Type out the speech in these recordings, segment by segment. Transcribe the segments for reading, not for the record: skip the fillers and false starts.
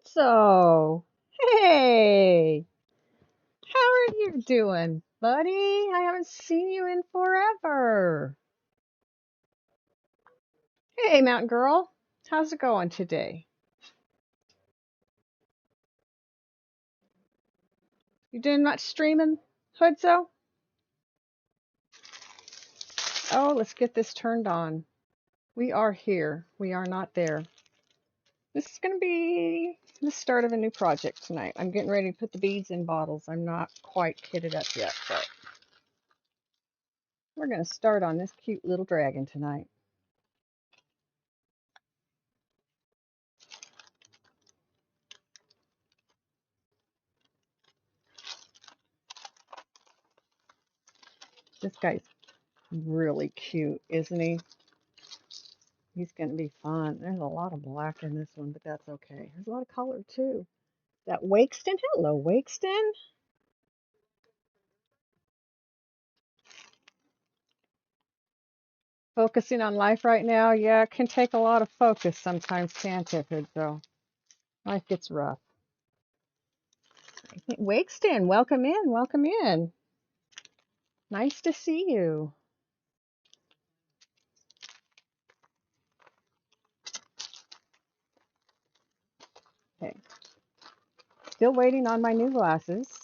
So, hey, how are you doing, buddy? I haven't seen you in forever. Hey, Mountain Girl, how's it going today? You doing much streaming, Hoodso? Oh, let's get this turned on. We are here. We are not there. This is going to be the start of a new project tonight. I'm getting ready to put the beads in bottles. I'm not quite kitted up yet, but we're going to start on this cute little dragon tonight. This guy's really cute, isn't he? He's going to be fun. There's a lot of black in this one, but that's okay. There's a lot of color too. That Wakeston? Hello, Wakeston. Focusing on life right now? Yeah, it can take a lot of focus sometimes, can't it, Hoodso? Life gets rough. Wakeston, welcome in, welcome in. Nice to see you. Okay. Still waiting on my new glasses.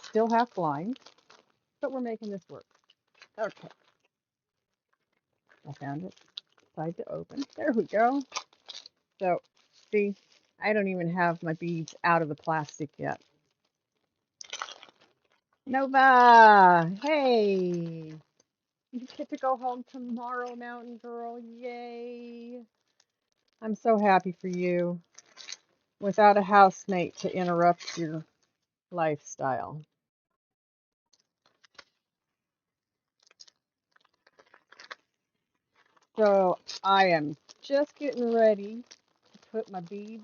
Still half blind, but we're making this work. Okay. I found it. Side to open. There we go. So, see, I don't even have my beads out of the plastic yet. Nova, hey, you get to go home tomorrow, Mountain Girl. Yay. I'm so happy for you. Without a housemate to interrupt your lifestyle. So I am just getting ready to put my beads,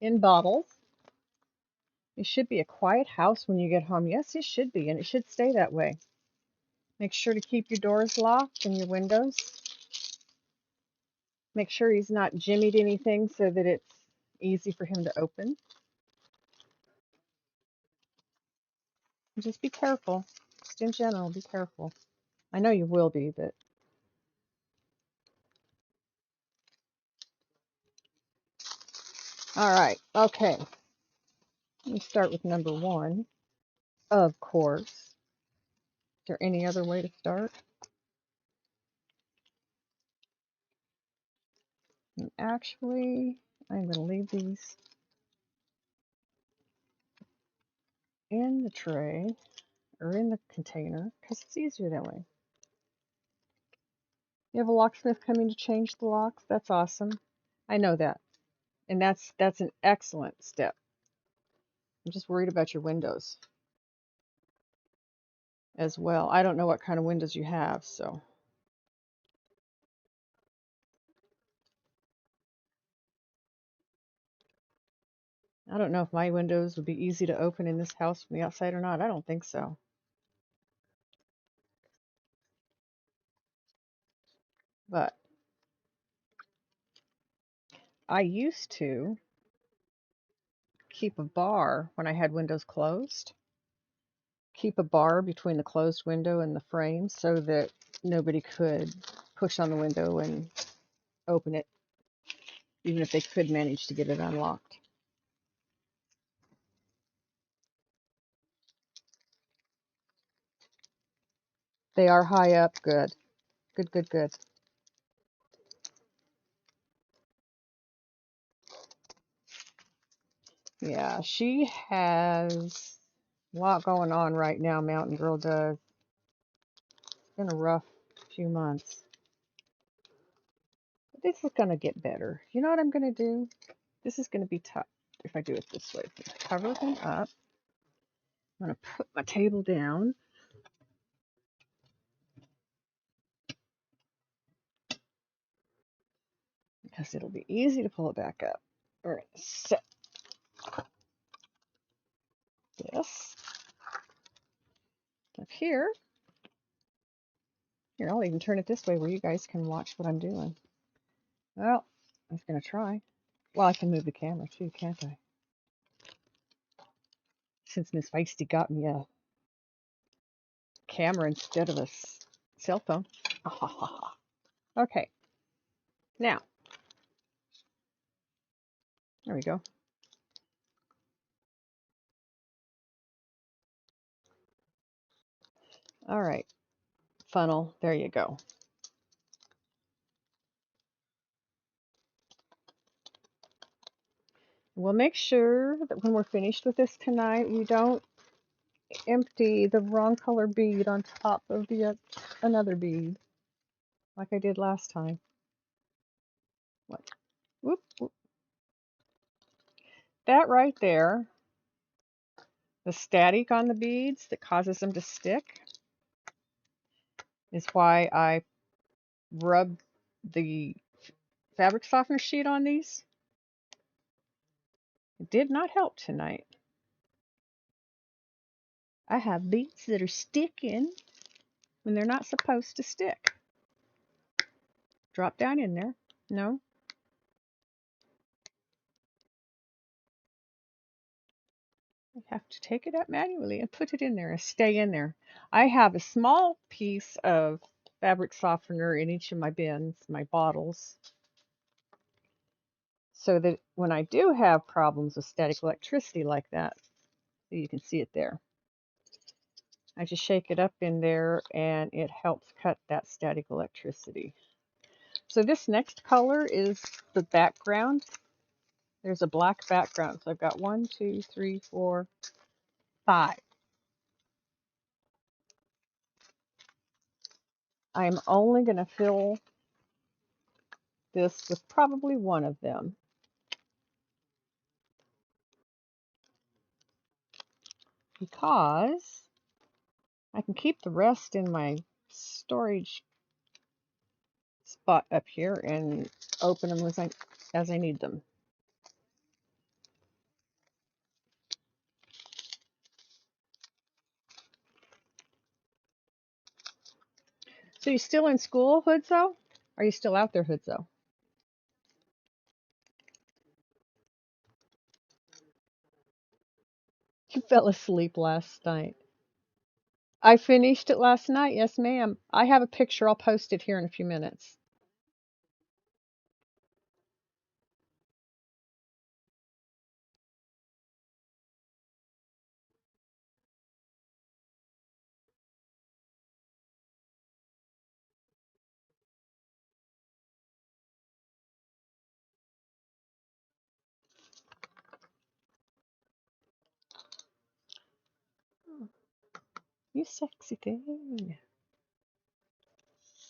in bottles. It should be a quiet house when you get home. Yes, it should be, and it should stay that way. Make sure to keep your doors locked and your windows. Make sure he's not jimmied anything so that it's easy for him to open. Just be careful. Just in general, be careful. I know you will be, but all right. Okay. Let me start with number one. Of course. Is there any other way to start? And actually, I'm going to leave these in the tray or in the container because it's easier that way. You have a locksmith coming to change the locks? That's awesome. I know that. And that's an excellent step. I'm just worried about your windows as well. I don't know what kind of windows you have, so. I don't know if my windows would be easy to open in this house from the outside or not. I don't think so. But I used to keep a bar when I had windows closed. Keep a bar between the closed window and the frame so that nobody could push on the window and open it, even if they could manage to get it unlocked. They are high up. Good. Good, good, good. Yeah, she has a lot going on right now, Mountain Girl does. It's been a rough few months. But this is going to get better. You know what I'm going to do? This is going to be tough if I do it this way. Cover them up. I'm going to put my table down. Because it'll be easy to pull it back up. We're going to set this up here. Here, I'll even turn it this way where you guys can watch what I'm doing. Well, was going to try. Well, I can move the camera too, can't I? Since Miss Feisty got me a camera instead of a cell phone. Okay, now, there we go. All right, funnel, there you go. We'll make sure that when we're finished with this tonight, we don't empty the wrong color bead on top of the another bead, like I did last time. What? Whoop, whoop. That right there, the static on the beads that causes them to stick, is why I rub the fabric softener sheet on these. It did not help tonight. I have beads that are sticking when they're not supposed to stick. Drop down in there. No. I have to take it up manually and put it in there and stay in there. I have a small piece of fabric softener in each of my bins, my bottles, so that when I do have problems with static electricity like that, so you can see it there, I just shake it up in there and it helps cut that static electricity. So this next color is the background. There's a black background. So I've got 1, 2, 3, 4, 5. I'm only going to fill this with probably one of them, because I can keep the rest in my storage spot up here and open them as I need them. So you still in school, Hoodso? Are you still out there, Hoodso? You fell asleep last night. I finished it last night. Yes, ma'am. I have a picture. I'll post it here in a few minutes. You sexy thing.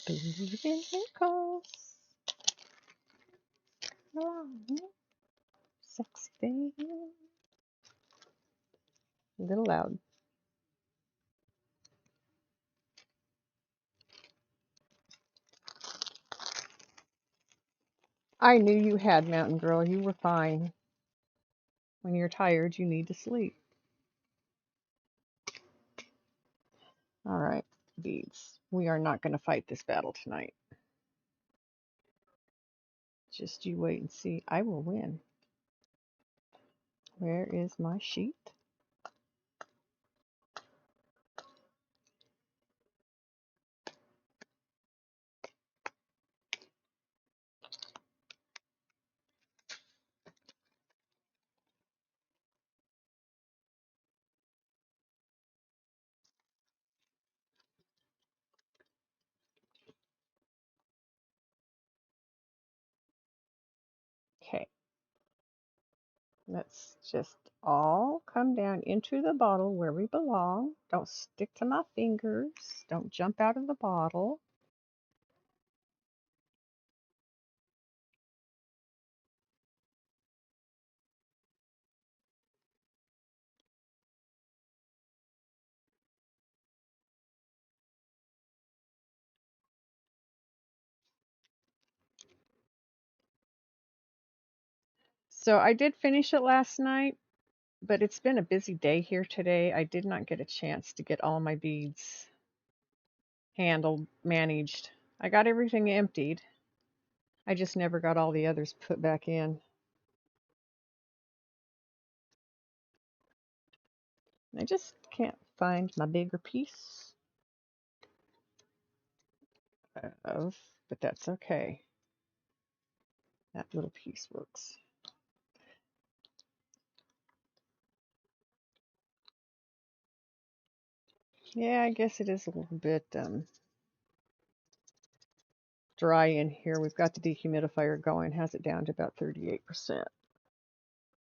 Believe in miracles. Oh, sexy thing. A little loud. I knew you had, Mountain Girl. You were fine. When you're tired, you need to sleep. All right, beads. We are not going to fight this battle tonight. Just you wait and see. I will win. Where is my sheet? Okay. Let's just all come down into the bottle where we belong. Don't stick to my fingers. Don't jump out of the bottle. So I did finish it last night, but it's been a busy day here today. I did not get a chance to get all my beads handled, managed. I got everything emptied. I just never got all the others put back in. I just can't find my bigger piece of, but that's okay. That little piece works. Yeah, I guess it is a little bit dry in here. We've got the dehumidifier going, has it down to about 38%. Is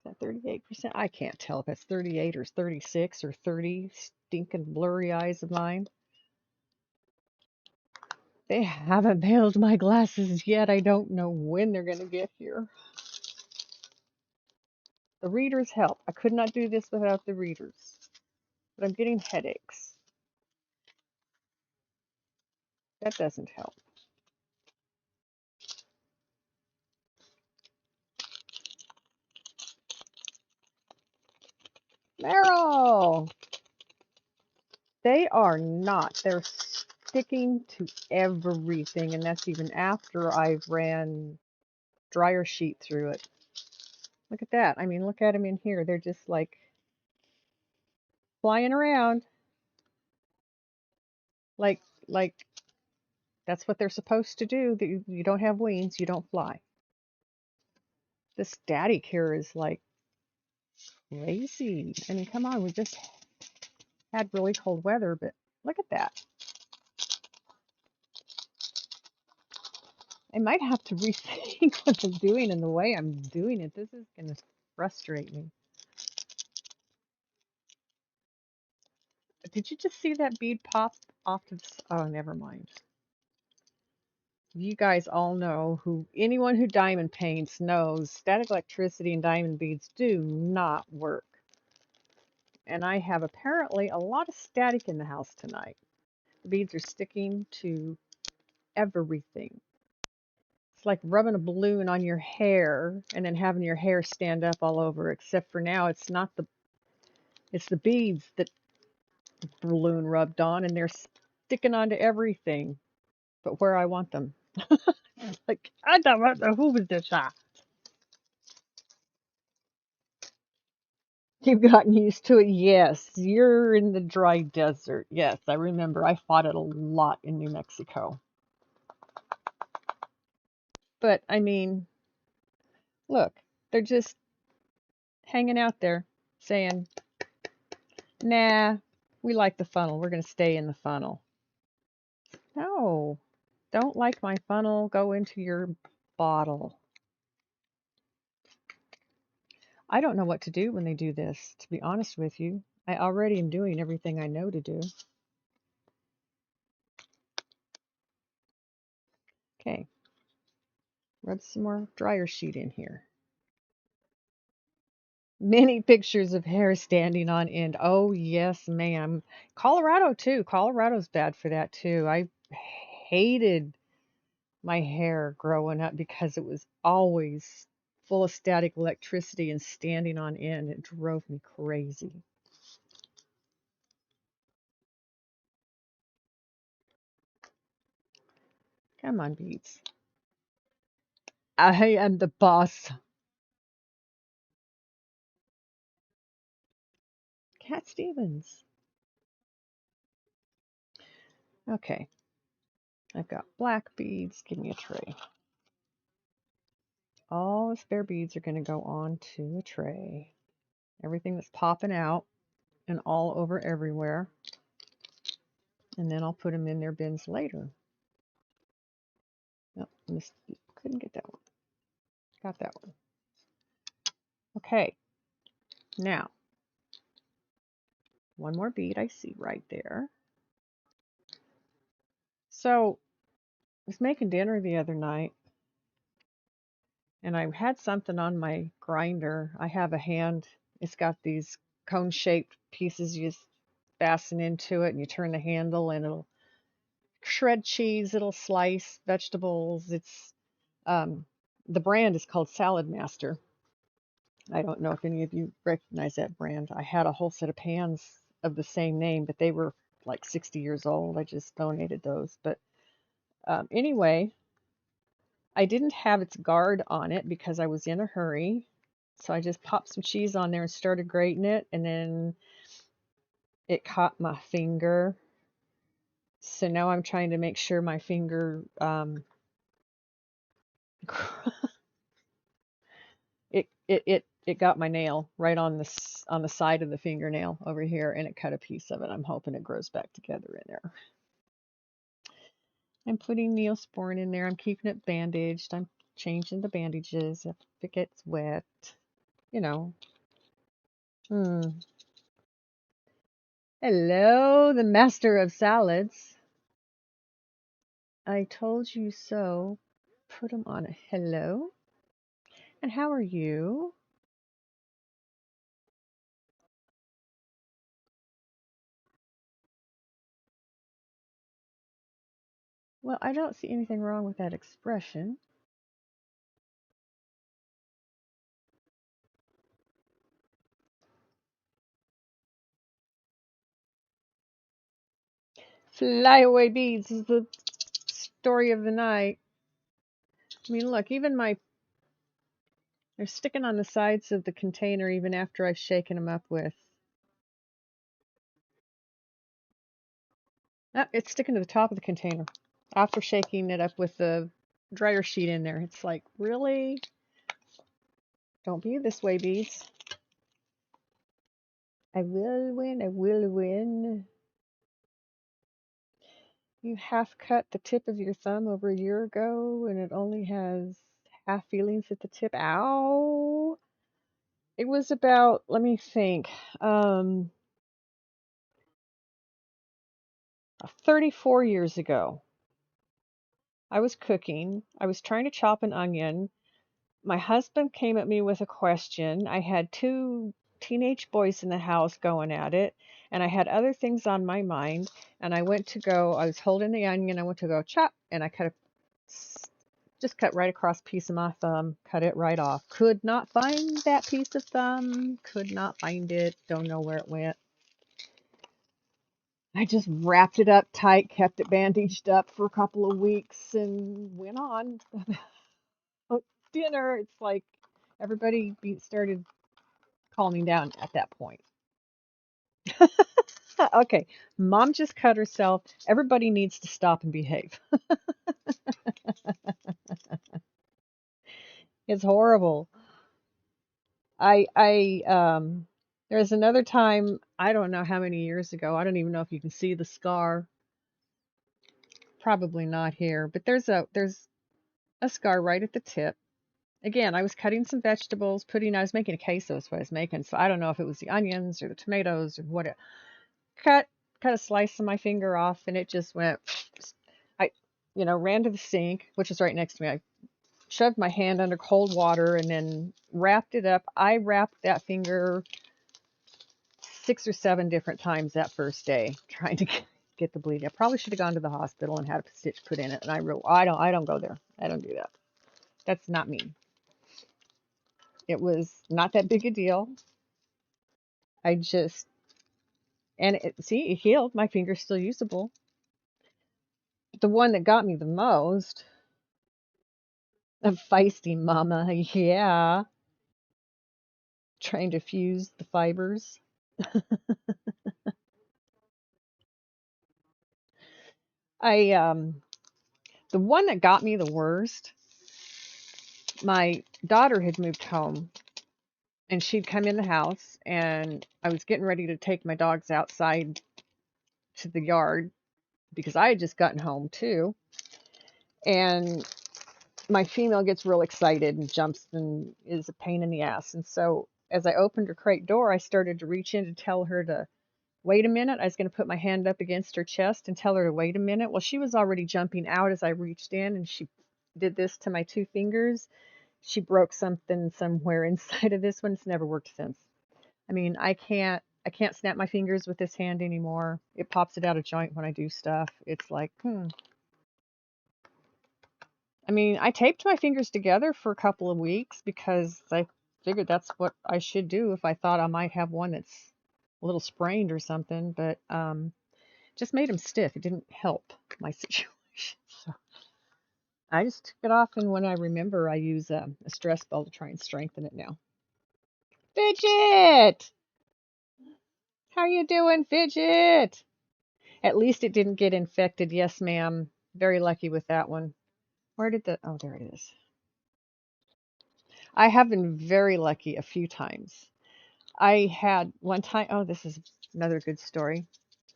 that 38%? I can't tell if it's 38 or 36 or 30. Stinking blurry eyes of mine. They haven't mailed my glasses yet. I don't know when they're going to get here. The readers help. I could not do this without the readers. But I'm getting headaches. That doesn't help. Meryl! They are not. They're sticking to everything, and that's even after I've ran dryer sheet through it. Look at that. I mean, look at them in here. They're just like flying around. Like, like that's what they're supposed to do. You don't have wings, you don't fly. This static here is like crazy. I mean, come on, we just had really cold weather, but look at that. I might have to rethink what I'm doing and the way I'm doing it. This is going to frustrate me. Did you just see that bead pop off to the... Oh, never mind. You guys all know, anyone who diamond paints knows static electricity and diamond beads do not work. And I have apparently a lot of static in the house tonight. The beads are sticking to everything. It's like rubbing a balloon on your hair and then having your hair stand up all over, except for now it's not it's the beads that the balloon rubbed on, and they're sticking onto everything but where I want them. Like, I don't know who was this. You've gotten used to it. Yes, you're in the dry desert. Yes, I remember. I fought it a lot in New Mexico. But, I mean, look, they're just hanging out there saying, nah, we like the funnel. We're going to stay in the funnel. No, don't like my funnel. Go into your bottle. I don't know what to do when they do this, to be honest with you. I already am doing everything I know to do. Okay, rub some more dryer sheet in here. Many pictures of hair standing on end. Oh, yes, ma'am. Colorado, too. Colorado's bad for that, too. I hated my hair growing up because it was always full of static electricity and standing on end. It drove me crazy. Come on, beads. I am the boss. Cat Stevens. Okay, I've got black beads. Give me a tray. All the spare beads are going to go onto a tray. Everything that's popping out and all over everywhere. And then I'll put them in their bins later. Nope, couldn't get that one. Got that one. Okay, now, one more bead I see right there. So, I was making dinner the other night, and I had something on my grinder. I have a hand, it's got these cone-shaped pieces you just fasten into it, and you turn the handle, and it'll shred cheese, it'll slice vegetables. The brand is called Salad Master. I don't know if any of you recognize that brand. I had a whole set of pans of the same name, but they were like 60 years old. I just donated those. But anyway, I didn't have its guard on it because I was in a hurry. So I just popped some cheese on there and started grating it, and then it caught my finger. So now I'm trying to make sure my finger it got my nail right on on the side of the fingernail over here, and it cut a piece of it. I'm hoping it grows back together in there. I'm putting Neosporin in there. I'm keeping it bandaged. I'm changing the bandages if it gets wet. You know. Hello, the master of salads. I told you so. Put them on a hello. And how are you? Well, I don't see anything wrong with that expression. Flyaway beads is the story of the night. I mean, look, even they're sticking on the sides of the container even after I've shaken them up with. Oh, it's sticking to the top of the container after shaking it up with the dryer sheet in there. It's like, really? Don't be this way, beads. I will win, I will win. You half cut the tip of your thumb over a year ago and it only has half feelings at the tip. Ow! It was about, let me think, 34 years ago. I was cooking. I was trying to chop an onion. My husband came at me with a question. I had two teenage boys in the house going at it, and I had other things on my mind. And I was holding the onion. I went to go chop, and I just cut right across a piece of my thumb, cut it right off. Could not find that piece of thumb, could not find it, don't know where it went. I just wrapped it up tight, kept it bandaged up for a couple of weeks, and went on. Dinner, it's like everybody started calming down at that point. Okay, mom just cut herself. Everybody needs to stop and behave. It's horrible. I there's another time, I don't know how many years ago. I don't even know if you can see the scar. Probably not here, but there's a scar right at the tip. Again, I was cutting some vegetables, I was making a queso is what I was making, so I don't know if it was the onions or the tomatoes or what. Cut cut a slice of my finger off, and it just went. I, ran to the sink, which is right next to me. I shoved my hand under cold water and then wrapped it up. I wrapped that finger 6 or 7 different times that first day, trying to get the bleeding. I probably should have gone to the hospital and had a stitch put in it. And I don't go there. I don't do that. That's not me. It was not that big a deal. I just see, it healed. My finger's still usable. The one that got me the most, a feisty mama, yeah, trying to fuse the fibers. I The one that got me the worst, my daughter had moved home and she'd come in the house, and I was getting ready to take my dogs outside to the yard because I had just gotten home too. And my female gets real excited and jumps and is a pain in the ass. And so as I opened her crate door, I started to reach in to tell her to wait a minute. I was going to put my hand up against her chest and tell her to wait a minute. Well, she was already jumping out as I reached in, and she did this to my 2 fingers. She broke something somewhere inside of this one. It's never worked since. I mean, I can't snap my fingers with this hand anymore. It pops it out of joint when I do stuff. It's like, I mean, I taped my fingers together for a couple of weeks because I figured that's what I should do if I thought I might have one that's a little sprained or something, but just made them stiff. It didn't help my situation. So I just took it off, and when I remember, I use a stress ball to try and strengthen it now. Fidget! How you doing, Fidget? At least it didn't get infected. Yes, ma'am. Very lucky with that one. Where did the... Oh, there it is. I have been very lucky a few times. I had one time... Oh, this is another good story.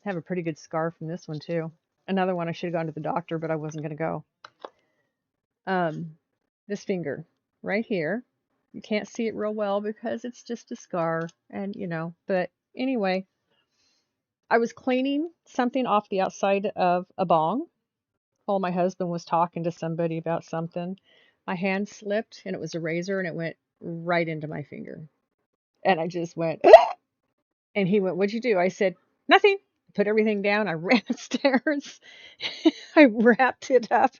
I have a pretty good scar from this one, too. Another one I should have gone to the doctor, but I wasn't going to go. This finger right here. You can't see it real well because it's just a scar, and but anyway, I was cleaning something off the outside of a bong while my husband was talking to somebody about something. My hand slipped and it was a razor and it went right into my finger. And I just went, and he went, "What'd you do?" I said, "Nothing." Put everything down. I ran upstairs. I wrapped it up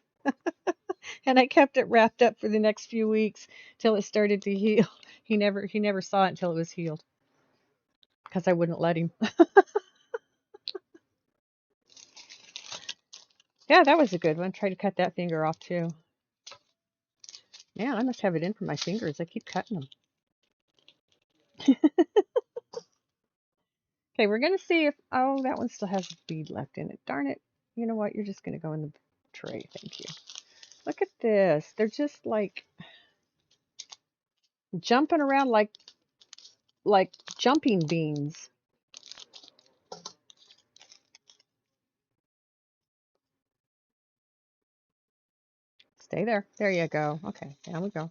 and I kept it wrapped up for the next few weeks till it started to heal. He never saw it until it was healed because I wouldn't let him. Yeah, that was a good one. Try to cut that finger off too. Man, I must have it in for my fingers. I keep cutting them. Okay, we're gonna see if, oh, that one still has a bead left in it. Darn it. You know what? You're just gonna go in the tray. Thank you. Look at this. They're just like jumping around like jumping beans. Stay there. There you go. Okay, down we go.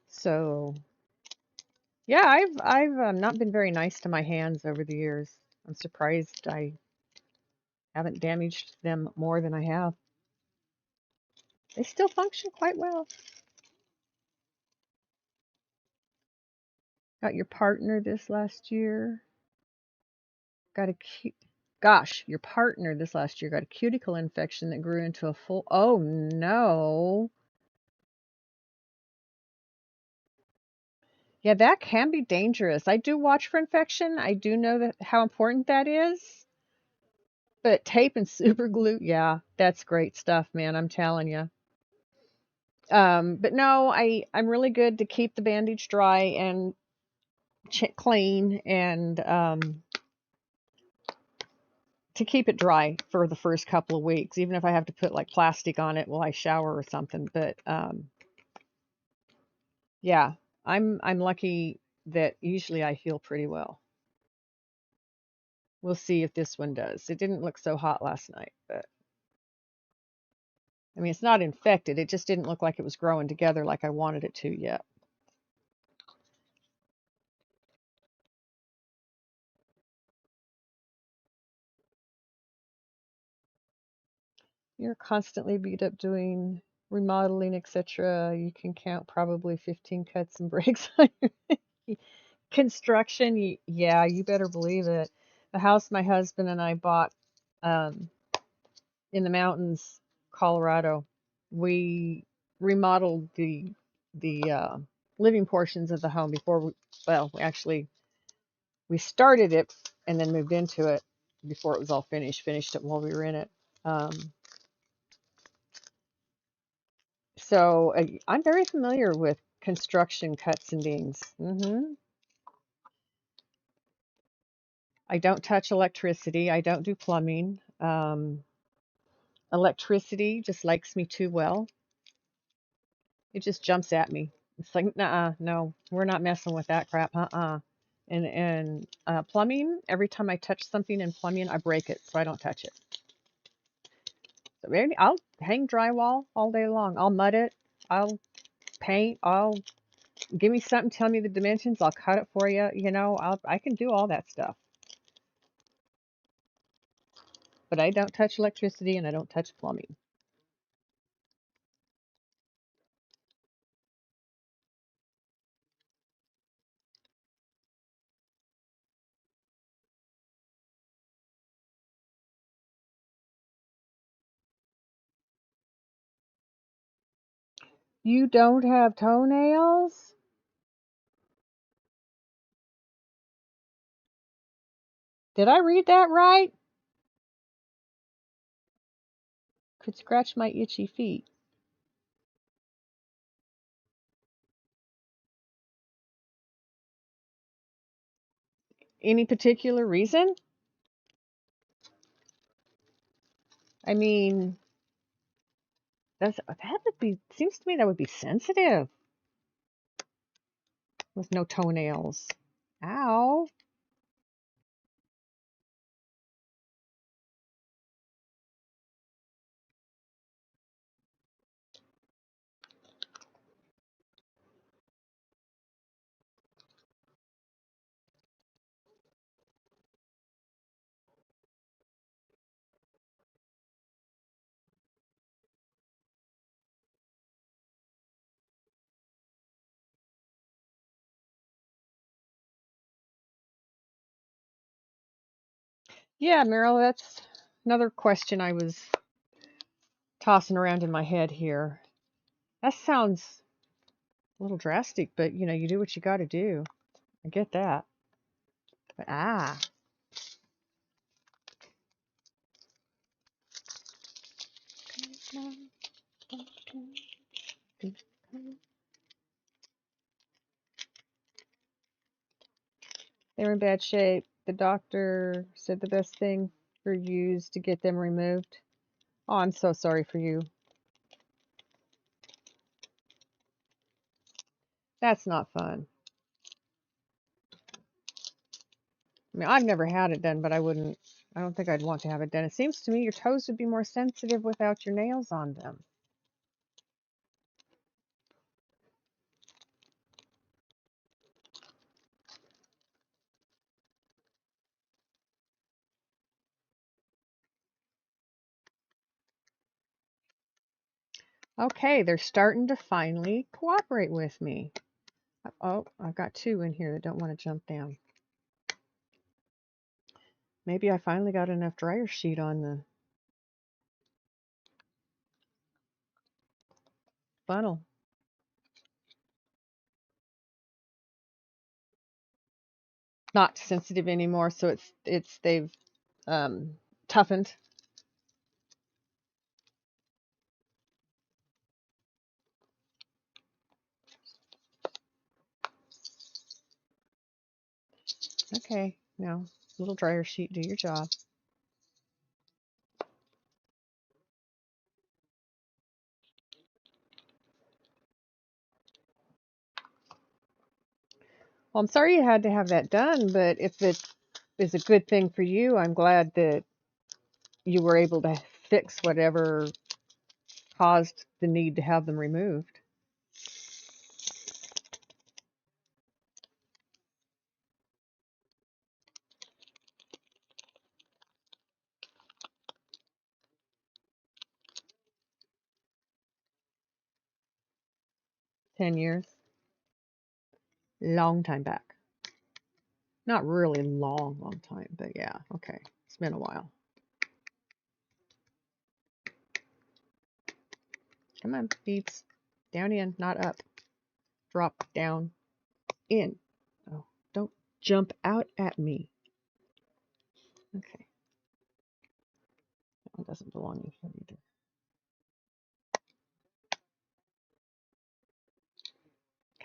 So yeah, I've not been very nice to my hands over the years. I'm surprised I haven't damaged them more than I have. They still function quite well. Got your partner this last year. Got a gosh, your partner this last year got a cuticle infection that grew into a full, oh no. Yeah, that can be dangerous. I do watch for infection. I do know that how important that is. But tape and super glue, yeah, that's great stuff, man. I'm telling you. But no, I'm really good to keep the bandage dry and clean and to keep it dry for the first couple of weeks, even if I have to put like plastic on it while I shower or something. But yeah, I'm lucky that usually I heal pretty well. We'll see if this one does. It didn't look so hot last night, but I mean, it's not infected. It just didn't look like it was growing together like I wanted it to yet. You're constantly beat up doing remodeling, etc. You can count probably 15 cuts and breaks on your construction. Yeah, you better believe it. The house my husband and I bought um, in the mountains, Colorado, we remodeled the living portions of the home before we, well, we started it and then moved into it before it was all finished. Finished it while we were in it. Um, so I'm very familiar with construction cuts and dings. I don't touch electricity. I don't do plumbing. Electricity just likes me too well. It just jumps at me. It's like, nah, no, we're not messing with that crap. And plumbing, every time I touch something in plumbing, I break it, so I don't touch it. So maybe I'll hang drywall all day long. I'll mud it. I'll paint. I'll give me something, tell me the dimensions. I'll cut it for you. I can do all that stuff. But I don't touch electricity and I don't touch plumbing. You don't have toenails? Did I read that right? could scratch my itchy feet. Any particular reason? I mean, that would be, seems to me that would be sensitive with no toenails. Ow. Yeah, Meryl, that's another question I was tossing around in my head here. That sounds a little drastic, but you know, you do what you got to do. I get that. But they're in bad shape. The doctor said the best thing for you is to get them removed. Oh, I'm so sorry for you. That's not fun. I mean, I've never had it done, but I don't think I'd want to have it done. It seems to me your toes would be more sensitive without your nails on them. Okay, they're starting to finally cooperate with me. Oh, I've got two in here that don't want to jump down. Maybe I finally got enough dryer sheet on the funnel. Not sensitive anymore, so they've toughened. Okay, now little dryer sheet, do your job. Well, I'm sorry you had to have that done, but if it is a good thing for you, I'm glad that you were able to fix whatever caused the need to have them removed. $10 years. Long time back. Not really long time, but yeah, okay. It's been a while. Come on, beeps. Down in, not up. Drop down in. Oh, don't jump out at me. Okay. That one doesn't belong in here either.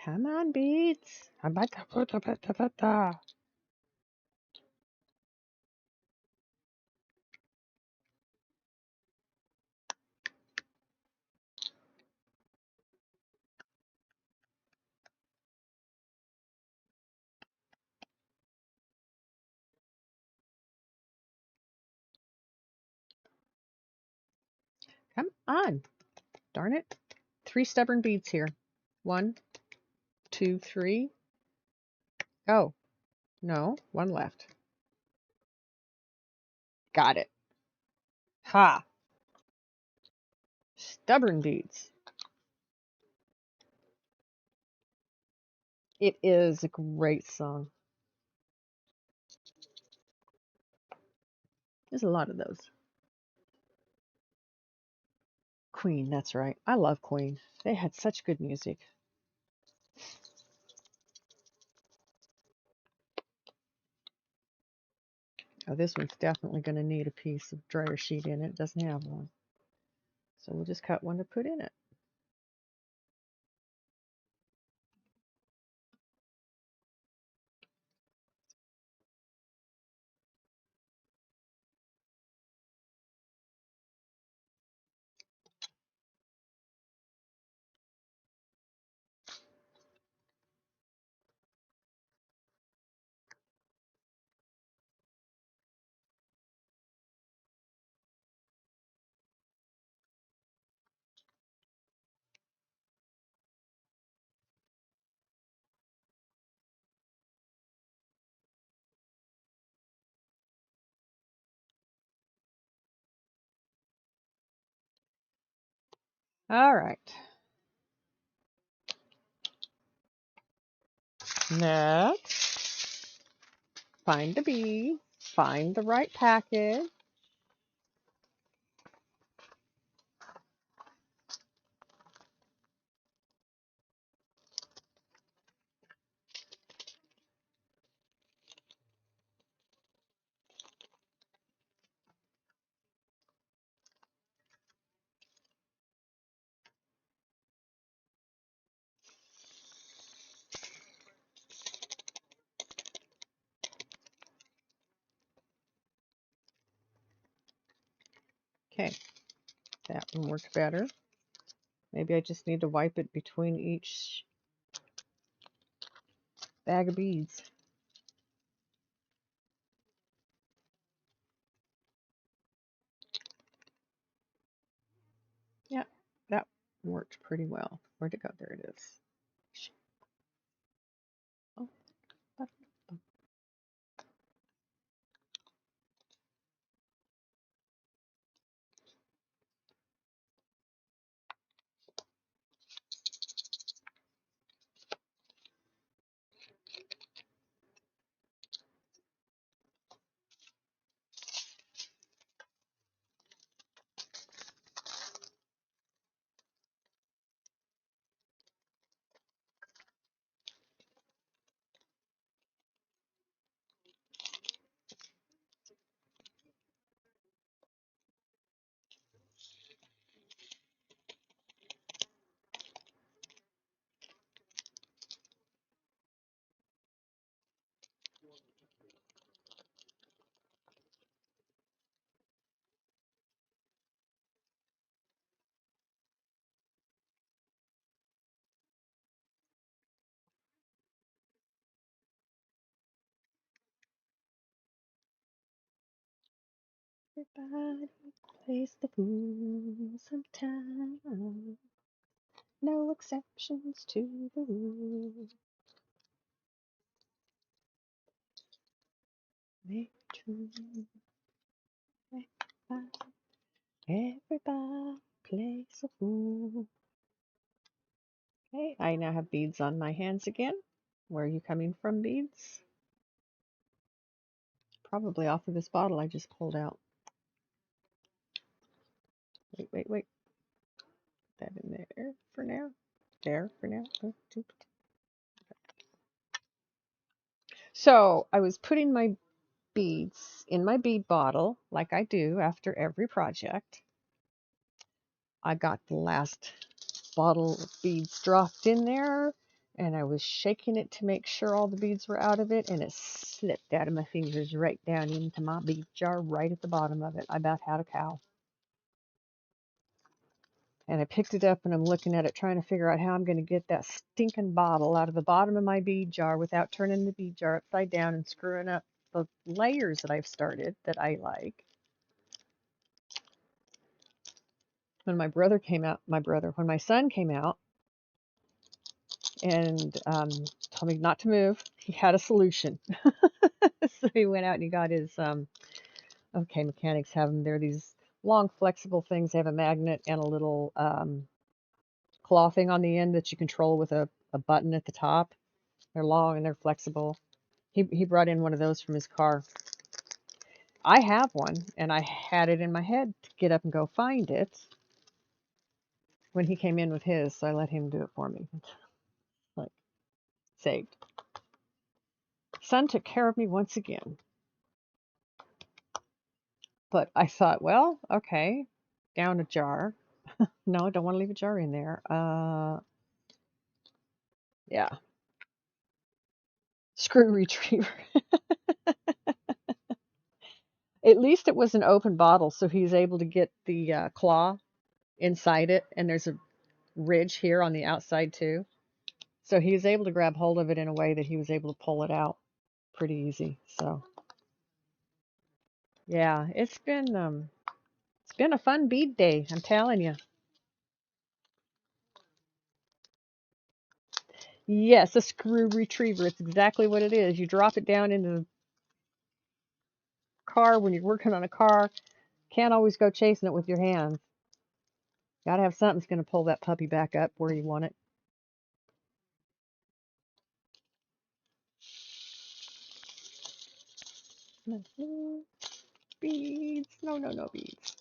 Come on, beats. Come on. Darn it. 3 stubborn beads here. 1, 2, 3. Oh, no. 1 left. Got it. Ha. Stubborn beads. It is a great song. There's a lot of those. Queen, that's right. I love Queen. They had such good music. Oh, this one's definitely going to need a piece of dryer sheet in it. It doesn't have one. So we'll just cut one to put in it. All right. Next, find the bead, find the right package. Okay, that one worked better. Maybe I just need to wipe it between each bag of beads. Yeah, that worked pretty well. Where'd it go? There it is. Oh, everybody plays the fool sometime. No exceptions to the rule. Make true. Everybody plays the fool. Okay, I now have beads on my hands again. Where are you coming from, beads? Probably off of this bottle I just pulled out. Wait. Put that in there for now. There for now. So I was putting my beads in my bead bottle like I do after every project. I got the last bottle of beads dropped in there and I was shaking it to make sure all the beads were out of it, and it slipped out of my fingers right down into my bead jar right at the bottom of it. I about had a cow. And I picked it up and I'm looking at it trying to figure out how I'm going to get that stinking bottle out of the bottom of my bead jar without turning the bead jar upside down and screwing up the layers that I've started that I like. When my brother came out, when my son came out and told me not to move, he had a solution. So he went out and he got his, okay, mechanics have them. They're these long flexible things. They have a magnet and a little claw thing on the end that you control with a button at the top. They're long and they're flexible. He brought in one of those from his car. I have one, and I had it in my head to get up and go find it when he came in with his, so I let him do it for me. Like, saved. Son took care of me once again. But I thought, well, okay, down a jar. No, I don't want to leave a jar in there. Yeah. Screw retriever. At least it was an open bottle, so he's able to get the claw inside it, and there's a ridge here on the outside too. So he was able to grab hold of it in a way that he was able to pull it out pretty easy. So yeah, it's been a fun bead day, I'm telling you. Yes, a screw retriever. It's exactly what it is. You drop it down in the car when you're working on a car. Can't always go chasing it with your hands. Got to have something that's going to pull that puppy back up where you want it. Beads. No, no, no beads.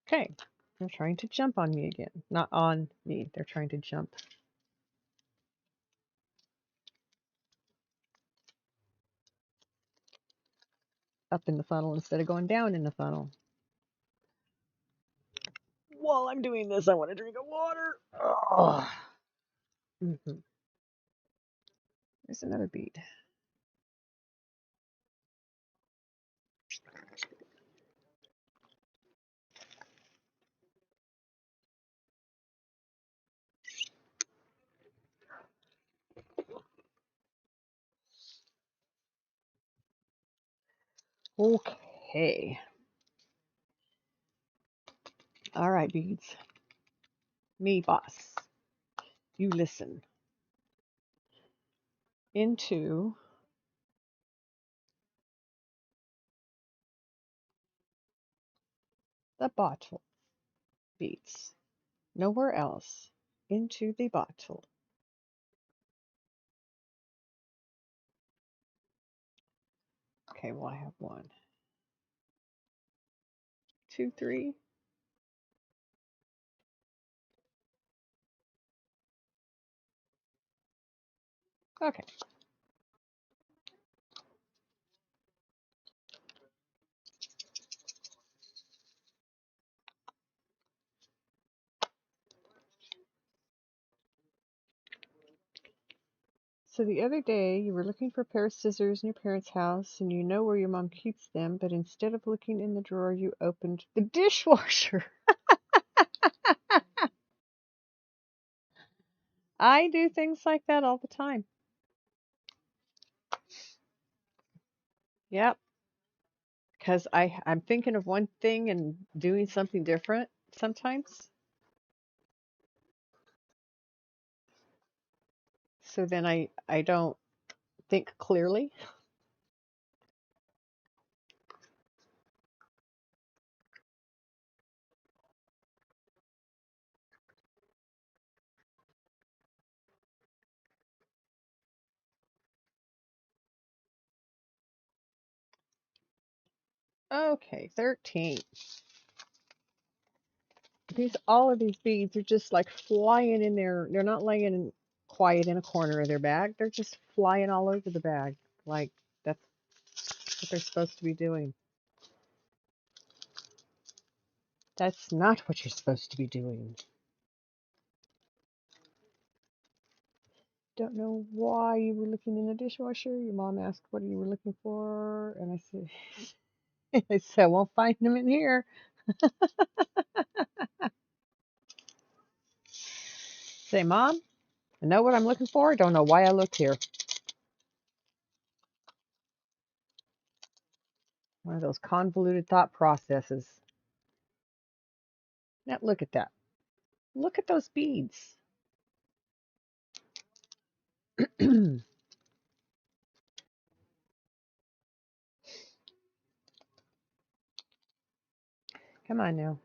Okay. They're trying to jump on me again. Not on me. They're trying to jump up in the funnel instead of going down in the funnel. While I'm doing this, I want to drink of water. Oh. There's another bead. Okay. All right, beads. Me, boss. You listen. Into the bottle. Beads. Nowhere else. Into the bottle. Okay, well, I have 1, 2, 3. Okay. So the other day, you were looking for a pair of scissors in your parents' house, and you know where your mom keeps them, but instead of looking in the drawer, you opened the dishwasher. I do things like that all the time. Yep, because I'm thinking of one thing and doing something different sometimes. So then I don't think clearly. Okay, 13. All of these beads are just like flying in there. They're not laying quiet in a corner of their bag. They're just flying all over the bag. Like that's what they're supposed to be doing. That's not what you're supposed to be doing. Don't know why you were looking in the dishwasher. Your mom asked what you were looking for, and I said, I said, I won't find them in here. Say, Mom, I know what I'm looking for. I don't know why I looked here. One of those convoluted thought processes. Now look at that. Look at those beads. Come on now.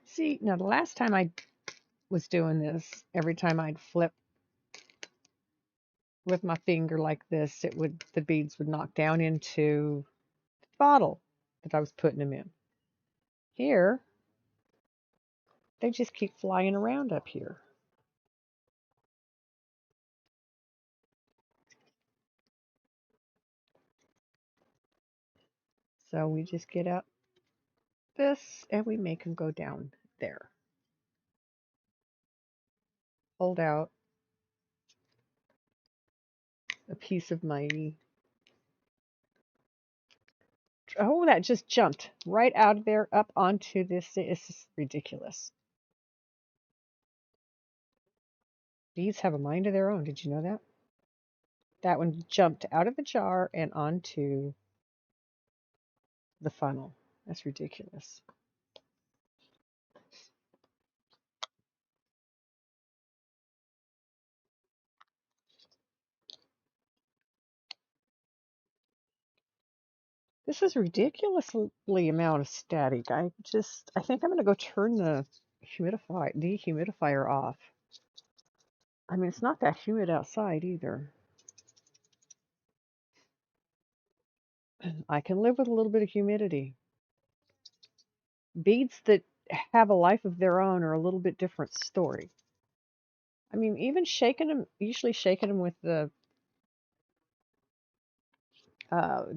See, now the last time I was doing this, every time I'd flip with my finger like this, the beads would knock down into the bottle that I was putting them in. Here, they just keep flying around up here. So we just get out this and we make them go down there. Hold out a piece of my... Oh, that just jumped right out of there up onto this. This is ridiculous. Bees have a mind of their own. Did you know that? That one jumped out of the jar and onto the funnel. That's ridiculous. This is ridiculously amount of static. I think I'm going to go turn the dehumidifier off. I mean, it's not that humid outside either. I can live with a little bit of humidity. Beads that have a life of their own are a little bit different story. I mean, even shaking them, usually shaking them with the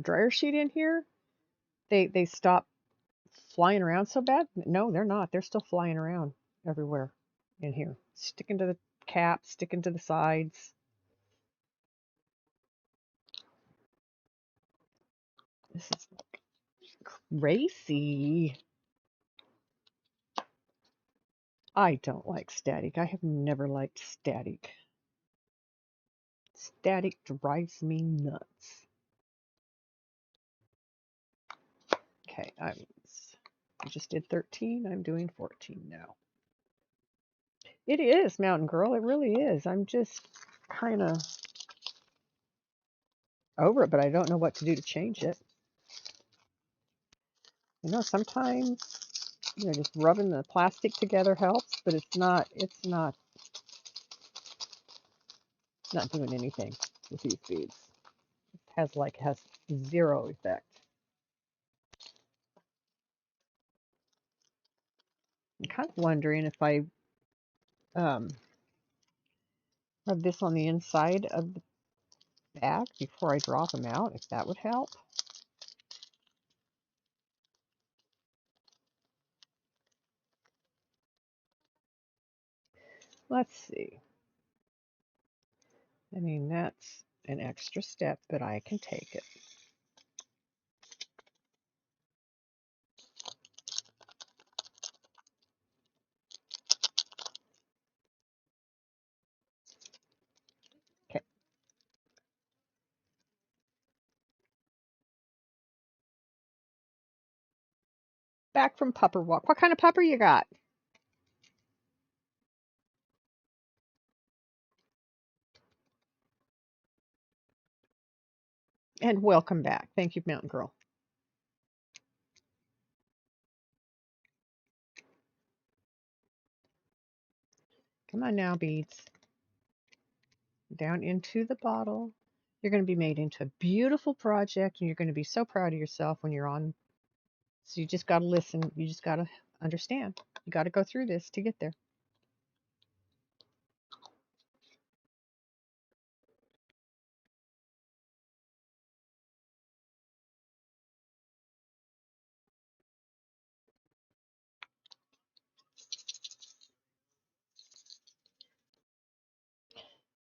dryer sheet in here, they stop flying around so bad. No, they're not. They're still flying around everywhere in here, sticking to the cap, sticking to the sides. This is racy. I don't like static. I have never liked static. Static drives me nuts. Okay, I just did 13. I'm doing 14 now. It is, Mountain Girl. It really is. I'm just kind of over it, but I don't know what to do to change it. You know, sometimes, you know, just rubbing the plastic together helps, but it's not doing anything with these beads. It has zero effect. I'm kind of wondering if I rub this on the inside of the bag before I drop them out, if that would help. Let's see. I mean, that's an extra step, but I can take it. Okay. Back from pupper walk. What kind of pupper you got? And welcome back. Thank you, Mountain Girl. Come on now, beads. Down into the bottle. You're going to be made into a beautiful project, and you're going to be so proud of yourself when you're on. So you just got to listen. You just got to understand. You got to go through this to get there.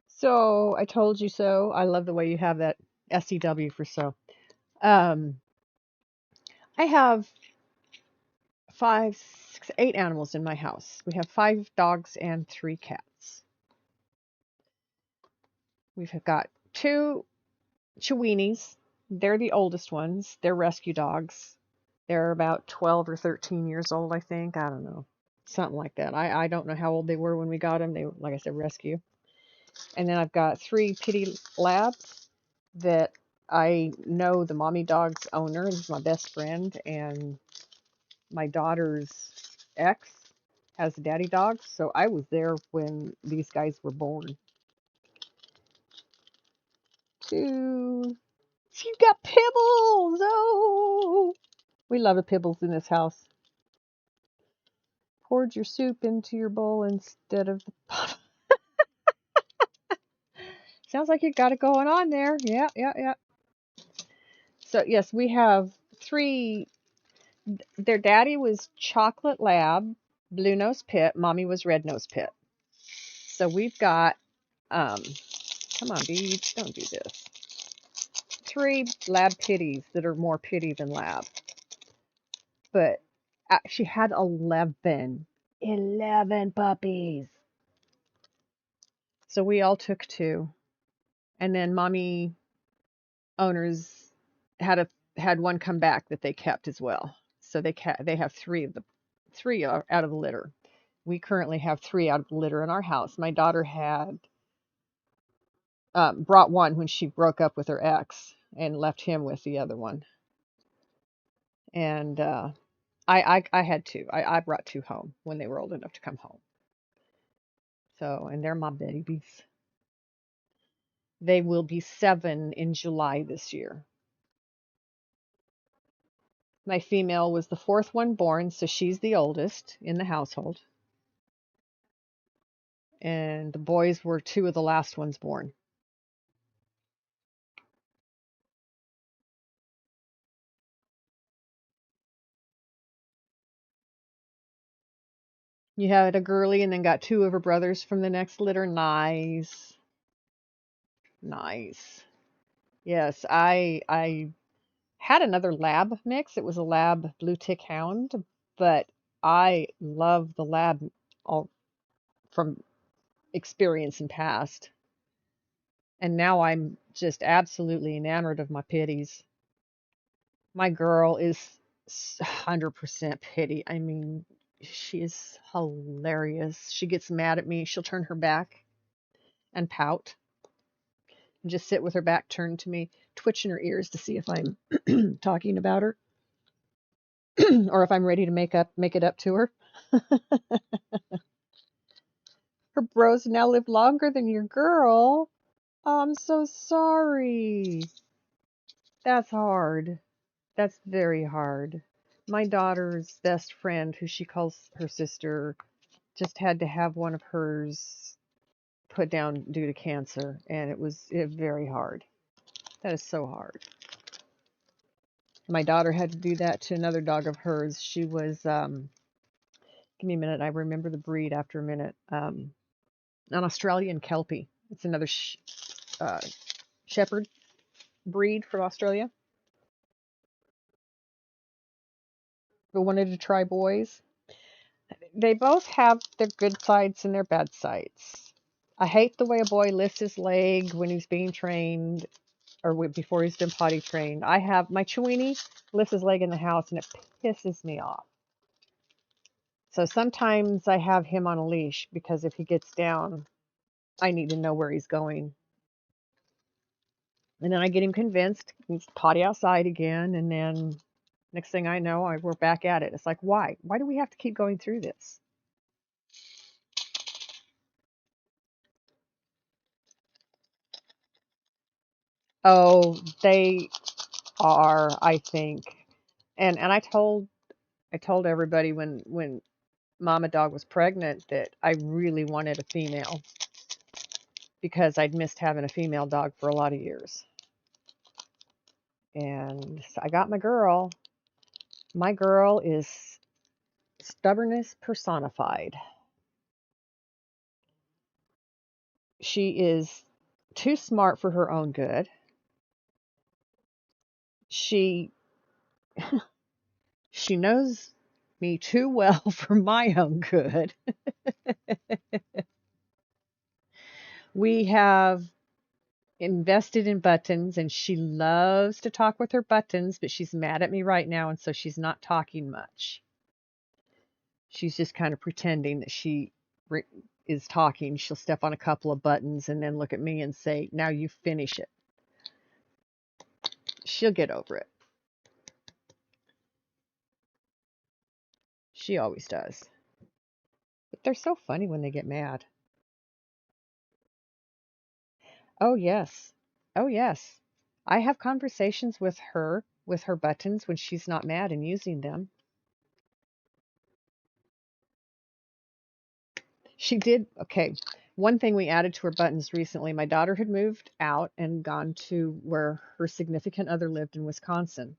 So I told you so. I love the way you have that SEW for so. I have 5, 6, 8 animals in my house. We have 5 dogs and 3 cats. We've got 2 Chiweenies. They're the oldest ones. They're rescue dogs. They're about 12 or 13 years old, I think. I don't know. Something like that. I don't know how old they were when we got them. They were, like I said, rescue. And then I've got 3 kitty labs that I know the mommy dog's owner. He's my best friend. And my daughter's ex has a daddy dog. So I was there when these guys were born. 2. You got Pibbles! Oh! We love the Pibbles in this house. poured your soup into your bowl instead of the bottle. Sounds like you got it going on there. Yeah, yeah, yeah. So, yes, we have 3. Their daddy was chocolate lab, blue nose pit. Mommy was red nose pit. So we've got, um, come on, beads, don't do this. 3 lab pitties that are more pitty than lab. But she had 11. 11 puppies. So we all took 2. And then mommy owners had one come back that they kept as well. So they have 3 out of the litter. We currently have 3 out of the litter in our house. My daughter had brought one when she broke up with her ex and left him with the other one. And I had 2. I brought 2 home when they were old enough to come home. So, and they're my babies. They will be 7 in July this year. My female was the 4th one born, so she's the oldest in the household. And the boys were 2 of the last ones born. You had a girly and then got 2 of her brothers from the next litter. Nice. Nice. Yes, I had another lab mix. It was a lab blue tick hound, but I love the lab all from experience and past. And now I'm just absolutely enamored of my pitties. My girl is 100% pity. I mean, she is hilarious. She gets mad at me. She'll turn her back and pout and just sit with her back turned to me, twitching her ears to see if I'm talking about her or if I'm ready to make it up to her. Her bros now live longer than your girl. Oh, I'm so sorry. That's hard. That's very hard. My daughter's best friend, who she calls her sister, just had to have one of hers put down due to cancer, and it was very hard. That is so hard. My daughter had to do that to another dog of hers. She was, give me a minute, I remember the breed after a minute. An Australian Kelpie. It's another uh, shepherd breed from Australia. But wanted to try boys. They both have their good sides and their bad sides. I hate the way a boy lifts his leg when he's being trained or before he's been potty trained. I have my Chiweenie lifts his leg in the house and it pisses me off. So sometimes I have him on a leash because if he gets down, I need to know where he's going. And then I get him convinced, he's potty outside again, and then next thing I know, we're back at it. It's like, why? Why do we have to keep going through this? Oh, they are, I think. And I told everybody when Mama Dog was pregnant that I really wanted a female because I'd missed having a female dog for a lot of years. And so I got my girl. My girl is stubbornness personified. She is too smart for her own good. She she knows me too well for my own good. We have invested in buttons and she loves to talk with her buttons, but she's mad at me right now and so she's not talking much. She's just kind of pretending that she is talking. She'll step on a couple of buttons and then look at me and say, "Now you finish it." She'll get over it. She always does. But they're so funny when they get mad. Oh, yes. Oh, yes. I have conversations with her buttons when she's not mad and using them. She did. Okay. One thing we added to her buttons recently, my daughter had moved out and gone to where her significant other lived in Wisconsin.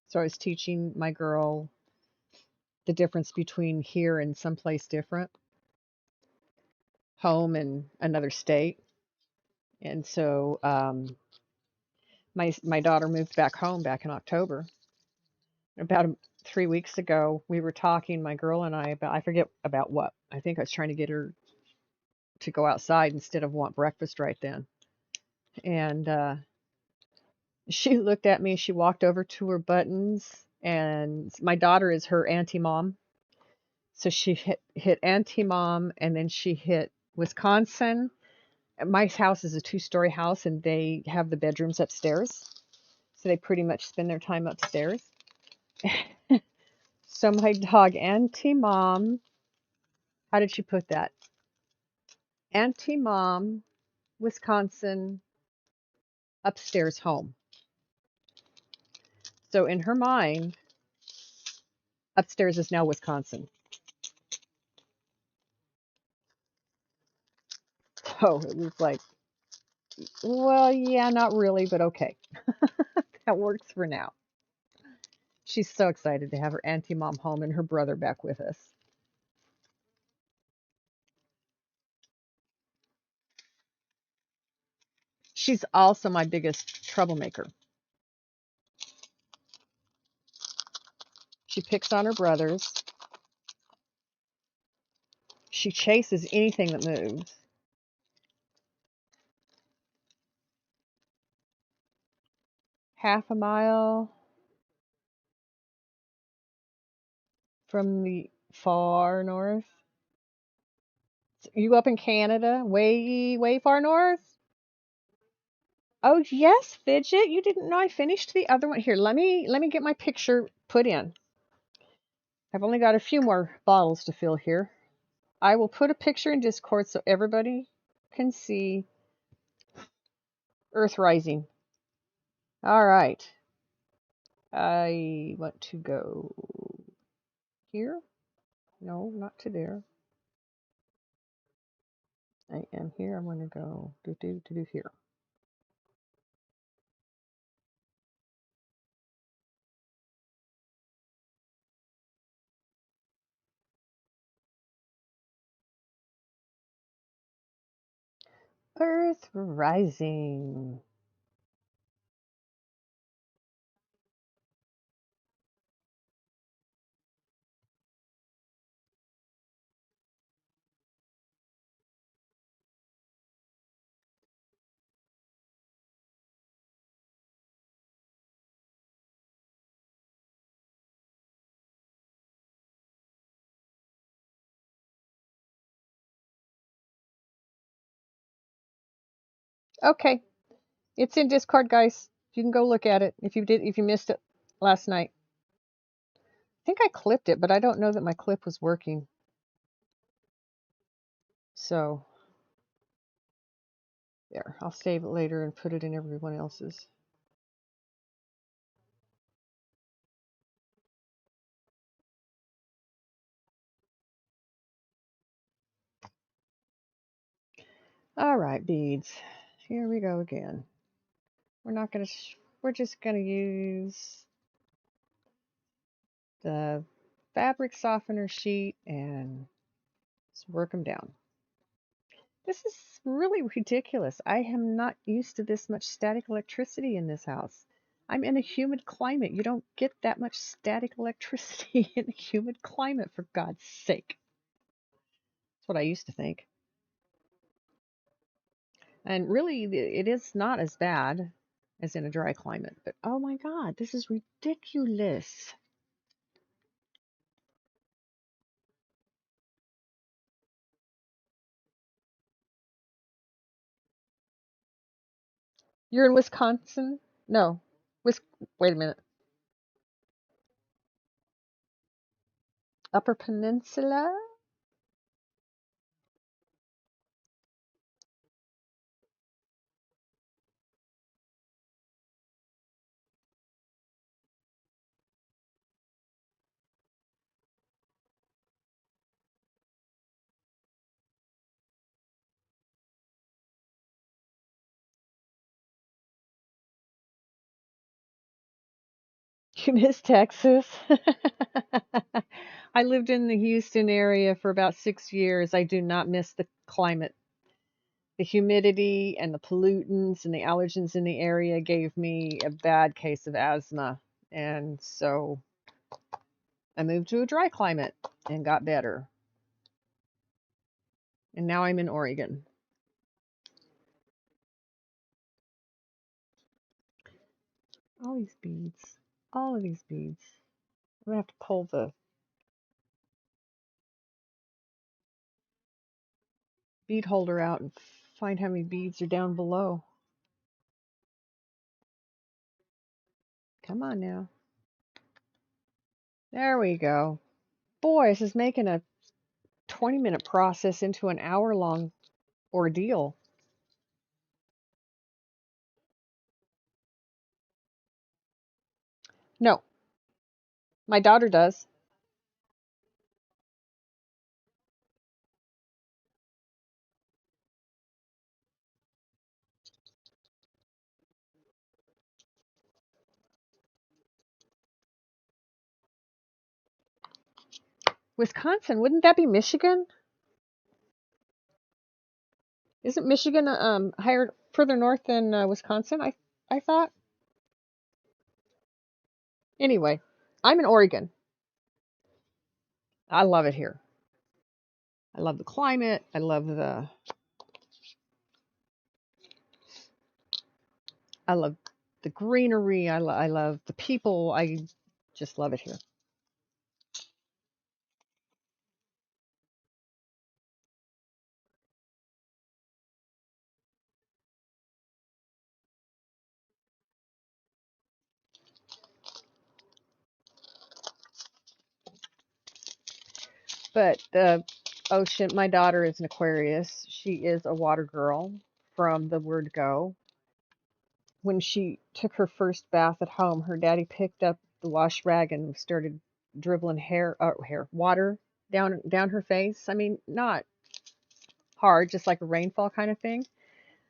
So I was teaching my girl the difference between here and someplace different, home and another state. And so my daughter moved back home back in October. About 3 weeks ago, we were talking, my girl and I, about, I forget about what. I think I was trying to get her to go outside instead of want breakfast right then. And she looked at me, she walked over to her buttons, and my daughter is her auntie mom. So she hit auntie mom, and then she hit Wisconsin. My house is a two-story house, and they have the bedrooms upstairs. So they pretty much spend their time upstairs. So my dog, Auntie Mom, how did she put that? Auntie Mom, Wisconsin, upstairs home. So in her mind, upstairs is now Wisconsin. So it was like, well, yeah, not really, but okay. That works for now. She's so excited to have her Auntie Mom home and her brother back with us. She's also my biggest troublemaker. She picks on her brothers. She chases anything that moves. Half a mile from the far north. You up in Canada? Way, way far north? Oh yes, Fidget. You didn't know I finished the other one. Here, let me get my picture put in. I've only got a few more bottles to fill here. I will put a picture in Discord so everybody can see Earth Rising. All right. I want to go here. No, not to there. I am here. I'm going to go do here. Earth Rising. Okay, it's in Discord, guys. You can go look at it if you missed it last night. I think I clipped it, but I don't know that my clip was working. So there, I'll save it later and put it in everyone else's. All right, beads. Here we go again. We're just gonna use the fabric softener sheet and just work them down. This is really ridiculous. I am not used to this much static electricity in this house. I'm in a humid climate. You don't get that much static electricity in a humid climate, for God's sake. That's what I used to think. And really, it is not as bad as in a dry climate. But oh my God, this is ridiculous. You're in Wisconsin? No. Wait a minute. Upper Peninsula? You miss Texas? I lived in the Houston area for about 6 years. I do not miss the climate. The humidity and the pollutants and the allergens in the area gave me a bad case of asthma. And so I moved to a dry climate and got better. And now I'm in Oregon. All these beads. All of these beads. I'm going to have to pull the bead holder out and find how many beads are down below. Come on now. There we go. Boy, this is making a 20-minute process into an hour-long ordeal. No, my daughter does. Wisconsin, wouldn't that be Michigan? Isn't Michigan higher further north than Wisconsin? I thought. Anyway, I'm in Oregon. I love it here. I love the climate. I love the greenery. I love the people. I just love it here. But the ocean, my daughter is an Aquarius. She is a water girl from the word go. When she took her first bath at home, her daddy picked up the wash rag and started dribbling water down her face. I mean, not hard, just like a rainfall kind of thing.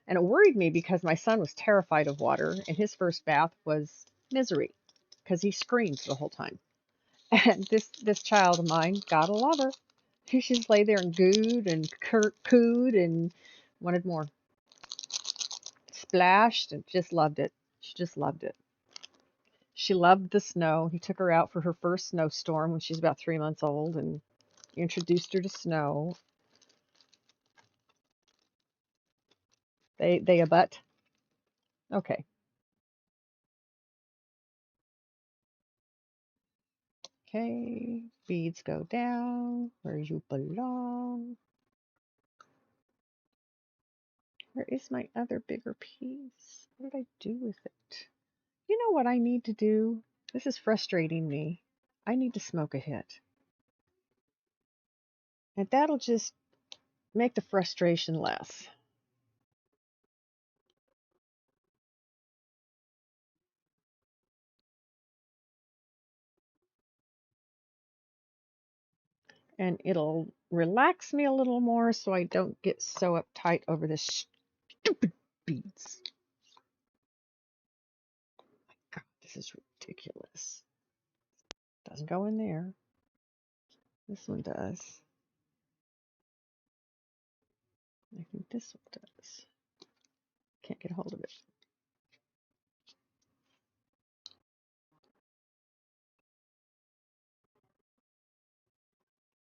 And it worried me because my son was terrified of water, and his first bath was misery because he screamed the whole time. And this child of mine, gotta love her. She just lay there and gooed and cooed and wanted more. Splashed and just loved it. She just loved it. She loved the snow. He took her out for her first snowstorm when she was about 3 months old and introduced her to snow. They abut. Okay. Okay. Beads go down where you belong. Where is my other bigger piece? What did I do with it? You know what I need to do? This is frustrating me. I need to smoke a hit. And that'll just make the frustration less. And it'll relax me a little more so I don't get so uptight over this stupid beads. God, this is ridiculous. Doesn't go in there. This one does. I think this one does. Can't get a hold of it.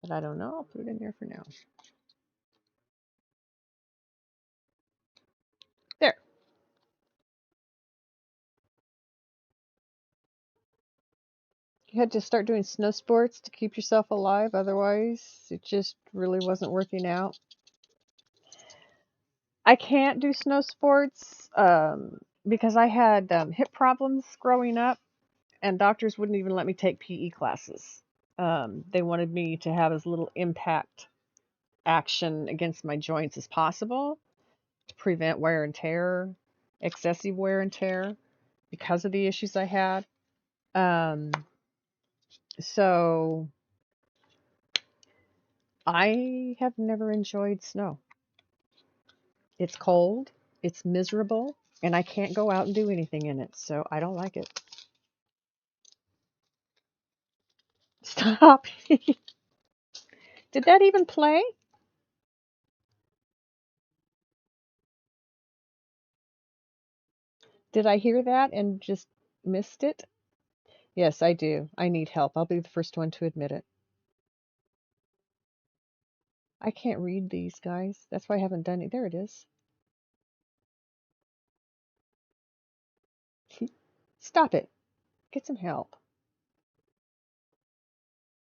But I don't know. I'll put it in there for now. There. You had to start doing snow sports to keep yourself alive. Otherwise, it just really wasn't working out. I can't do snow sports because I had hip problems growing up, and doctors wouldn't even let me take PE classes. They wanted me to have as little impact action against my joints as possible to prevent wear and tear, excessive wear and tear, because of the issues I had. Um, so I have never enjoyed snow. It's cold, it's miserable, and I can't go out and do anything in it, so I don't like it. Stop. Did that even play? Did I hear that and just missed it? Yes, I do. I need help. I'll be the first one to admit it. I can't read these, guys. That's why I haven't done it. There it is. Stop it. Get some help.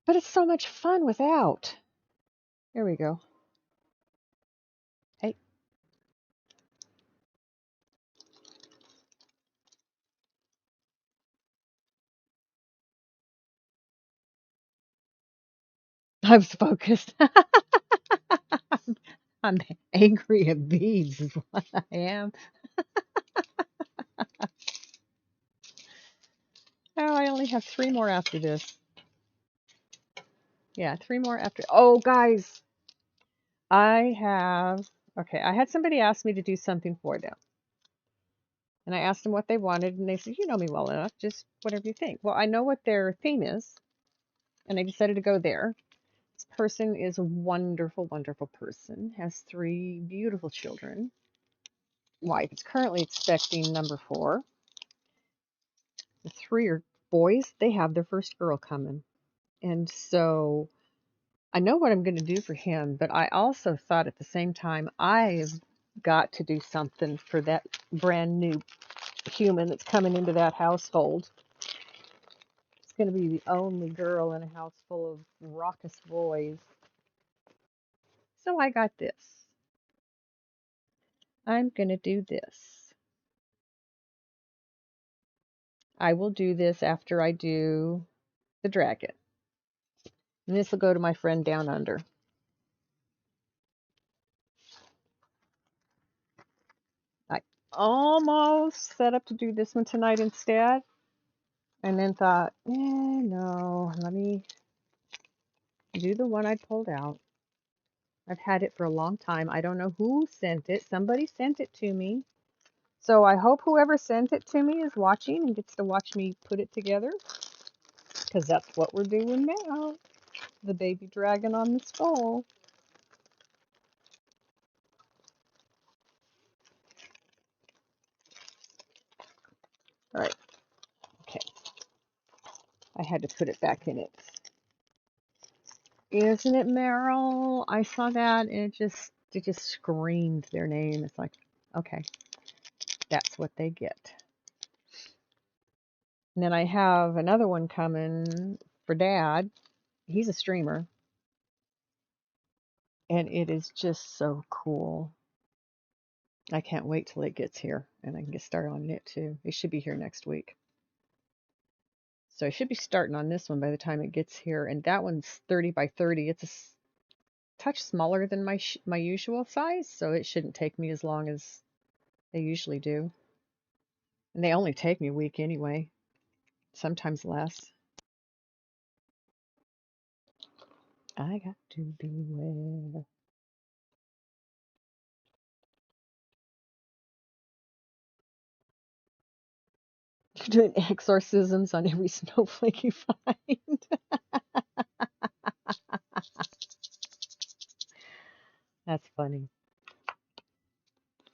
But it's so much fun without. There we go. Hey, I was focused. I'm angry at bees is what I am. Oh, I only have 3 more after this. Yeah, 3 more after. Oh, guys, I have. Okay, I had somebody ask me to do something for them. And I asked them what they wanted, and they said, "You know me well enough, just whatever you think." Well, I know what their theme is, and I decided to go there. This person is a wonderful, wonderful person, has 3 beautiful children. Wife is currently expecting number 4. The 3 are boys. They have their first girl coming. And so I know what I'm going to do for him, but I also thought at the same time, I've got to do something for that brand new human that's coming into that household. It's going to be the only girl in a house full of raucous boys. So I got this. I'm going to do this. I will do this after I do the dragon. And this will go to my friend down under. I almost set up to do this one tonight instead. And then thought, no, let me do the one I pulled out. I've had it for a long time. I don't know who sent it. Somebody sent it to me. So I hope whoever sent it to me is watching and gets to watch me put it together. Because that's what we're doing now. The baby dragon on the skull. All right. Okay. I had to put it back in it. Isn't it Meryl? I saw that and it just screamed their name. It's like, okay, that's what they get. And then I have another one coming for Dad. He's a streamer. And it is just so cool. I can't wait till it gets here and I can get started on it too. It should be here next week. So I should be starting on this one by the time it gets here. And that one's 30 by 30. It's a touch smaller than my usual size, so it shouldn't take me as long as they usually do. And they only take me a week anyway, sometimes less. I got to beware. Doing exorcisms on every snowflake you find. That's funny.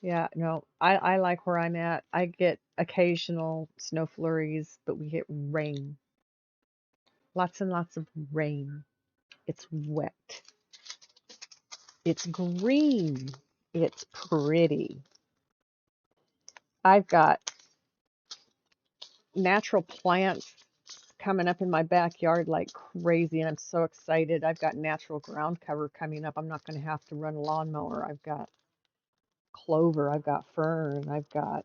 Yeah, no, I like where I'm at. I get occasional snow flurries, but we get rain. Lots and lots of rain. It's wet. It's green. It's pretty. I've got natural plants coming up in my backyard like crazy, and I'm so excited. I've got natural ground cover coming up. I'm not going to have to run a lawnmower. I've got clover. I've got fern. I've got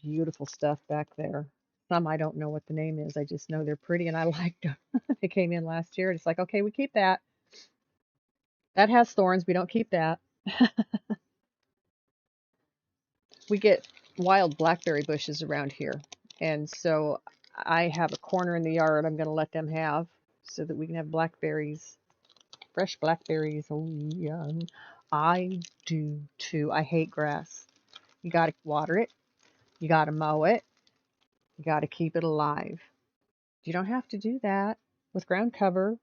beautiful stuff back there. Some I don't know what the name is. I just know they're pretty and I liked them. They came in last year. It's like, okay, we keep that. That has thorns. We don't keep that. We get wild blackberry bushes around here. And so I have a corner in the yard I'm going to let them have so that we can have blackberries, fresh blackberries. Oh, yeah. I do too. I hate grass. You got to water it. You got to mow it. You got to keep it alive. You don't have to do that. with ground cover,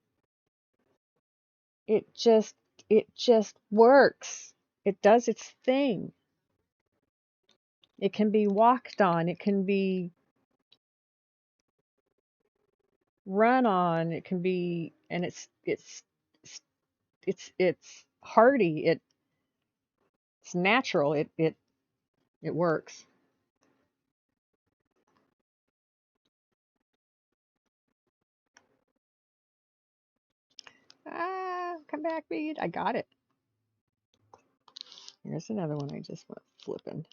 it just works. It does its thing. It can be walked on, it can be run on, it can be, and it's hardy. It's natural. It works. Ah, come back, bead. I got it. Here's another one I just went flipping.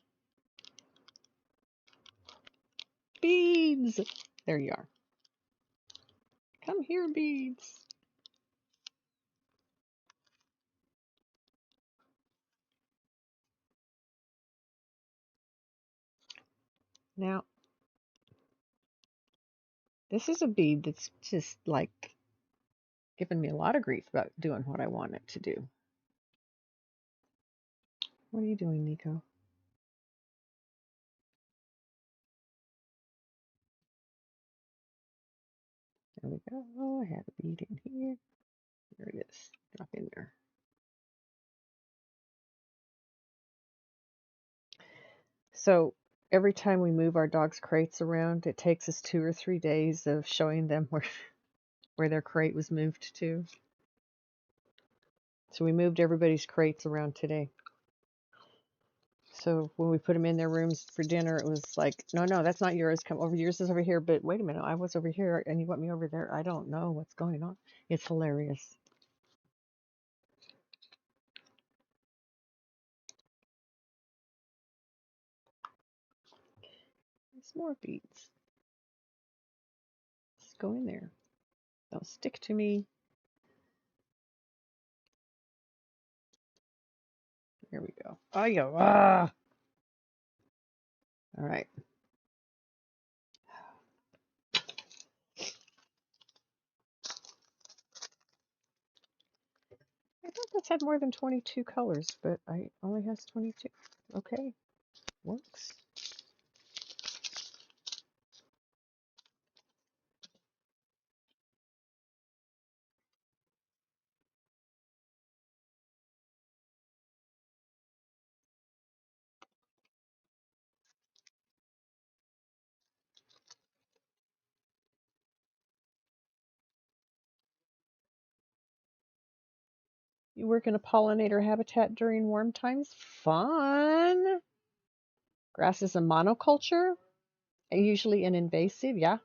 Beads. There you are. Come here, beads. Now, this is a bead that's just like giving me a lot of grief about doing what I want it to do. What are you doing, Nico? There we go. Oh, I have a bead in here. There it is. Drop in there. So every time we move our dog's crates around, it takes us 2 or 3 days of showing them where their crate was moved to. So we moved everybody's crates around today. So when we put them in their rooms for dinner, it was like, no, that's not yours. Come over. Yours is over here. But wait a minute, I was over here and you want me over there. I don't know what's going on. It's hilarious. There's more beads. Let's go in there. Don't stick to me. Here we go. Oh, yeah. Ah. All right. I thought this had more than 22 colors, but I only has 22. Okay, works. You work in a pollinator habitat during warm times? Fun! Grass is a monoculture, usually an invasive, yeah.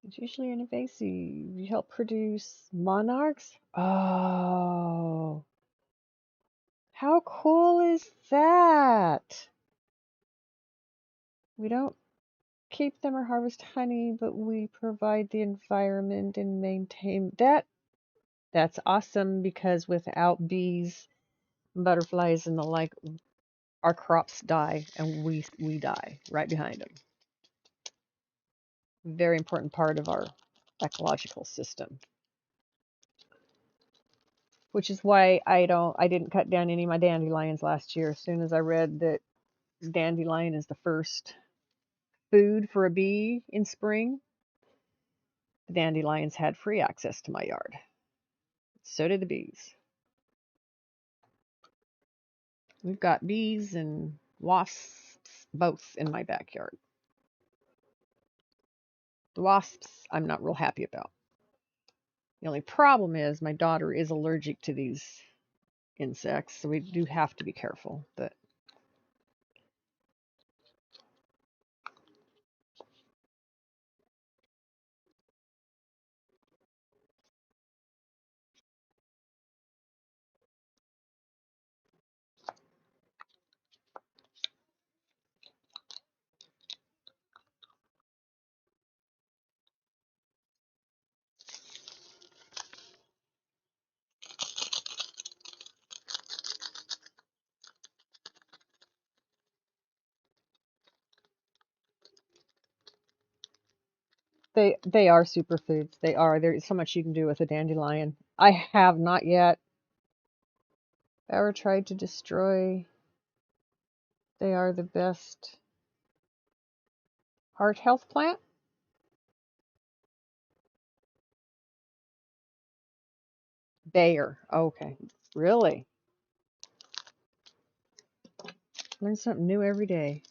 It's usually an invasive. You help produce monarchs? Oh, how cool is that? We don't keep them or harvest honey, but we provide the environment and maintain that. That's awesome because without bees, butterflies, and the like, our crops die and we die right behind them. Very important part of our ecological system. Which is why I didn't cut down any of my dandelions last year. As soon as I read that dandelion is the first food for a bee in spring, the dandelions had free access to my yard. So did the bees. We've got bees and wasps both in my backyard. The wasps I'm not real happy about. The only problem is my daughter is allergic to these insects, so we do have to be careful. But they are superfoods. They are. There's so much you can do with a dandelion. I have not yet ever tried to destroy They are the best heart health plant. Bayer. Okay. Really? Learn something new every day.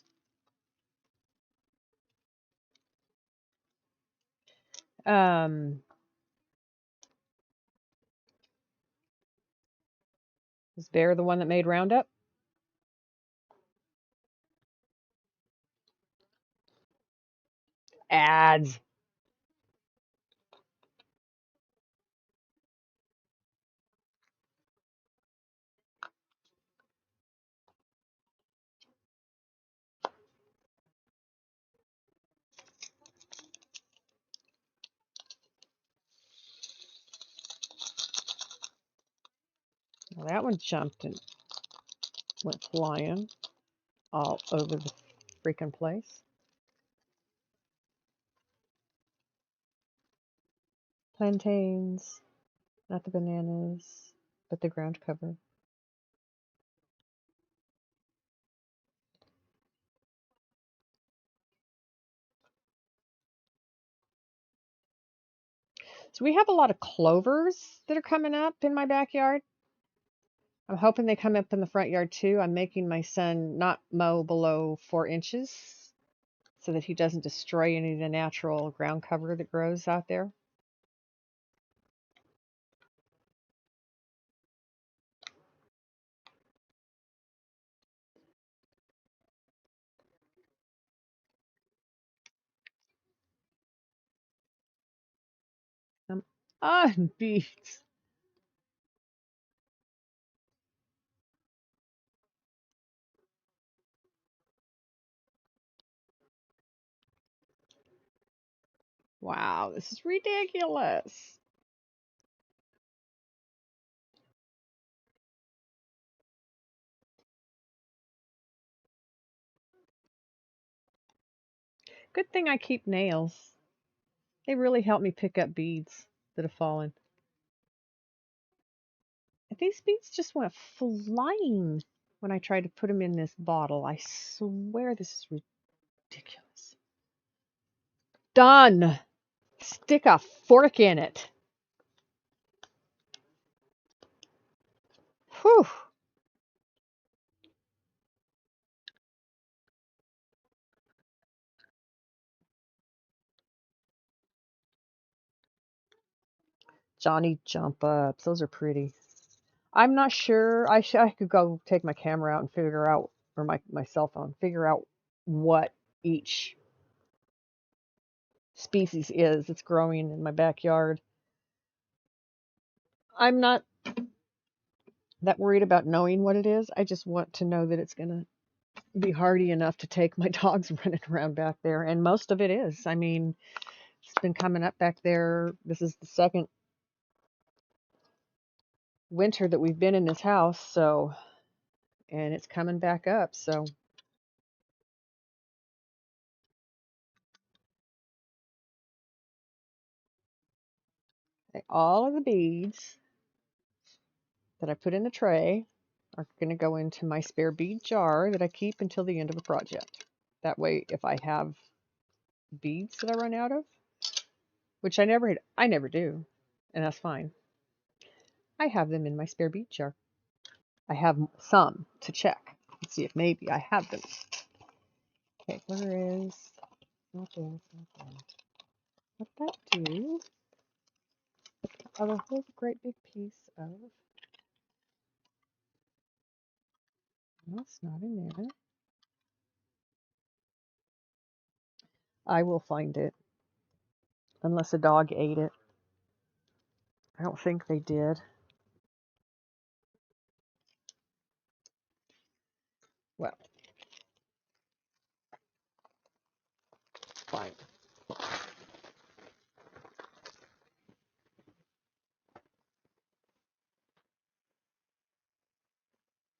Um, is Bayer the one that made Roundup? Ads. Well, that one jumped and went flying all over the freaking place. Plantains, not the bananas, but the ground cover. So we have a lot of clovers that are coming up in my backyard. I'm hoping they come up in the front yard too. I'm making my son not mow below 4 inches so that he doesn't destroy any of the natural ground cover that grows out there. On beets. Wow, this is ridiculous. Good thing I keep nails. They really help me pick up beads that have fallen. These beads just went flying when I tried to put them in this bottle. I swear this is ridiculous. Done. Stick a fork in it. Whew. Johnny jump ups. Those are pretty. I'm not sure. I could go take my camera out and figure out, or my cell phone, figure out what each species is that's growing in my backyard. I'm not that worried about knowing what it is. I just want to know that it's going to be hardy enough to take my dogs running around back there. And most of it is. I mean, it's been coming up back there. This is the second winter that we've been in this house, so, and it's coming back up. So all of the beads that I put in the tray are going to go into my spare bead jar that I keep until the end of a project. That way, if I have beads that I run out of, which I never do, and that's fine. I have them in my spare bead jar. I have some to check and see if maybe I have them. Okay, where is, not there, not there. What that do? Oh, there's a great big piece of, no, it's not in there. I will find it, unless a dog ate it. I don't think they did. Well, fine.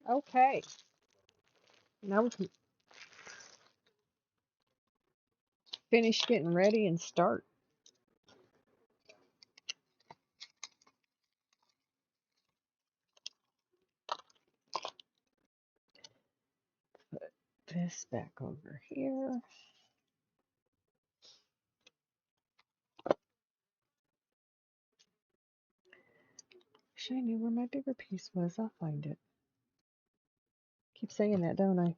Okay, now we can finish getting ready and start. this back over here. Wish I knew where my bigger piece was. I'll find it. Keep saying that, don't I?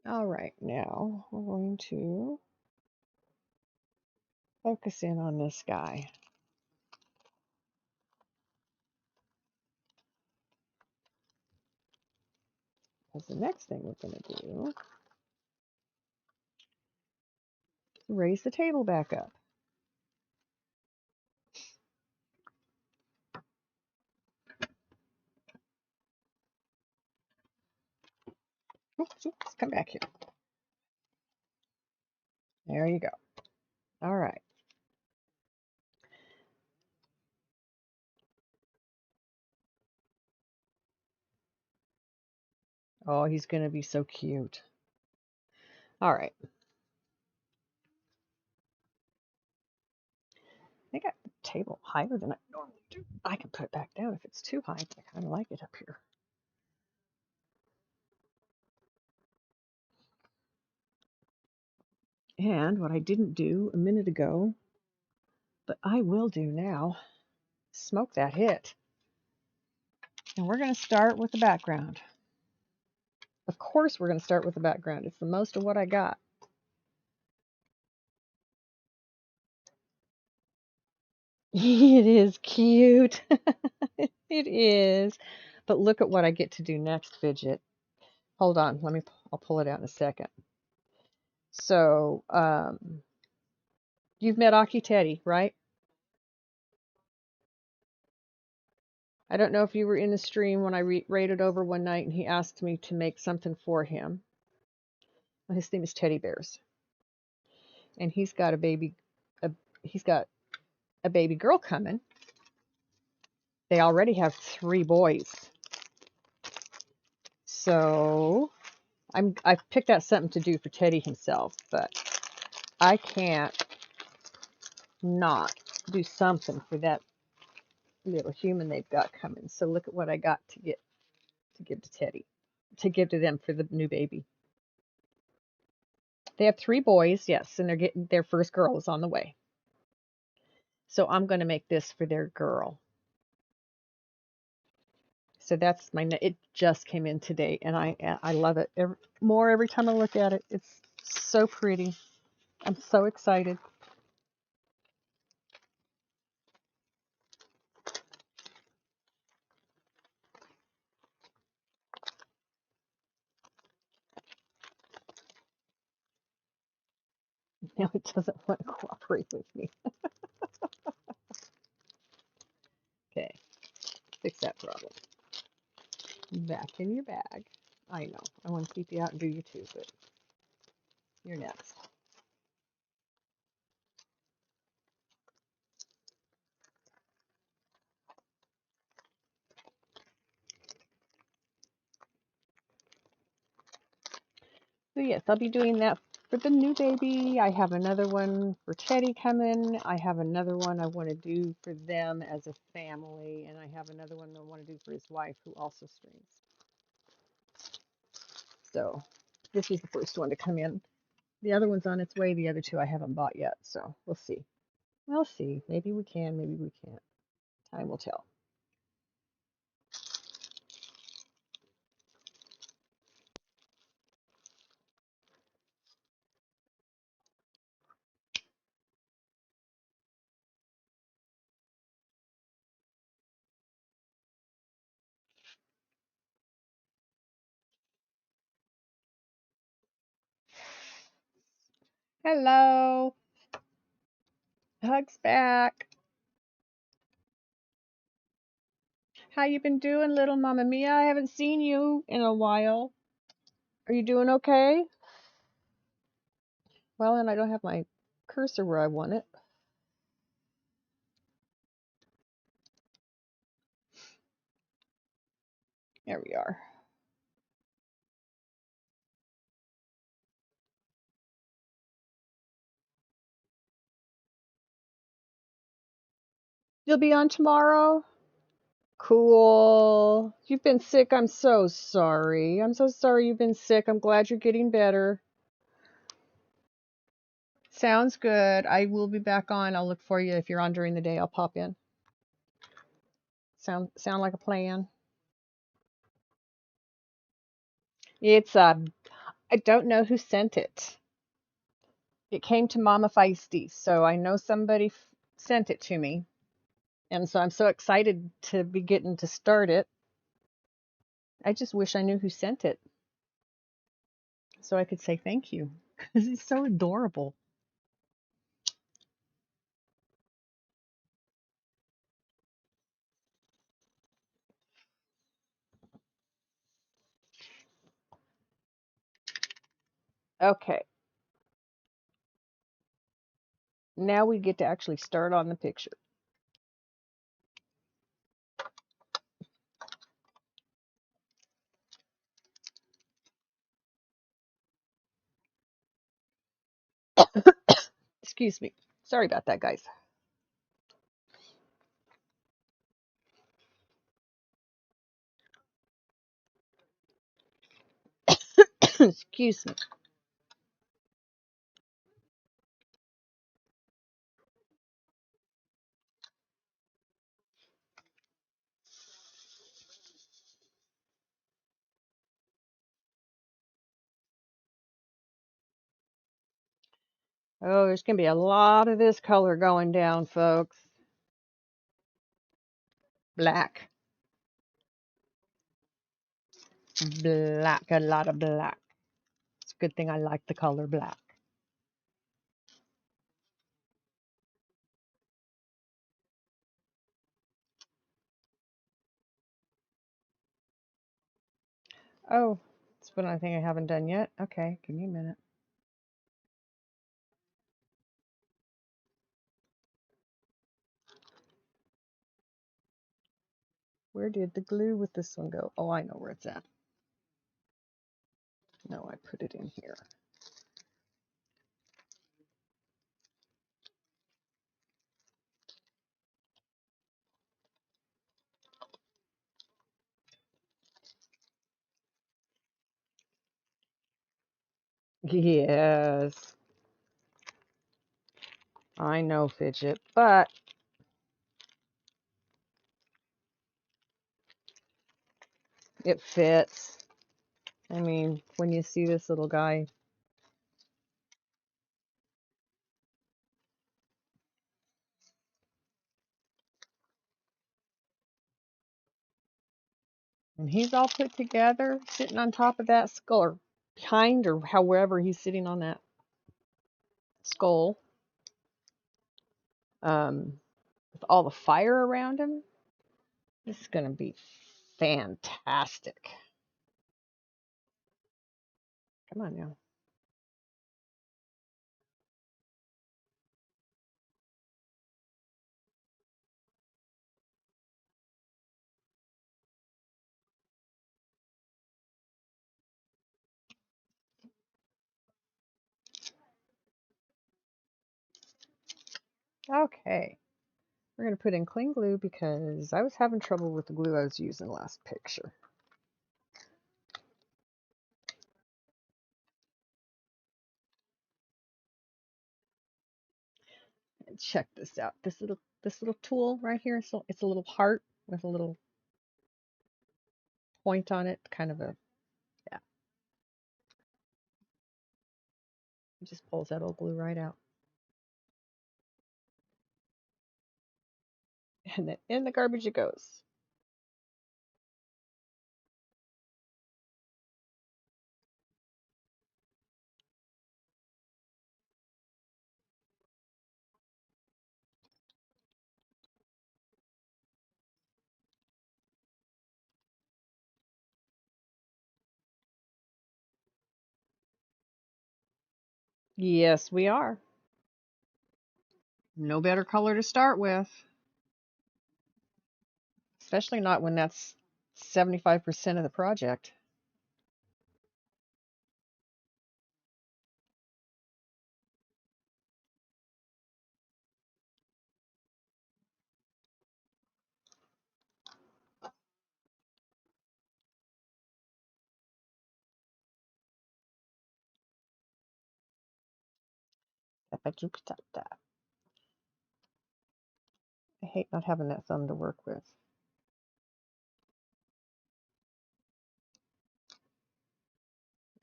All right, now we're going to focus in on this guy. Because the next thing we're going to do is raise the table back up. Oops, come back here. There you go. All right. Oh, he's going to be so cute. All right. I got the table higher than I normally do. I can put it back down if it's too high, but I kind of like it up here. And what I didn't do a minute ago, but I will do now, smoke that hit. And we're going to start with the background. Of course we're going to start with the background. It's the most of what I got. It is cute. It is. But look at what I get to do next, Fidget. Hold on. I'll pull it out in a second. So, you've met Aki Teddy, right? I don't know if you were in the stream when I raided over one night and he asked me to make something for him. Well, his theme is teddy bears. And he's got he's got a baby girl coming. They already have 3 boys. So I've picked out something to do for Teddy himself, but I can't not do something for that little human they've got coming. So look at what I got to give to Teddy, to give to them for the new baby. They have 3 boys, yes, and they're getting their first girl is on the way. So I'm going to make this for their girl. So that's it just came in today, and I love it more every time I look at it. It's so pretty. I'm so excited. Now it doesn't want to cooperate with me. Okay, fix that problem. Back in your bag. I know. I want to keep you out and do you too, but you're next. So yes, I'll be doing that for the new baby. I have another one for Teddy coming. I have another one I want to do for them as a family, and I have another one I want to do for his wife who also streams. So this is the first one to come in. The other one's on its way. The other 2 I haven't bought yet, so we'll see. We'll see. Maybe we can, maybe we can't. Time will tell. Hello. Hugs back. How you been doing, little Mama Mia? I haven't seen you in a while. Are you doing okay? Well, and I don't have my cursor where I want it. There we are. You'll be on tomorrow? Cool. You've been sick. I'm so sorry. I'm so sorry you've been sick. I'm glad you're getting better. Sounds good. I will be back on. I'll look for you. If you're on during the day, I'll pop in. Sound like a plan? It's I don't know who sent it. It came to Mama Feisty, so I know somebody sent it to me. And so I'm so excited to be getting to start it. I just wish I knew who sent it so I could say thank you. Because it's so adorable. Okay, now we get to actually start on the picture. Excuse me. Sorry about that, guys. Excuse me. Oh, there's going to be a lot of this color going down, folks. Black. Black. A lot of black. It's a good thing I like the color black. Oh, that's one thing I haven't done yet. Okay, give me a minute. Where did the glue with this one go? Oh, I know where it's at. No, I put it in here. Yes, I know, Fidget, but it fits. I mean, when you see this little guy, and he's all put together, sitting on top of that skull, or behind, or however he's sitting on that skull, with all the fire around him. This is going to be fantastic. Come on now. Okay. We're going to put in cling glue because I was having trouble with the glue I was using last picture. And check this out. This little tool right here, so it's a little heart with a little point on it, kind of a, yeah. It just pulls that old glue right out. And then in the garbage it goes. Yes, we are. No better color to start with, especially not when that's 75% of the project. I hate not having that thumb to work with.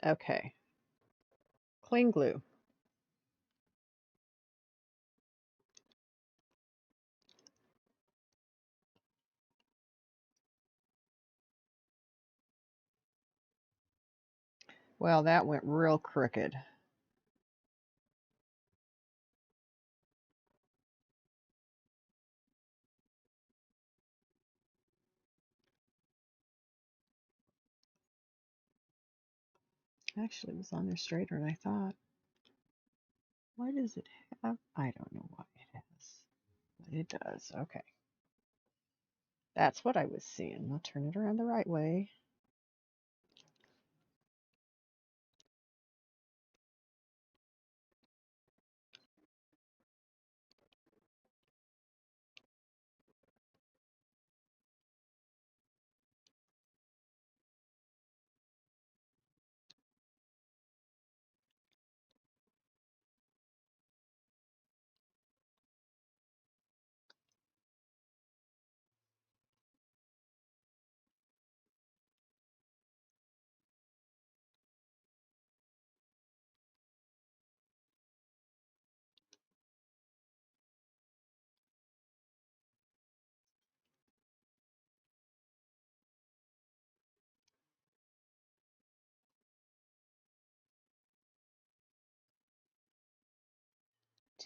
Okay. Cling glue. Well, that went real crooked. Actually, it was on there straighter than I thought. Why does it have? I don't know why it has, but it does. Okay. That's what I was seeing. I'll turn it around the right way.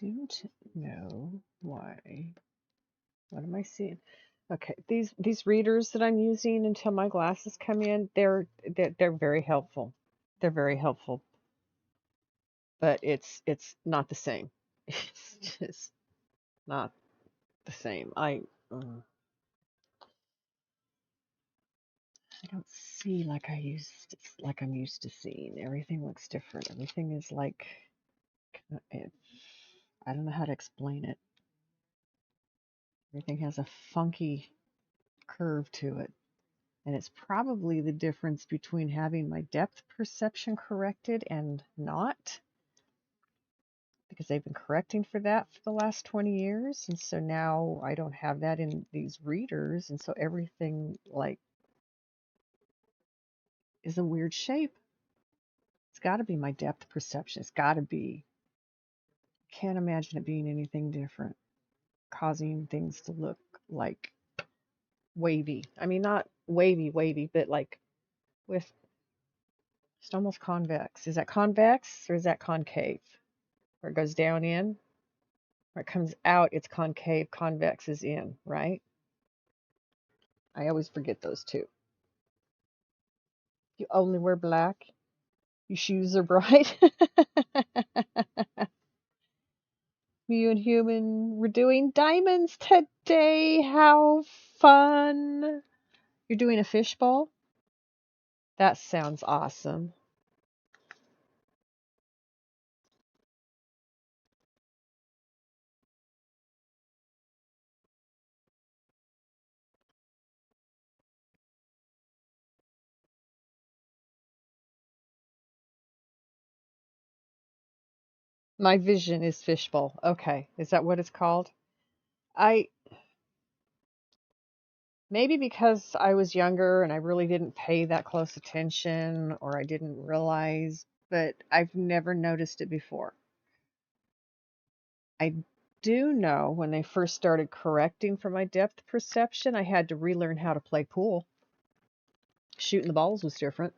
Don't know why. What am I seeing? Okay, these readers that I'm using until my glasses come in, they're very helpful. They're very helpful, but it's not the same. It's just not the same. I don't see like I'm used to seeing. Everything looks different. Everything is like it, I don't know how to explain it. Everything has a funky curve to it. And it's probably the difference between having my depth perception corrected and not, because they've been correcting for that for the last 20 years. And so now I don't have that in these readers. And so everything like is a weird shape. It's got to be my depth perception. It's got to be. Can't imagine it being anything different, causing things to look like wavy. I mean, not wavy, but like with it's almost convex. Is that convex or is that concave? Where it goes down in, where it comes out, it's concave. Convex is in, right? I always forget those two. You only wear black. Your shoes are bright. You and Human, we're doing diamonds today. How fun! You're doing a fishbowl? That sounds awesome. My vision is fishbowl. Okay, is that what it's called? I Maybe because I was younger and I really didn't pay that close attention or I didn't realize, but I've never noticed it before. I do know when they first started correcting for my depth perception, I had to relearn how to play pool. Shooting the balls was different.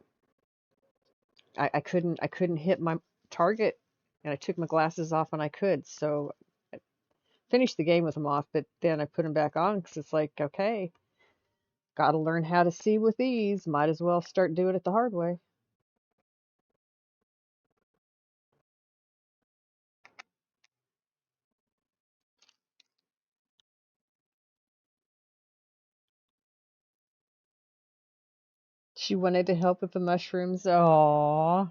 I couldn't hit my target, and I took my glasses off when I could. So I finished the game with them off, but then I put them back on because it's like, okay, got to learn how to see with these. Might as well start doing it the hard way. She wanted to help with the mushrooms. Oh,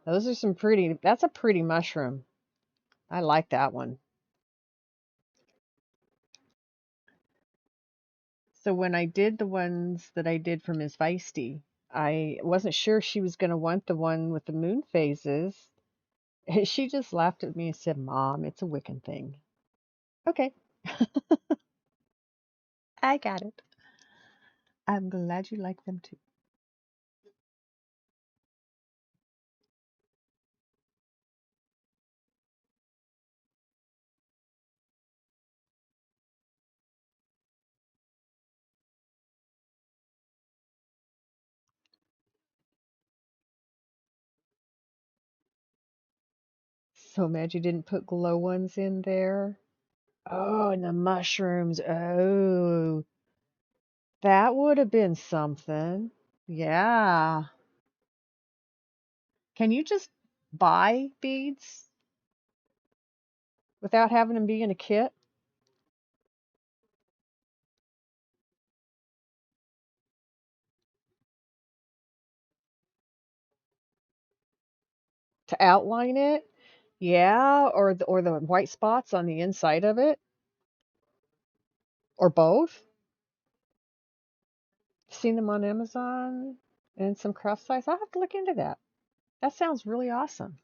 those are some pretty. That's a pretty mushroom. I like that one. So when I did the ones that I did for Ms. Feisty, I wasn't sure she was going to want the one with the moon phases. And she just laughed at me and said, Mom, it's a Wiccan thing. Okay, I got it. I'm glad you like them too. So mad you didn't put glow ones in there. Oh, and the mushrooms. Oh, that would have been something. Yeah. Can you just buy beads without having them be in a kit to outline it? Yeah, or the white spots on the inside of it, or both. Seen them on Amazon and some craft sites. I'll have to look into that. That sounds really awesome.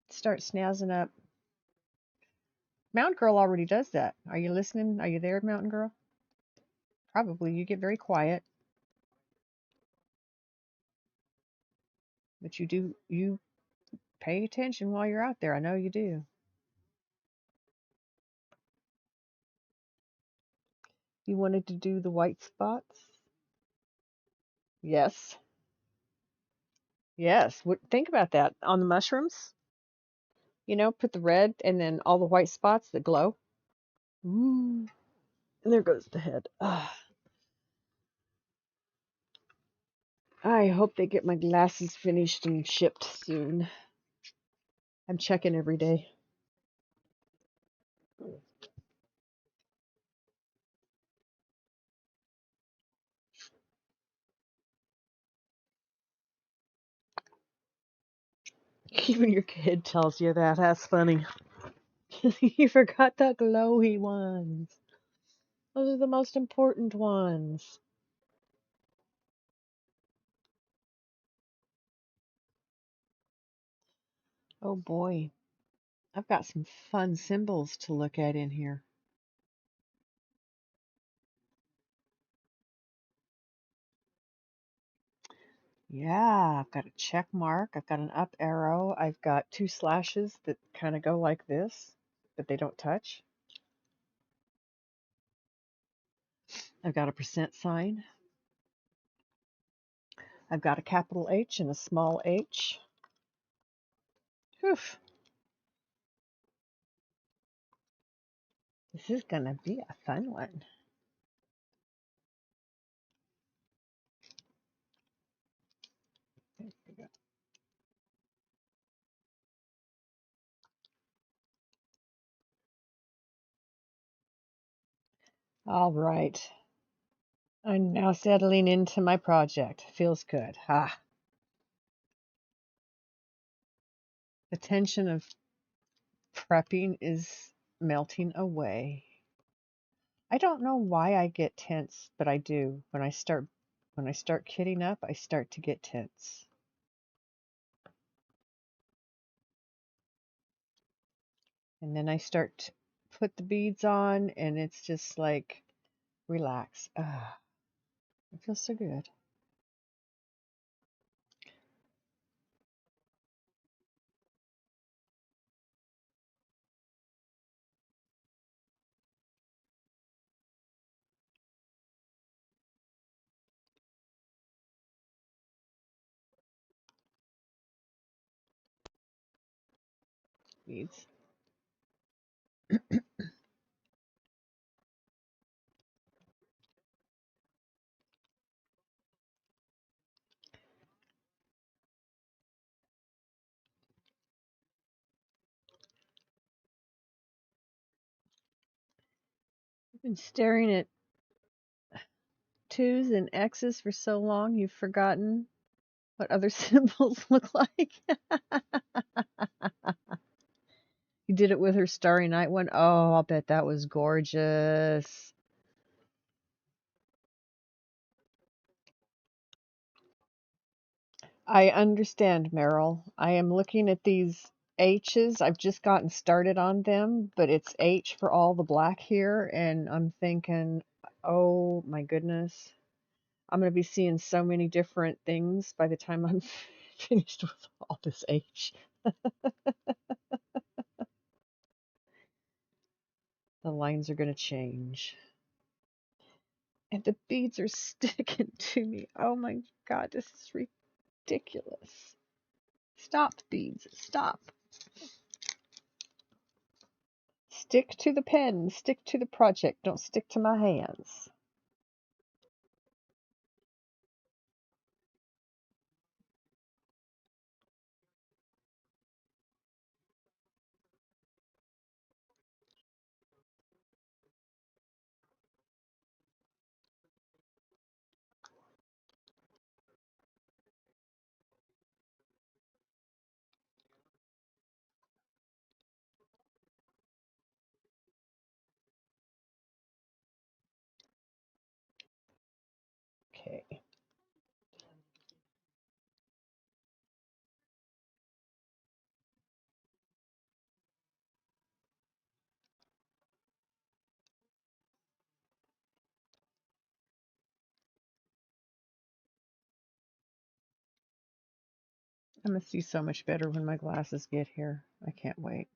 Start snazzing up. Mountain Girl already does that. Are you listening? Are you there, Mountain Girl? Probably. You get very quiet, but you pay attention while you're out there. I know you do. You wanted to do the white spots? Yes. Yes. Think about that. On the mushrooms, put the red and then all the white spots that glow. Ooh. And there goes the head. I hope they get my glasses finished and shipped soon. I'm checking every day. Even your kid tells you that. That's funny. You forgot the glowy ones. Those are the most important ones. Oh boy. I've got some fun symbols to look at in here. Yeah, I've got a check mark. I've got an up arrow. I've got two slashes that kind of go like this, but they don't touch. I've got a percent sign. I've got a capital H and a small h. Whew. This is going to be a fun one. All right. I'm now settling into my project. Feels good. The tension of prepping is melting away. I don't know why I get tense, but I do. When I start kitting up, I start to get tense. And then I start to put the beads on and it's just like relax. It feels so good. Beads. I've been staring at twos and X's for so long you've forgotten what other symbols look like. You did it with her Starry Night one. Oh, I'll bet that was gorgeous. I understand, Meryl. I am looking at these H's. I've just gotten started on them, but it's H for all the black here, and I'm thinking, oh my goodness, I'm going to be seeing so many different things by the time I'm finished with all this H. The lines are going to change. And the beads are sticking to me. Oh my God, this is ridiculous. Stop, beads, stop. Stick to the pen, stick to the project, don't stick to my hands. Okay. I'm going to see so much better when my glasses get here. I can't wait.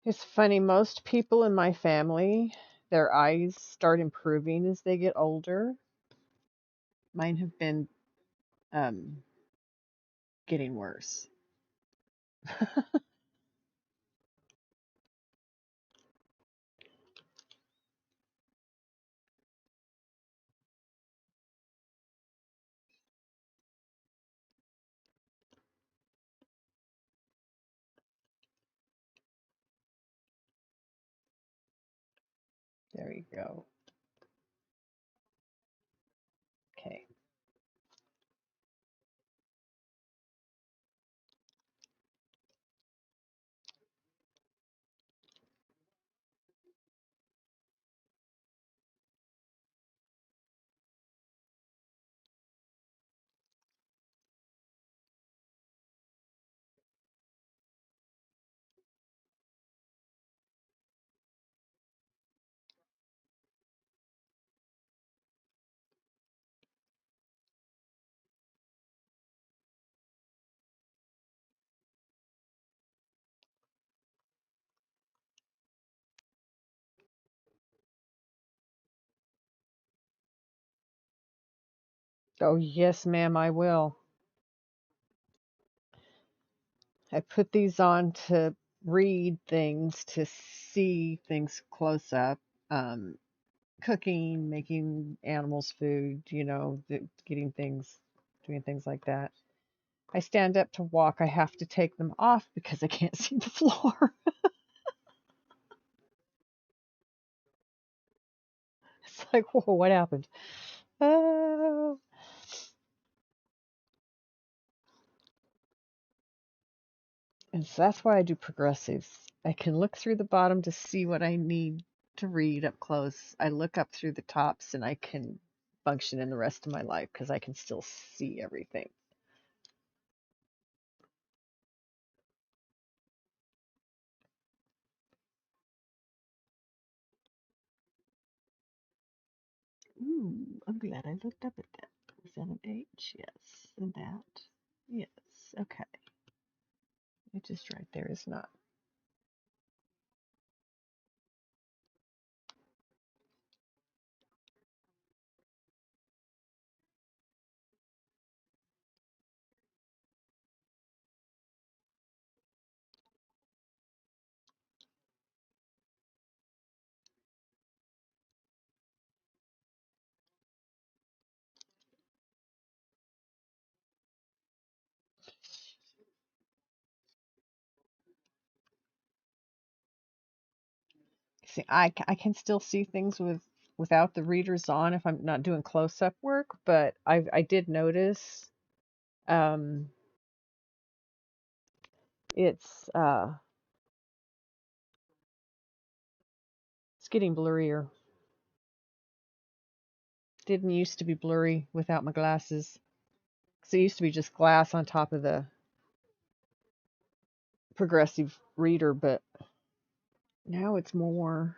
It's funny, most people in my family, their eyes start improving as they get older. Mine have been um, getting worse. There you go. Okay. Oh, yes, ma'am, I will. I put these on to read things, to see things close up. Cooking, making animals food, getting things, doing things like that. I stand up to walk. I have to take them off because I can't see the floor. It's like, whoa, what happened? Oh. And so that's why I do progressives. I can look through the bottom to see what I need to read up close. I look up through the tops and I can function in the rest of my life because I can still see everything. Ooh, I'm glad I looked up at that. Is that an H? Yes. And that? Yes. Okay. It just right there is not. See, I can still see things with without the readers on if I'm not doing close-up work, but I did notice um, it's it's getting blurrier. Didn't used to be blurry without my glasses. 'Cause it used to be just glass on top of the progressive reader, but now it's more.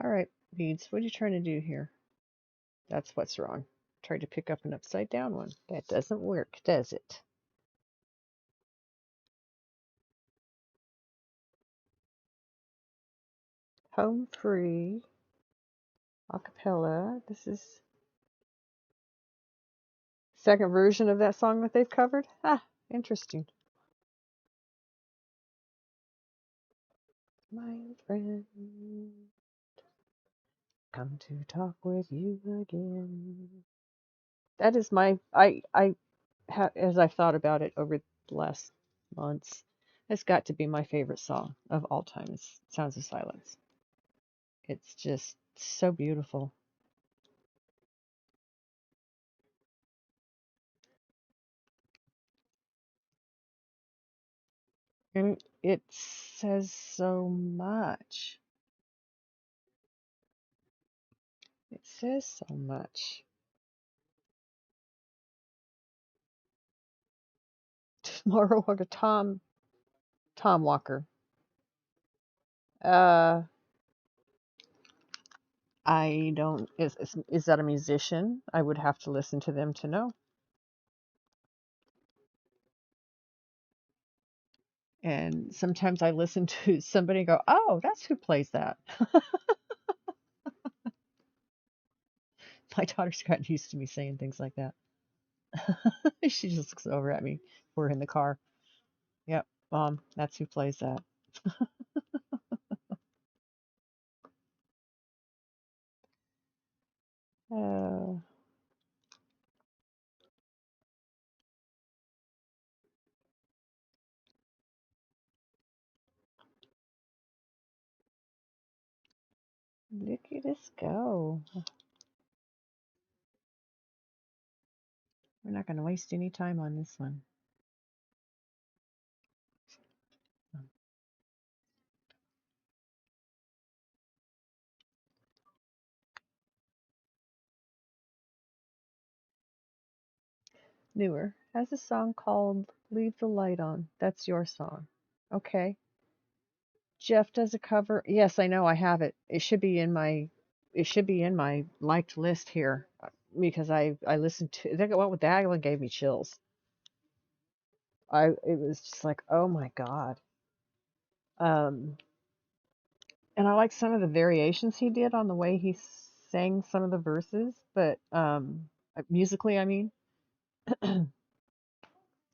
All right, Beads, what are you trying to do here? That's what's wrong. Tried to pick up an upside down one. That doesn't work, does it? Home free, acapella. This is second version of that song that they've covered. Ah, interesting. My friend, come to talk with you again. That is my as I've thought about it over the last months, it's got to be my favorite song of all time. It's Sounds of Silence. It's just so beautiful. And it says so much. It says so much. Tomorrow Walker, Tom Walker. Uh, I don't. Is that a musician? I would have to listen to them to know. And sometimes I listen to somebody and go, "Oh, that's who plays that." My daughter's gotten used to me saying things like that. She just looks over at me. We're in the car. Yep, Mom, that's who plays that. Uh, Look at us go. We're not going to waste any time on this one. Newer has a song called Leave the Light On. That's your song. Okay. Jeff does a cover. Yes, I know I have it. It should be in my liked list here because I listened to that one gave me chills. It was just like, "Oh my God." Um and I like some of the variations he did on the way he sang some of the verses, but musically, I mean.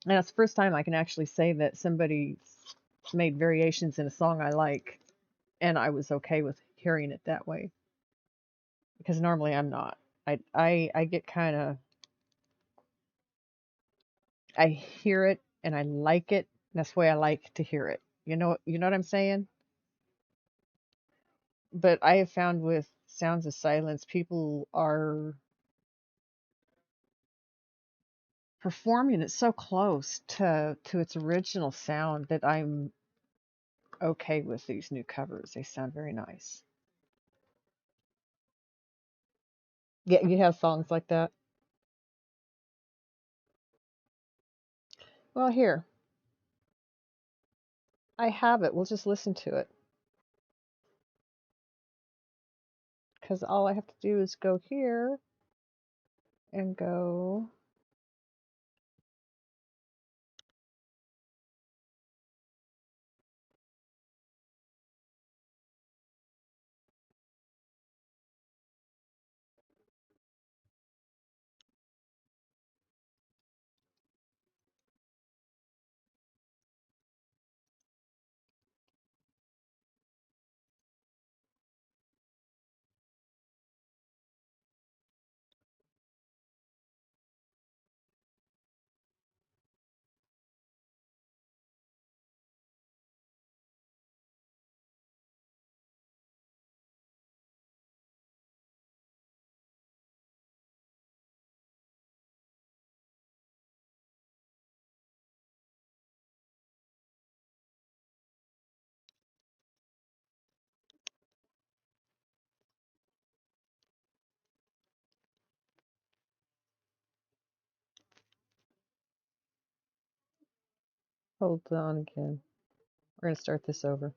And it's the first time I can actually say that somebody made variations in a song I like, and I was okay with hearing it that way because normally I'm not. I get kind of I hear it and I like it. That's the way I like to hear it. You know what I'm saying? But I have found with Sounds of Silence, people are performing it so close to its original sound that I'm okay with these new covers. They sound very nice. Yeah, you have songs like that. Well, here I have it. We'll just listen to it because all I have to do is go here and go. Hold on again. We're gonna start this over.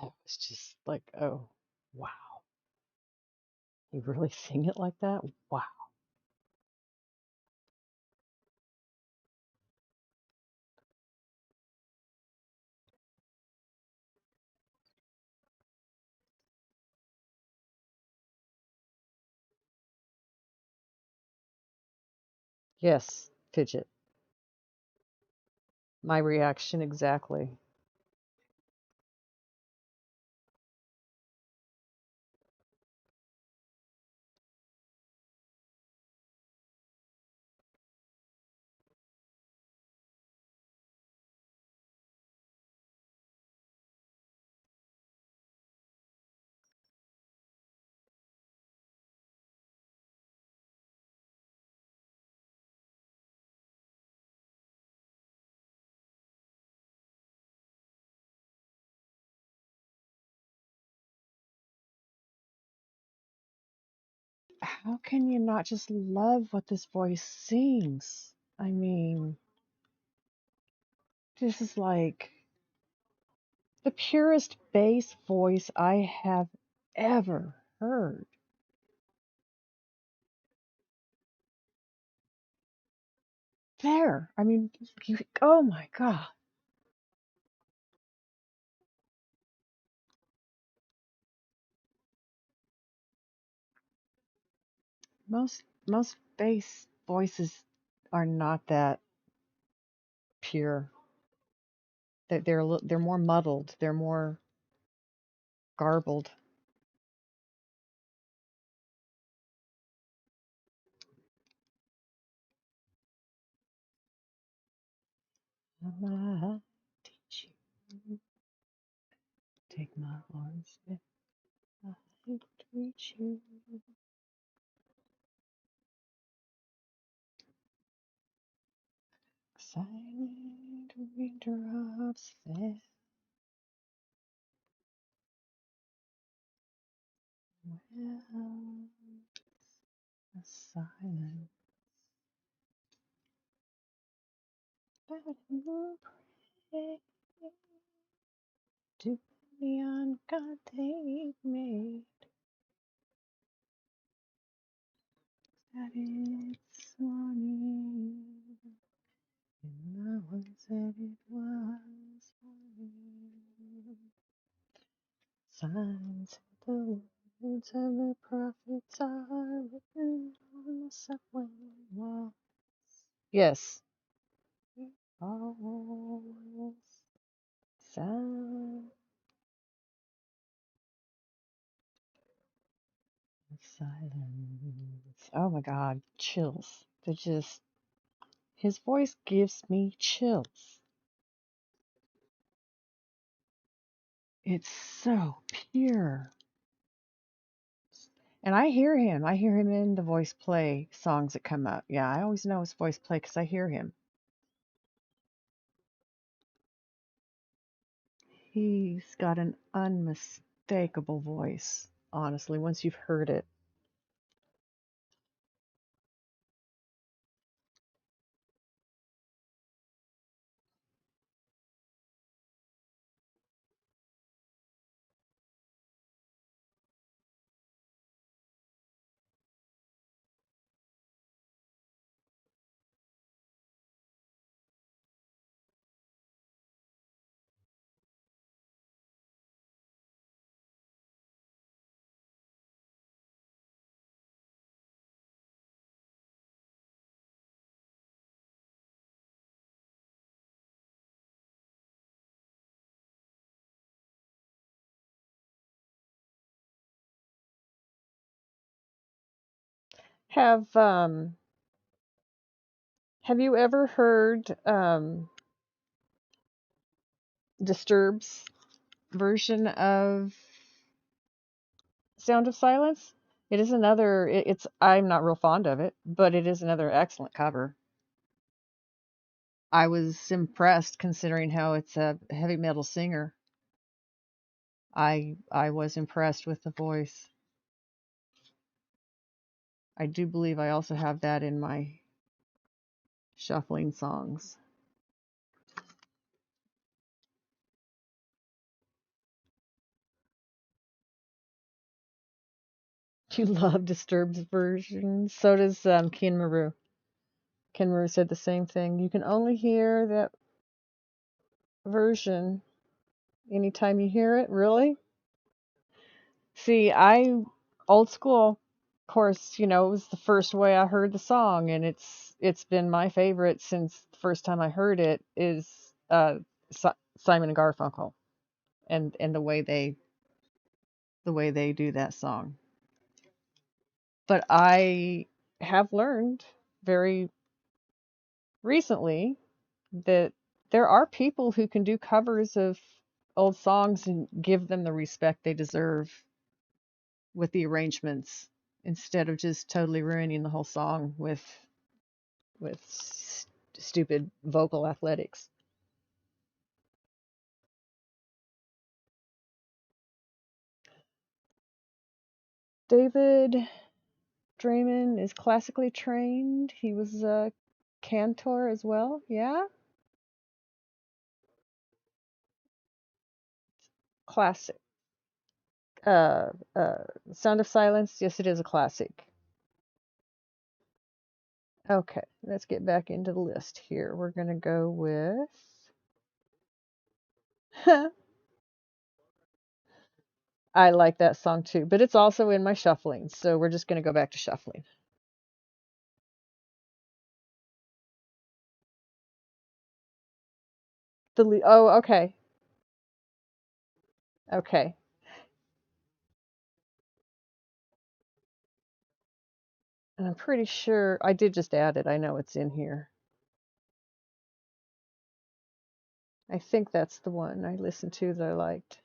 That was just like, oh, wow. You really sing it like that? Wow. Yes, Fidget. My reaction exactly. How can you not just love what this voice sings? I mean, this is like the purest bass voice I have ever heard. There. I mean, oh my God. Most bass voices are not that pure. They're more muddled. They're more garbled. I might teach you, take my arms if I could reach you. Silent raindrops fell silence. But who pray to the God they made that it's morning, and no one said it was morning. Signs of the words of the prophets are written on the subway walls. Yes. Always sound of silence. Oh my God, chills. They're just, his voice gives me chills. It's so pure. And I hear him. I hear him in the voice play songs that come up. Yeah, I always know his voice play because I hear him. He's got an unmistakable voice, honestly, once you've heard it. Have um have you ever heard Disturbed's version of Sound of Silence? It is another it's I'm not real fond of it, but it is another excellent cover. I was impressed considering how it's a heavy metal singer. I was impressed with the voice. I do believe I also have that in my shuffling songs. You love Disturbed's version. So does Ken Maru. Ken Maru said the same thing. You can only hear that version anytime you hear it. Really? See, old school. Of course, it was the first way I heard the song, and it's been my favorite since the first time I heard it. Is Simon and Garfunkel, and the way they do that song. But I have learned very recently that there are people who can do covers of old songs and give them the respect they deserve with the arrangements instead of just totally ruining the whole song with stupid vocal athletics. David Draymond is classically trained. He was a cantor as well. Yeah, classic. Uh, uh, Sound of Silence. Yes, it is a classic. Okay, let's get back into the list here. We're gonna go with. I like that song too, but it's also in my shuffling, so we're just gonna go back to shuffling. Oh, okay, okay. And I'm pretty sure I did just add it. I know it's in here. I think that's the one I listened to that I liked.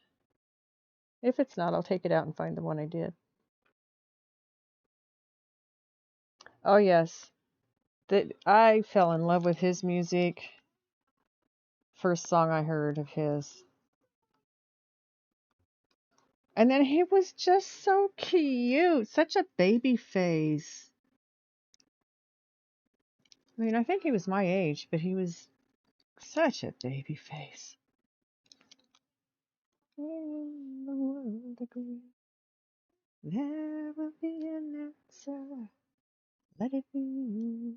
If it's not, I'll take it out and find the one I did. Oh yes, that I fell in love with his music. First song I heard of his. And then he was just so cute, such a baby face. I mean, I think he was my age, but he was such a baby face. In the world agree, there will be an answer. Let it be.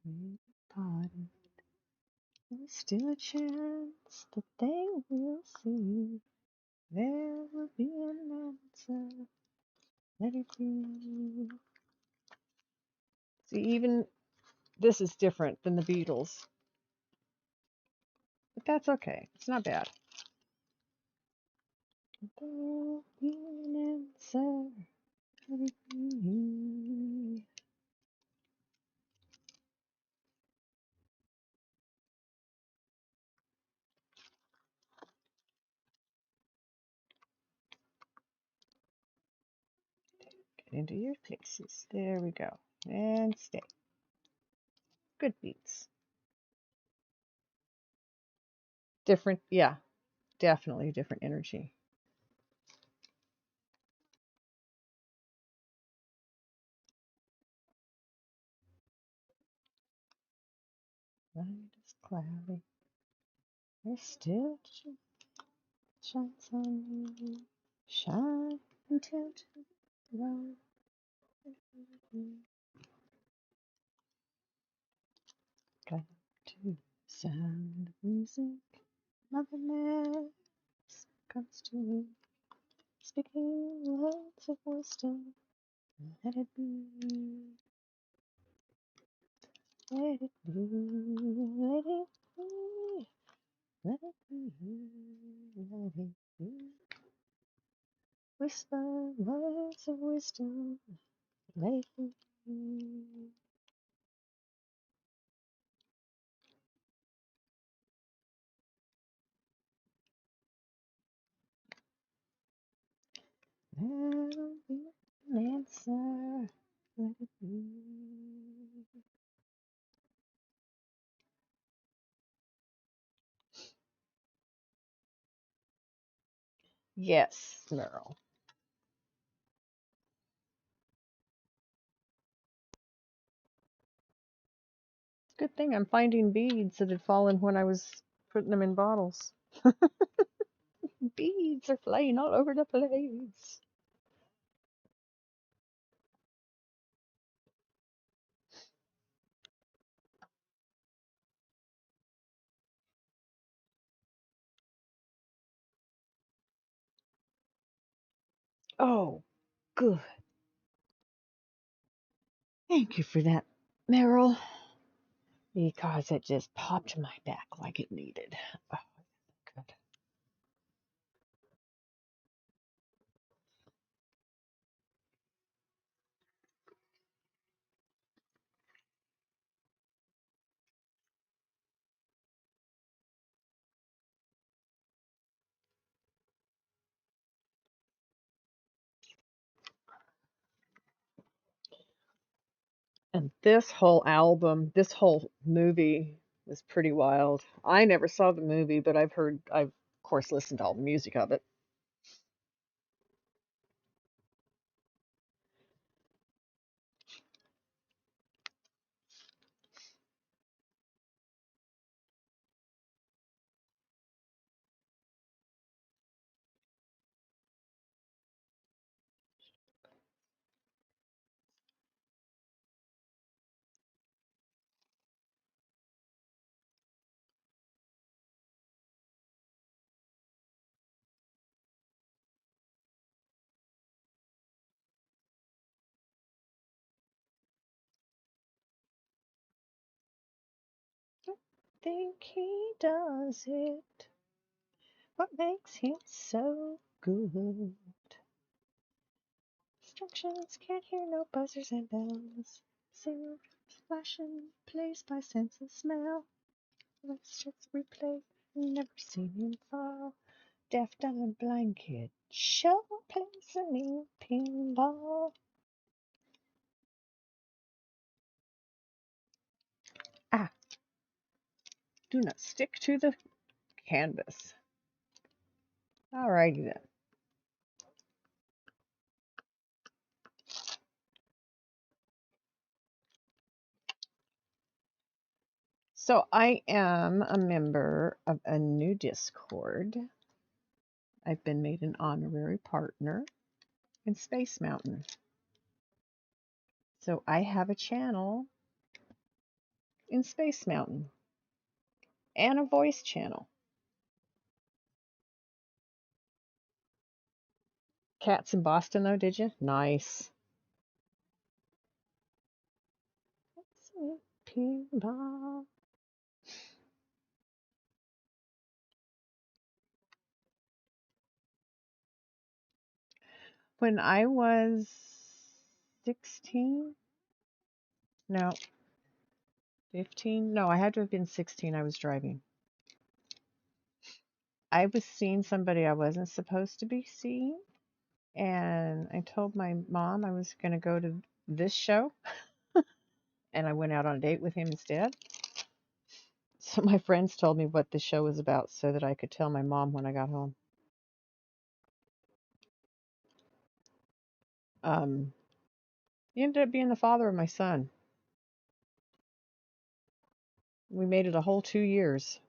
We parted. There's still a chance that they will see. There will be an answer. Let it be. See, even this is different than the Beatles, but that's okay. It's not bad. There will be an answer. Let it be. Get into your places. There we go. And stay. Good beats. Different, yeah, definitely different energy. Night is cloudy. There's still shines on you. Shine until tomorrow. Glad to sound of music. Mother Mary comes to me, speaking words of wisdom. Let it be, let it be, let it be, let it be, let it be. Whisper words of wisdom. Let it be. There'll be an answer. Let it be. Yes, Meryl. Good thing I'm finding beads that had fallen when I was putting them in bottles. Beads are flying all over the place. Oh, good. Thank you for that, Meryl. Because it just popped my back like it needed. Oh, good. And this whole album, this whole movie was pretty wild. I never saw the movie, but I've of course listened to all the music of it. I think he does it. What makes him so good? Instructions, can't hear no buzzers and bells. Zero flashing, plays by sense of smell. Let's just replay, never seen him fall. Deaf, dumb, and blind kid, show plays a mean pinball. Ah, do not stick to the canvas. Alrighty then. So I am a member of a new Discord. I've been made an honorary partner in Space Mountain. So I have a channel in Space Mountain and a voice channel. Cats in Boston, though, did you? Nice. Pinball. When I was 16, no, 15, no, I had to have been 16. I was driving. I was seeing somebody I wasn't supposed to be seeing, and I told my mom I was going to go to this show, and I went out on a date with him instead. So my friends told me what the show was about so that I could tell my mom when I got home. He ended up being the father of my son. We made it a whole 2 years.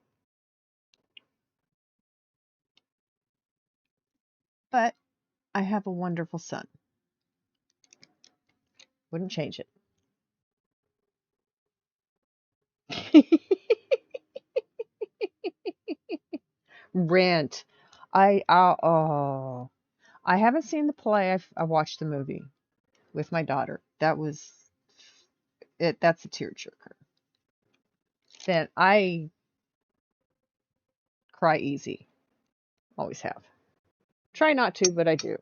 But I have a wonderful son. Wouldn't change it. Rent. Oh, I haven't seen the play. I watched the movie with my daughter. That was it. That's a tearjerker. Then I cry easy. Always have. Try not to, but I do.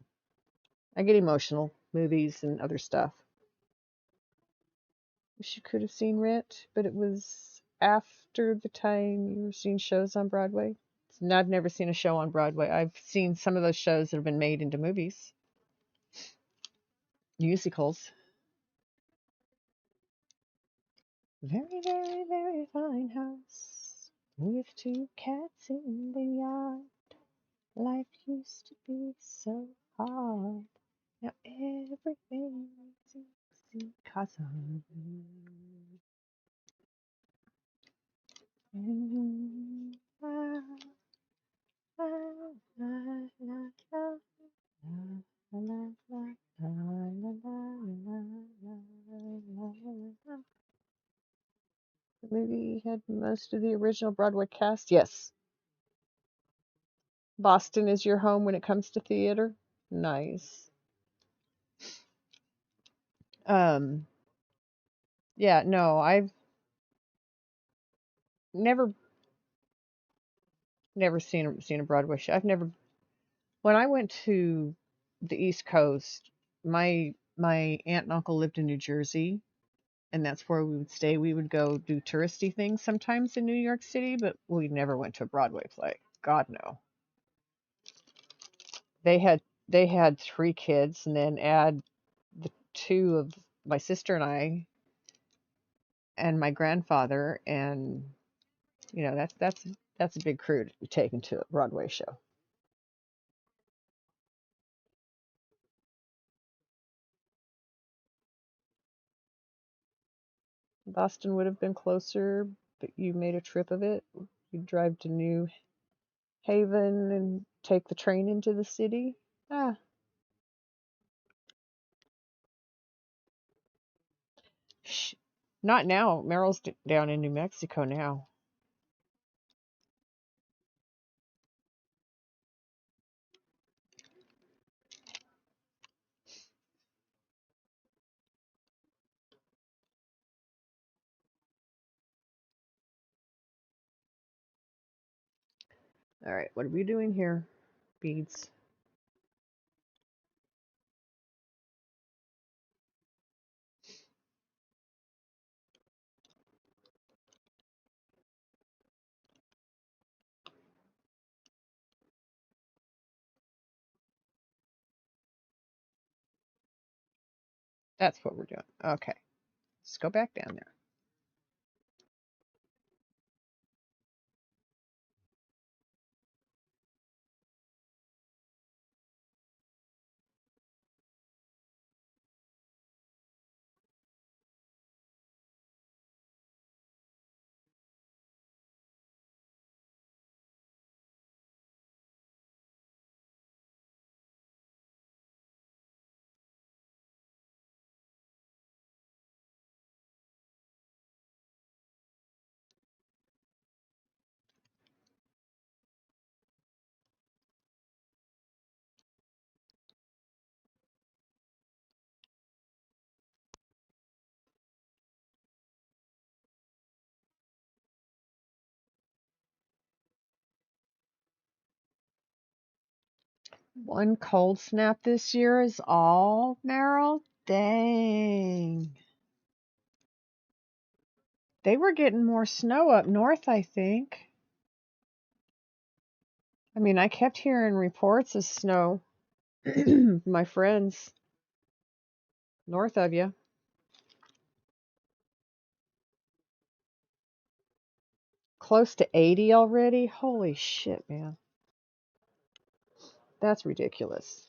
I get emotional. Movies and other stuff. Wish you could have seen Rent, but it was after the time you were seeing shows on Broadway. And I've never seen a show on Broadway. I've seen some of those shows that have been made into movies, musicals. Very, very, very fine house with two cats in the yard. Life used to be so hard. Now everything's easy 'cause of you. La, la, la, la, la, la, la, la, la, la, la, la, la. The movie had most of the original Broadway cast. Yes. Boston is your home when it comes to theater. Nice. Um, yeah, no, I've never seen a Broadway show. I've never when I went to the East Coast, my aunt and uncle lived in New Jersey, and that's where we would stay. We would go do touristy things sometimes in New York City, but we never went to a Broadway play. God no. They had they had 3 kids, and then add the two of my sister and my grandfather, and that's a big crew to be taken to a Broadway show. Boston would have been closer, but you made a trip of it. You'd drive to New Haven and take the train into the city. Ah, sh- not now. Merrill's down in New Mexico now. All right, what are we doing here? Beads. That's what we're doing. Okay, let's go back down there. One cold snap this year is all Meryl. Dang. They were getting more snow up north, I think. I mean, I kept hearing reports of snow. My friends north of you. Close to 80 already? Holy shit, man. That's ridiculous.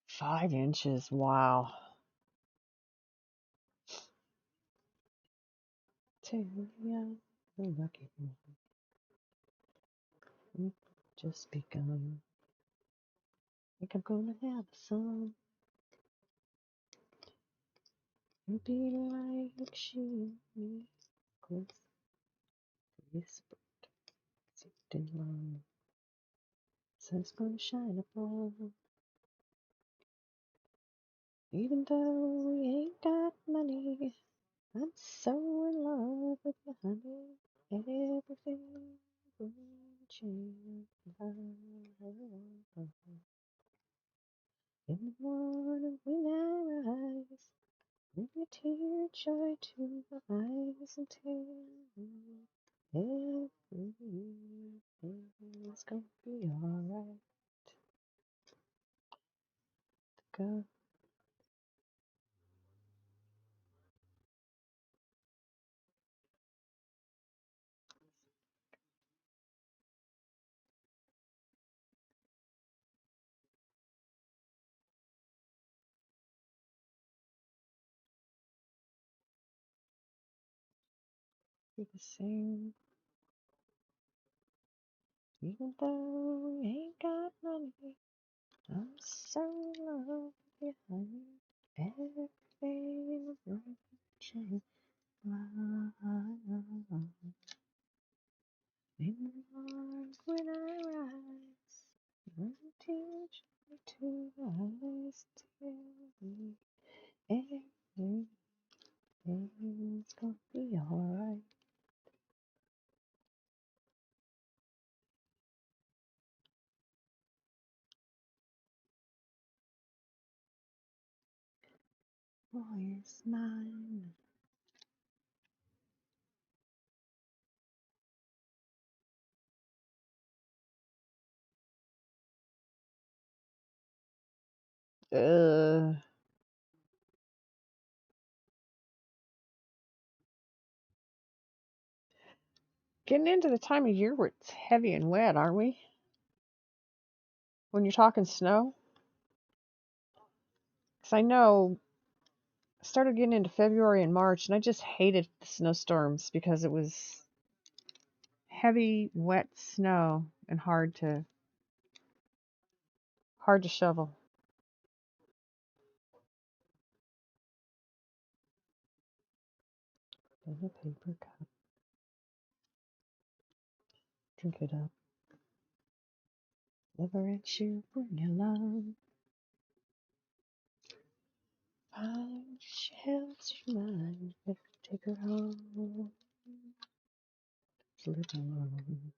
Five inches. Wow. Tell ya, the lucky one just begun. Think I'm gonna have some. You'll be like she me. Close whisper, sitting long. Sun's gonna shine upon. Even though we ain't got money, I'm so in love with you, honey. Everything will change. In the morning when I rise, bring a tear joy to my eyes and tell me everything's gonna be alright. Go be the same. Even though we ain't got money, I'm so in love with you, honey. Everything will change. In the morning when I rise, bring a tear to my eyes, tell me everything's gonna be alright. Boy is mine. Getting into the time of year where it's heavy and wet, aren't we? When you're talking snow? Because I know I started getting into February and March, and I just hated the snowstorms because it was heavy, wet snow and hard to shovel. In a paper cup, drink it up. Lover and shoe, bring your love. She helps your mind. Better take her home. Live alone.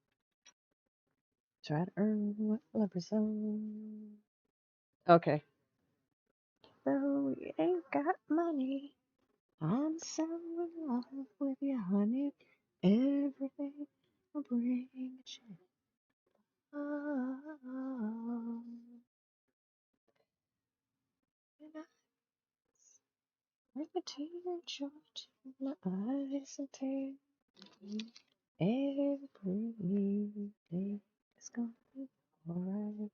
Try to earn what lovers own. Okay. Though we ain't got money, I'm so in love with you, honey. Everything will bring a change. Oh, and I bring a tear joy to my eyes and tear. Everything is gonna be alright.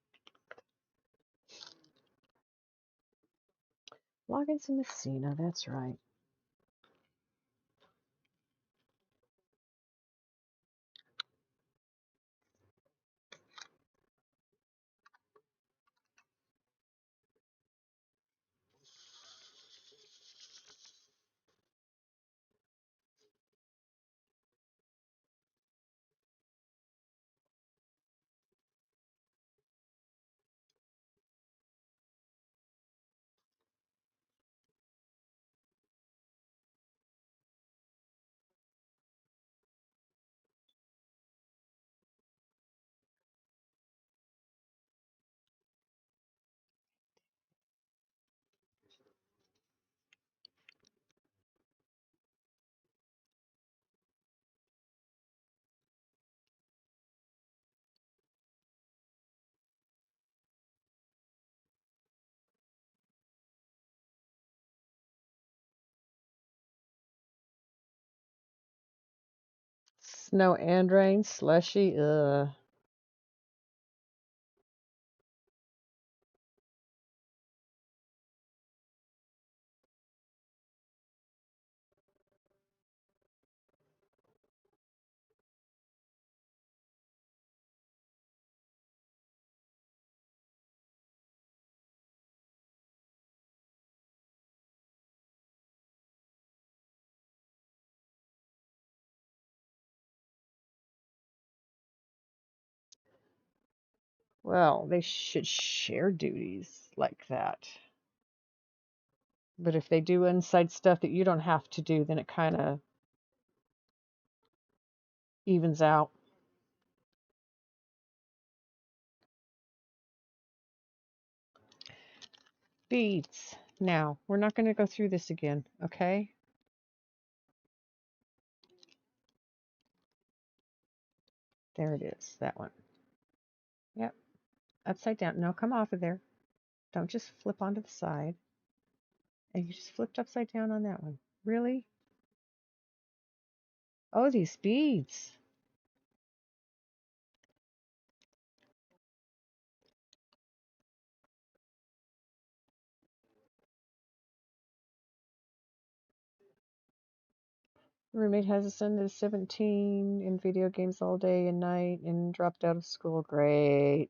Loggins and Messina, that's right. Snow and rain, slushy, ugh. Well, they should share duties like that. But if they do inside stuff that you don't have to do, then it kind of evens out. Beads. Now, we're not going to go through this again, okay? There it is, that one. Yep, upside down. No, come off of there. Don't just flip onto the side. And you just flipped upside down on that one. Really? Oh, these beads. Roommate has a son that's 17 in video games all day and night and dropped out of school. Great.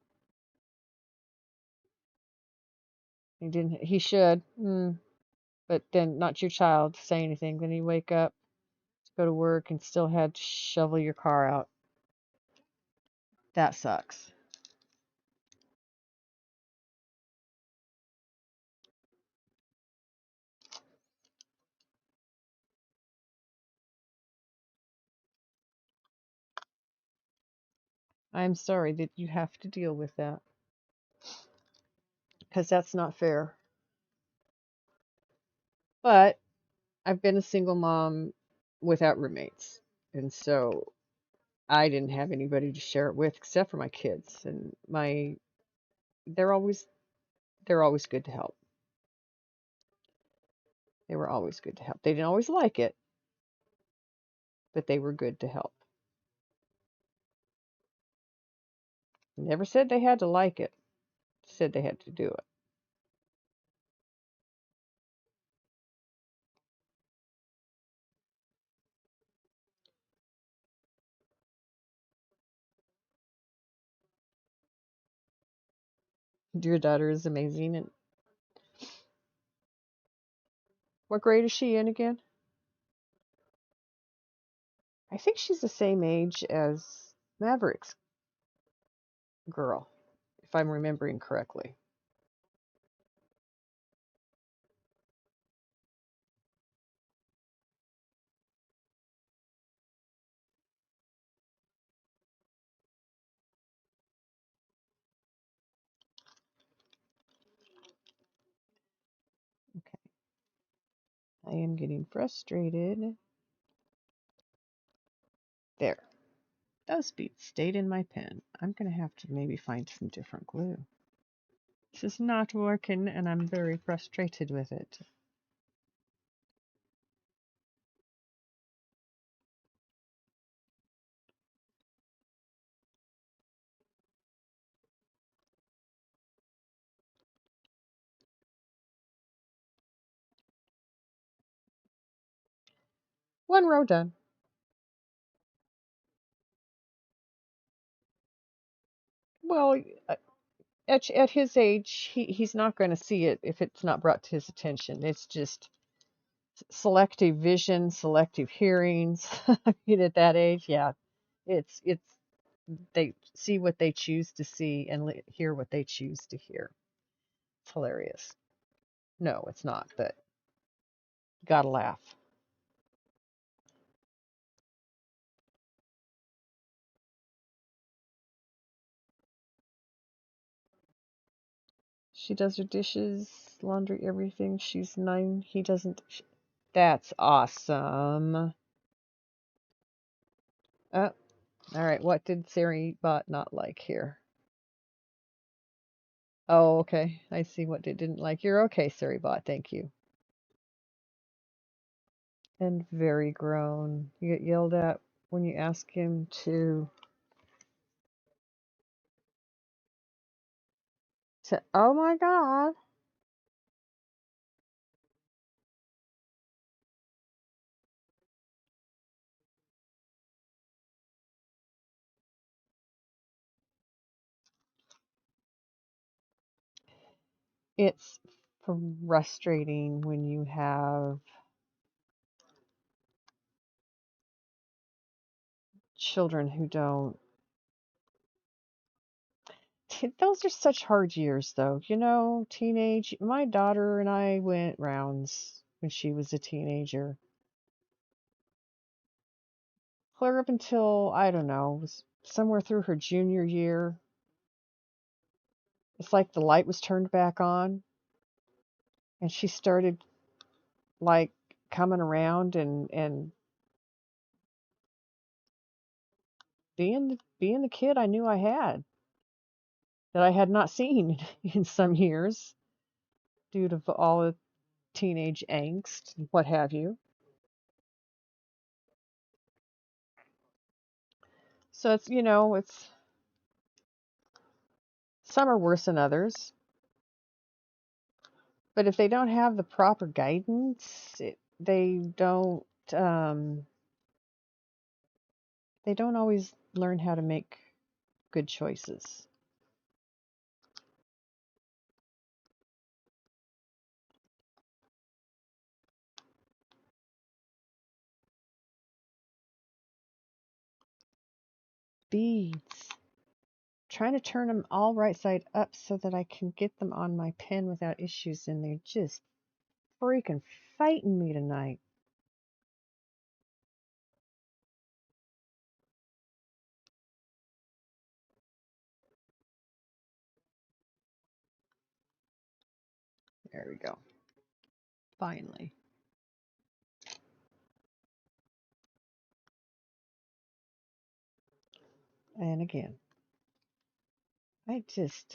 He didn't. He should. But then not your child to say anything. Then you wake up to go to work and still had to shovel your car out. That sucks. I'm sorry that you have to deal with that because that's not fair. But I've been a single mom without roommates. And so I didn't have anybody to share it with except for my kids. And they're always good to help. They were always good to help. They didn't always like it, but they were good to help. Never said they had to like it. Said they had to do it. Your daughter is amazing. And what grade is she in again? I think she's the same age as Maverick's girl, if I'm remembering correctly. I am getting frustrated. There. Those beads stayed in my pen. I'm going to have to maybe find some different glue. This is not working, and I'm very frustrated with it. One row done. Well, at his age, he's not going to see it if it's not brought to his attention. It's just selective vision, selective hearings. I mean, at that age, yeah, it's they see what they choose to see and hear what they choose to hear. It's hilarious. No, it's not, but gotta laugh. She does her dishes, laundry, everything. She's 9. He doesn't. That's awesome. Oh, all right. What did SariBot not like here? Oh, okay. I see what it didn't like. You're okay, SariBot. Thank you. And very grown. You get yelled at when you ask him to. Oh my God. It's frustrating when you have children who don't. Those are such hard years, though. You know, teenage. My daughter and I went rounds when she was a teenager. Clear up until, I don't know, was somewhere through her junior year. It's like the light was turned back on and she started like coming around and being the kid I knew I had that I had not seen in some years due to all the teenage angst and what have you. So it's, it's some are worse than others, but if they don't have the proper guidance, um, they don't always learn how to make good choices. Beads. Trying to turn them all right side up so that I can get them on my pen without issues, and they're just freaking fighting me tonight. There we go. Finally. And again. I just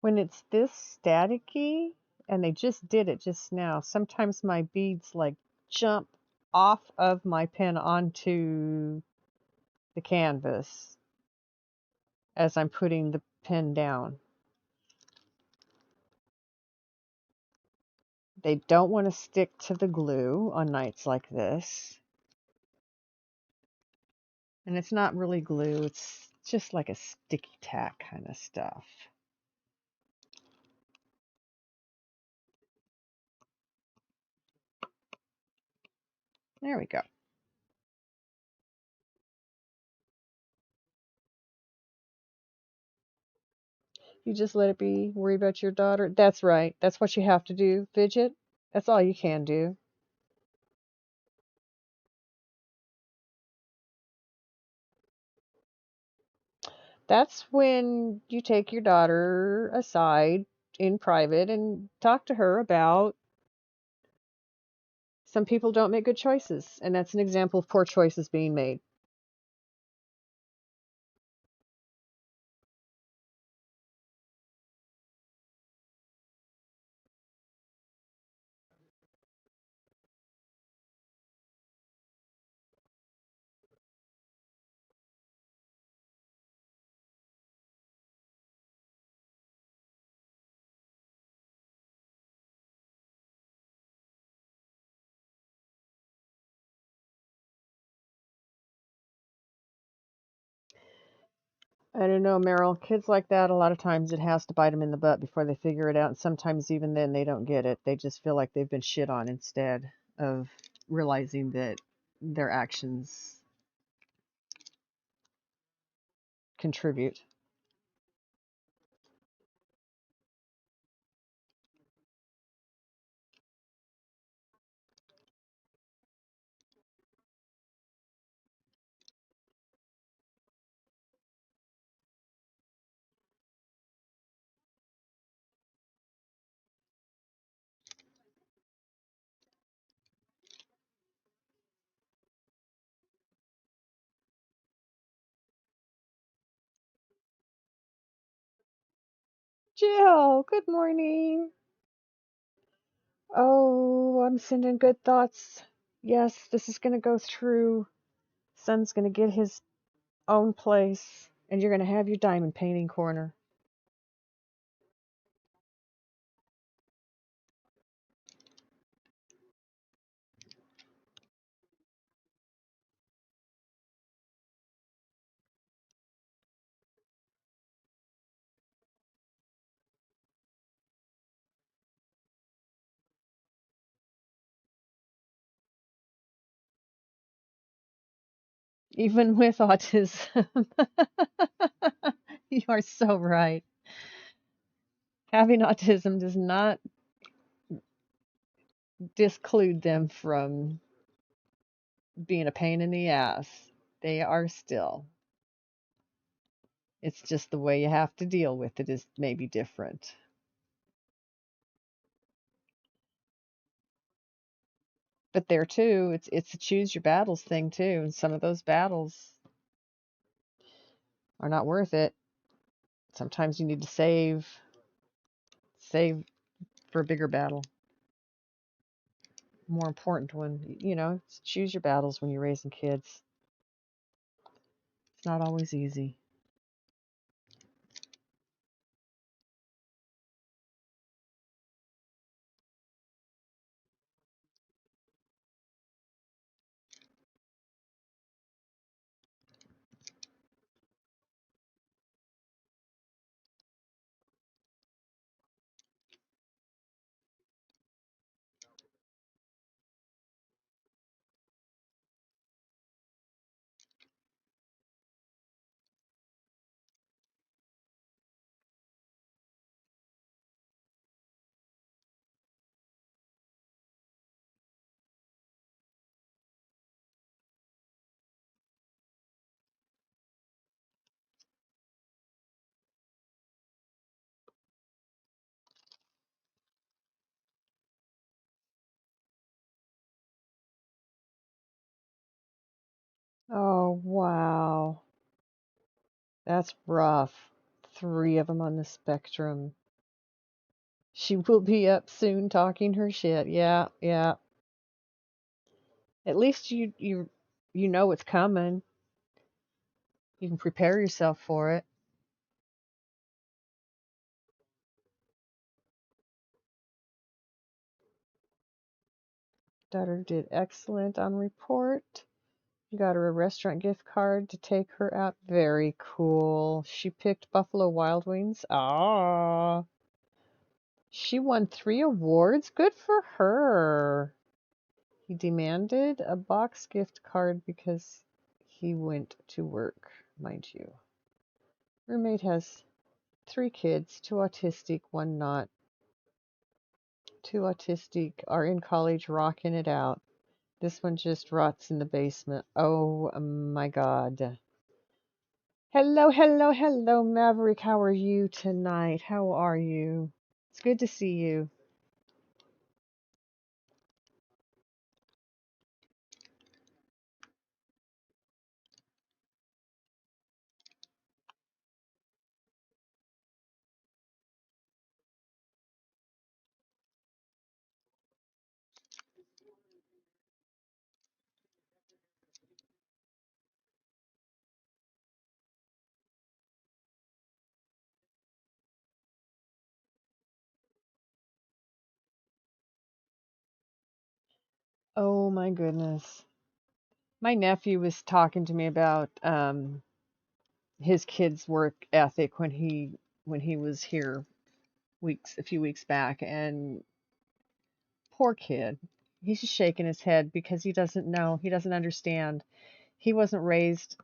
when it's this staticky, and they just did it just now, sometimes my beads like jump off of my pen onto the canvas as I'm putting the pen down. They don't want to stick to the glue on nights like this. And it's not really glue, it's just like a sticky tack kind of stuff. There we go. You just let it be. Worry about your daughter. That's right. That's what you have to do. Fidget. That's all you can do. That's when you take your daughter aside in private and talk to her about some people don't make good choices. And that's an example of poor choices being made. I don't know, Meryl. Kids like that, a lot of times it has to bite them in the butt before they figure it out. And sometimes even then they don't get it. They just feel like they've been shit on instead of realizing that their actions contribute. Jill, good morning. Oh, I'm sending good thoughts. Yes, this is going to go through. Son's going to get his own place, and you're going to have your diamond painting corner. Even with autism. You are so right. Having autism does not disclude them from being a pain in the ass. They are still. It's just the way you have to deal with it is maybe different. But there too, it's a choose your battles thing too, and some of those battles are not worth it. Sometimes you need to save for a bigger battle, more important one. Choose your battles when you're raising kids. It's not always easy. Oh, wow. That's rough. 3 of them on the spectrum. She will be up soon talking her shit. Yeah, yeah. At least you know it's coming. You can prepare yourself for it. Daughter did excellent on report. You got her a restaurant gift card to take her out. Very cool. She picked Buffalo Wild Wings. Ah. She won 3 awards. Good for her. He demanded a box gift card because he went to work, mind you. Roommate has Three kids, two autistic, one not. Two autistic are in college rocking it out. This one just rots in the basement. Oh my God. Hello, hello, hello, Maverick. How are you tonight? How are you? It's good to see you. Oh my goodness. My nephew was talking to me about his kid's work ethic when he was here a few weeks back, and poor kid. He's just shaking his head because he doesn't know, he doesn't understand. He wasn't raised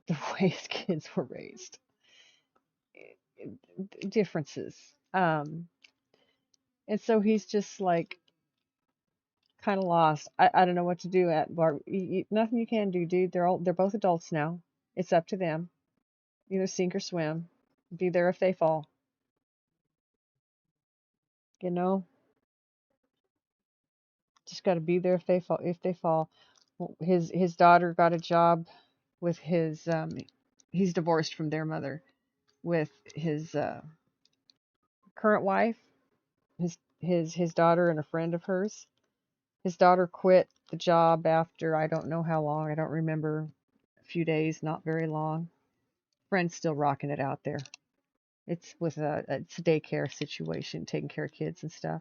the way his kids were raised. Differences. And so he's just like kind of lost. I don't know what to do at Bar. Nothing you can do, dude. They're both adults now. It's up to them. Either sink or swim. Be there if they fall. You know, just got to be there if they fall. If they fall, his daughter got a job with his. He's divorced from their mother with his current wife. His daughter and a friend of hers. His daughter quit the job after I don't know how long. I don't remember. A few days, not very long. Friend's still rocking it out there. It's with it's a daycare situation, taking care of kids and stuff.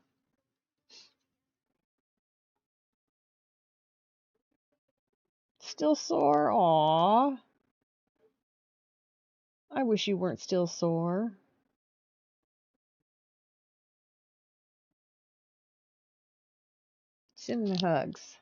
Still sore? Aw. I wish you weren't still sore. Send the hugs.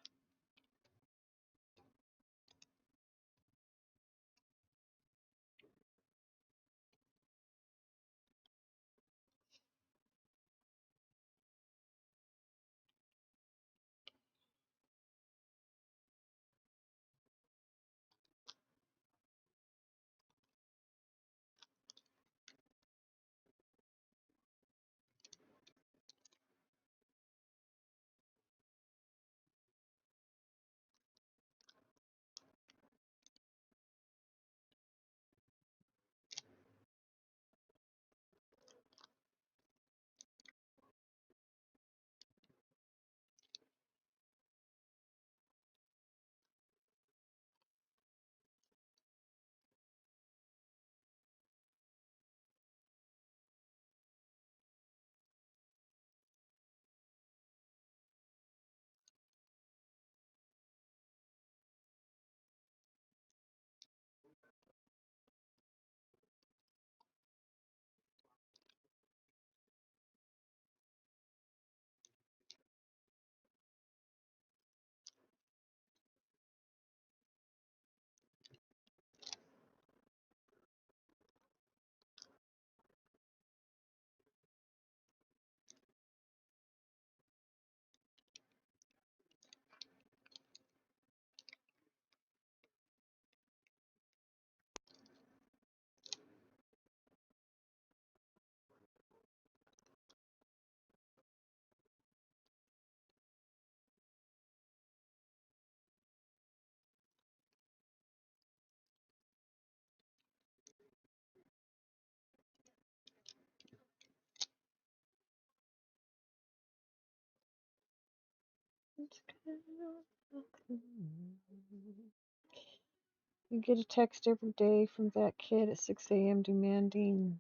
You get a text every day from that kid at 6 a.m. demanding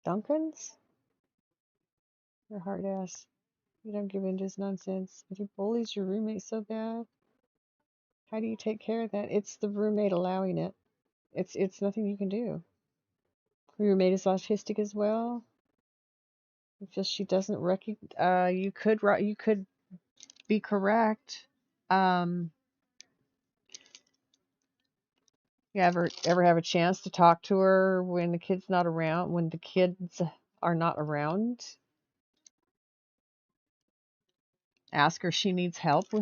Duncan's? You're a hard ass. You don't give in to his nonsense. If he bullies your roommate so bad, how do you take care of that? It's the roommate allowing it. It's nothing you can do. Your roommate is autistic as well. If she doesn't recognize, you could be correct. Um, You ever have a chance to talk to her when the kid's not around, when the kids are not around? Ask her if she needs help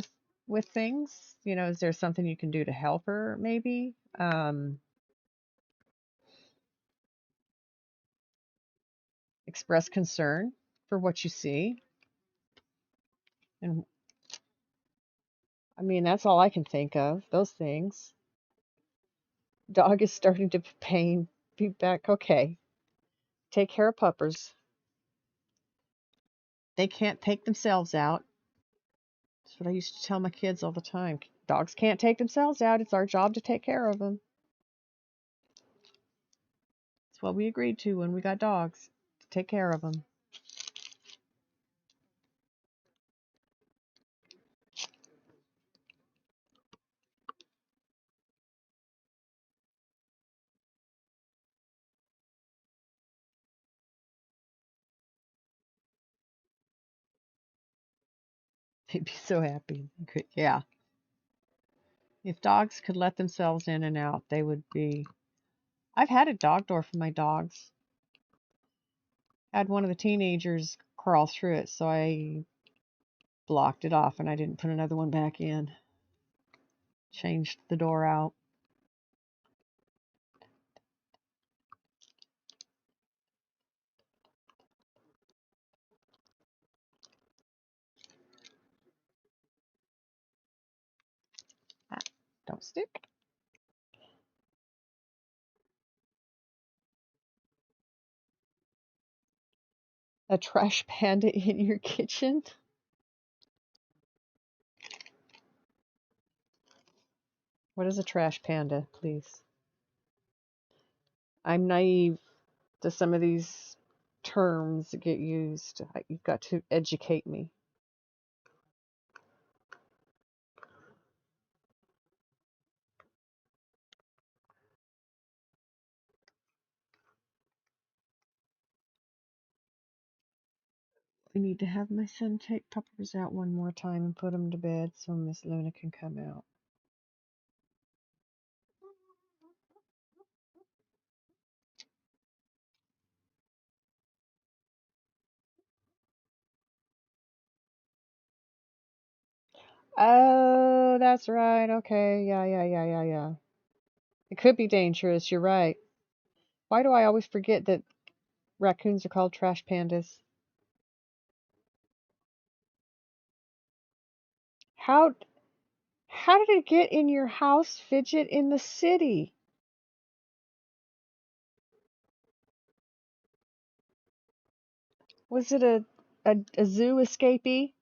with things. You know, is there something you can do to help her maybe? Express concern for what you see. And I mean, that's all I can think of, those things. Dog is starting to pain. Be back. Okay. Take care of puppers. They can't take themselves out. That's what I used to tell my kids all the time. Dogs can't take themselves out. It's our job to take care of them. It's what we agreed to when we got dogs, to take care of them. They'd be so happy. Yeah. If dogs could let themselves in and out, they would be. I've had a dog door for my dogs. Had one of the teenagers crawl through it, so I blocked it off and I didn't put another one back in. Changed the door out. Ah, don't stick. A trash panda in your kitchen? What is a trash panda, please? I'm naive to some of these terms that get used. You've got to educate me. I need to have my son take puppers out one more time and put them to bed so Miss Luna can come out. Oh, that's right. Okay. Yeah. It could be dangerous. You're right. Why do I always forget that raccoons are called trash pandas? How how did it get in your house, Fidget, in the city? Was it a zoo escapee?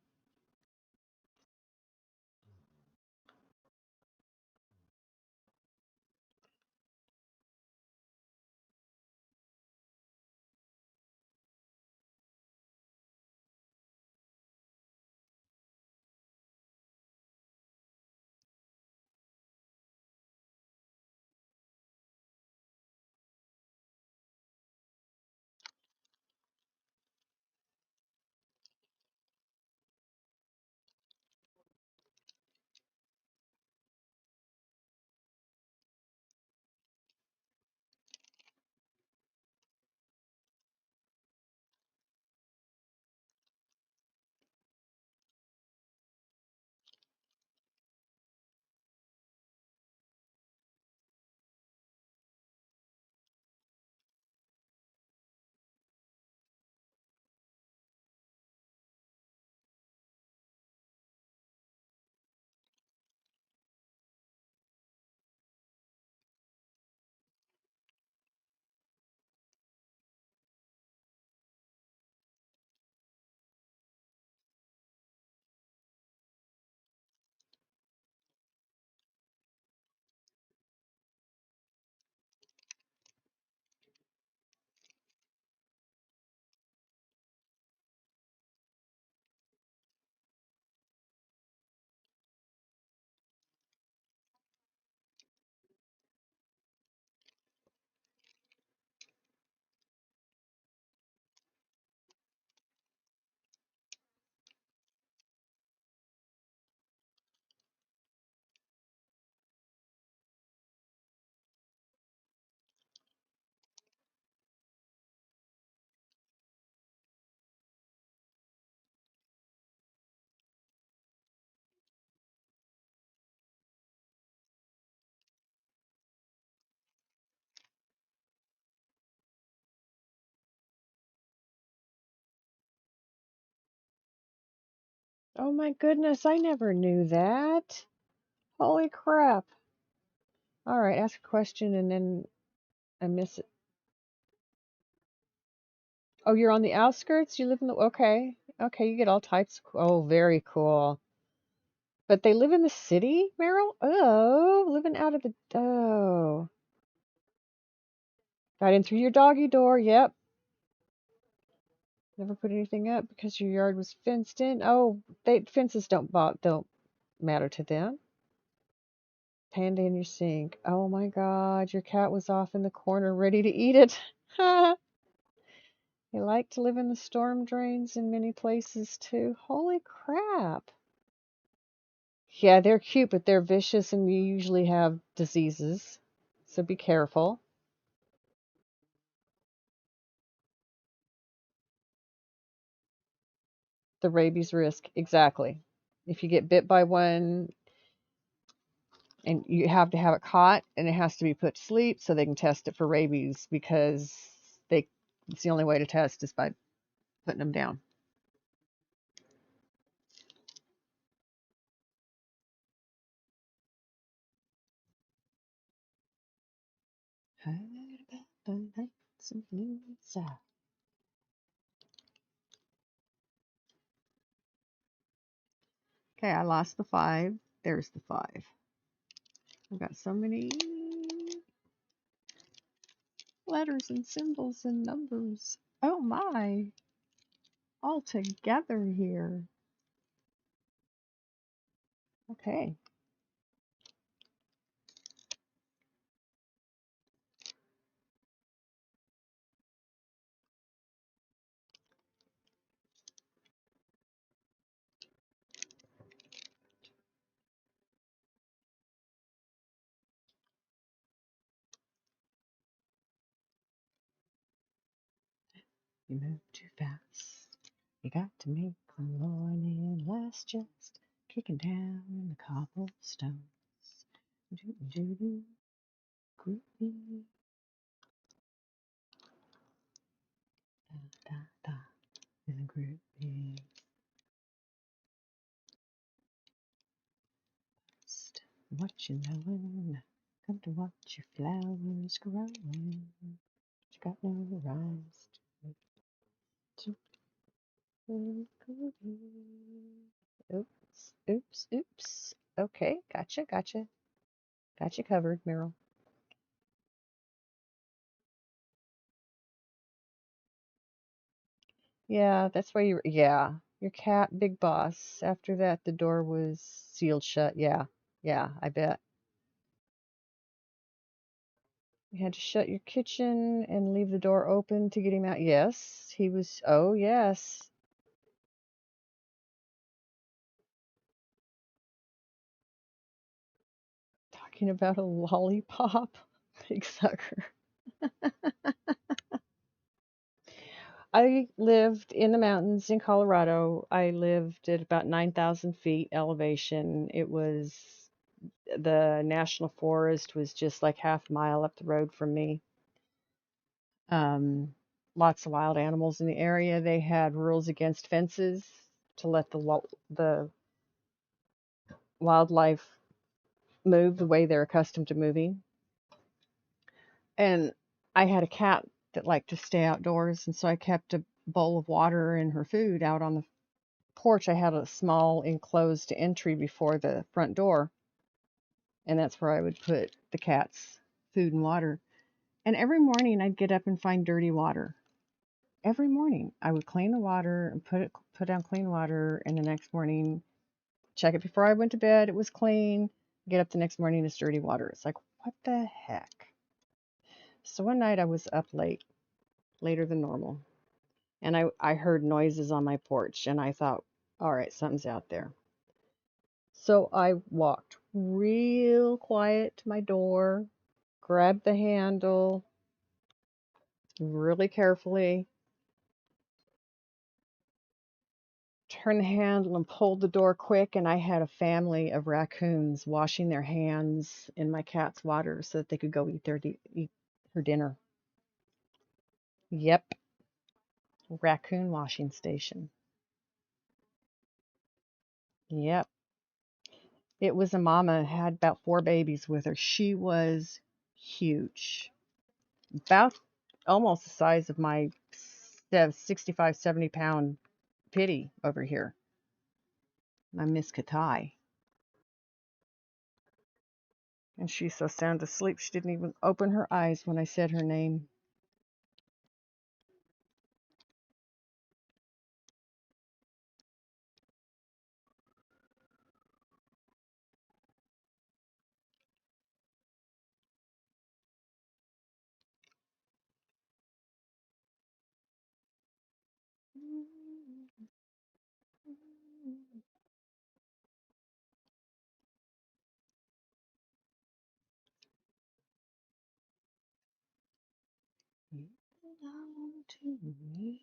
Oh my goodness, I never knew that. Holy crap. All right, ask a question and then I miss it. Oh, you're on the outskirts? You live in the, okay. Okay, you get all types. Oh, very cool. But they live in the city, Meryl? Oh, living out of the, oh. Got in through your doggy door. Yep. Never put anything up because your yard was fenced in. Oh, fences don't matter to them. Panda in your sink. Oh my God, your cat was off in the corner ready to eat it. They like to live in the storm drains in many places too. Holy crap. Yeah, they're cute, but they're vicious and you usually have diseases. So be careful. The rabies risk, exactly. If you get bit by one, and you have to have it caught and it has to be put to sleep so they can test it for rabies because they it's the only way to test is by putting them down. Heard about the nights of blue side. Okay, I lost the 5. There's the 5. I've got so many letters and symbols and numbers. Oh my, all together here. Okay. You move too fast. You got to make the morning last just kicking down the cobblestones. Do do do, groovy. Da da da, in a groovy. Just what you knowin'? Come to watch your flowers growin'. You got no rhymes to groovy. Oops, oops, oops. Okay, gotcha, gotcha. Got you covered, Meryl. Yeah, that's why you, yeah. Your cat, Big Boss. After that, the door was sealed shut. Yeah, yeah, I bet. You had to shut your kitchen and leave the door open to get him out. Yes, he was, oh, yes. Talking about a lollipop. Big sucker. I lived in the mountains in Colorado. I lived at about 9,000 feet elevation. It was, the national forest was just like half a mile up the road from me. Um, Lots of wild animals in the area. They had rules against fences to let the wildlife move the way they're accustomed to moving. And I had a cat that liked to stay outdoors, and so I kept a bowl of water and her food out on the porch. I had a small enclosed entry before the front door, and that's where I would put the cat's food and water. And every morning I'd get up and find dirty water. Every morning I would clean the water and put down clean water, and the next morning check it before I went to bed. It was clean. Get up the next morning, it's dirty water. It's like, what the heck? So one night I was up late, later than normal, and I heard noises on my porch, and I thought, all right, something's out there. So I walked real quiet to my door, grabbed the handle really carefully, turned the handle and pulled the door quick, and I had a family of raccoons washing their hands in my cat's water so that they could go eat her dinner. Yep, raccoon washing station. Yep. It was a mama, had about 4 babies with her. She was huge. About almost the size of my 65, 70 pound pitty over here. My Miss Katai. And she's so sound asleep she didn't even open her eyes when I said her name. You belong to me.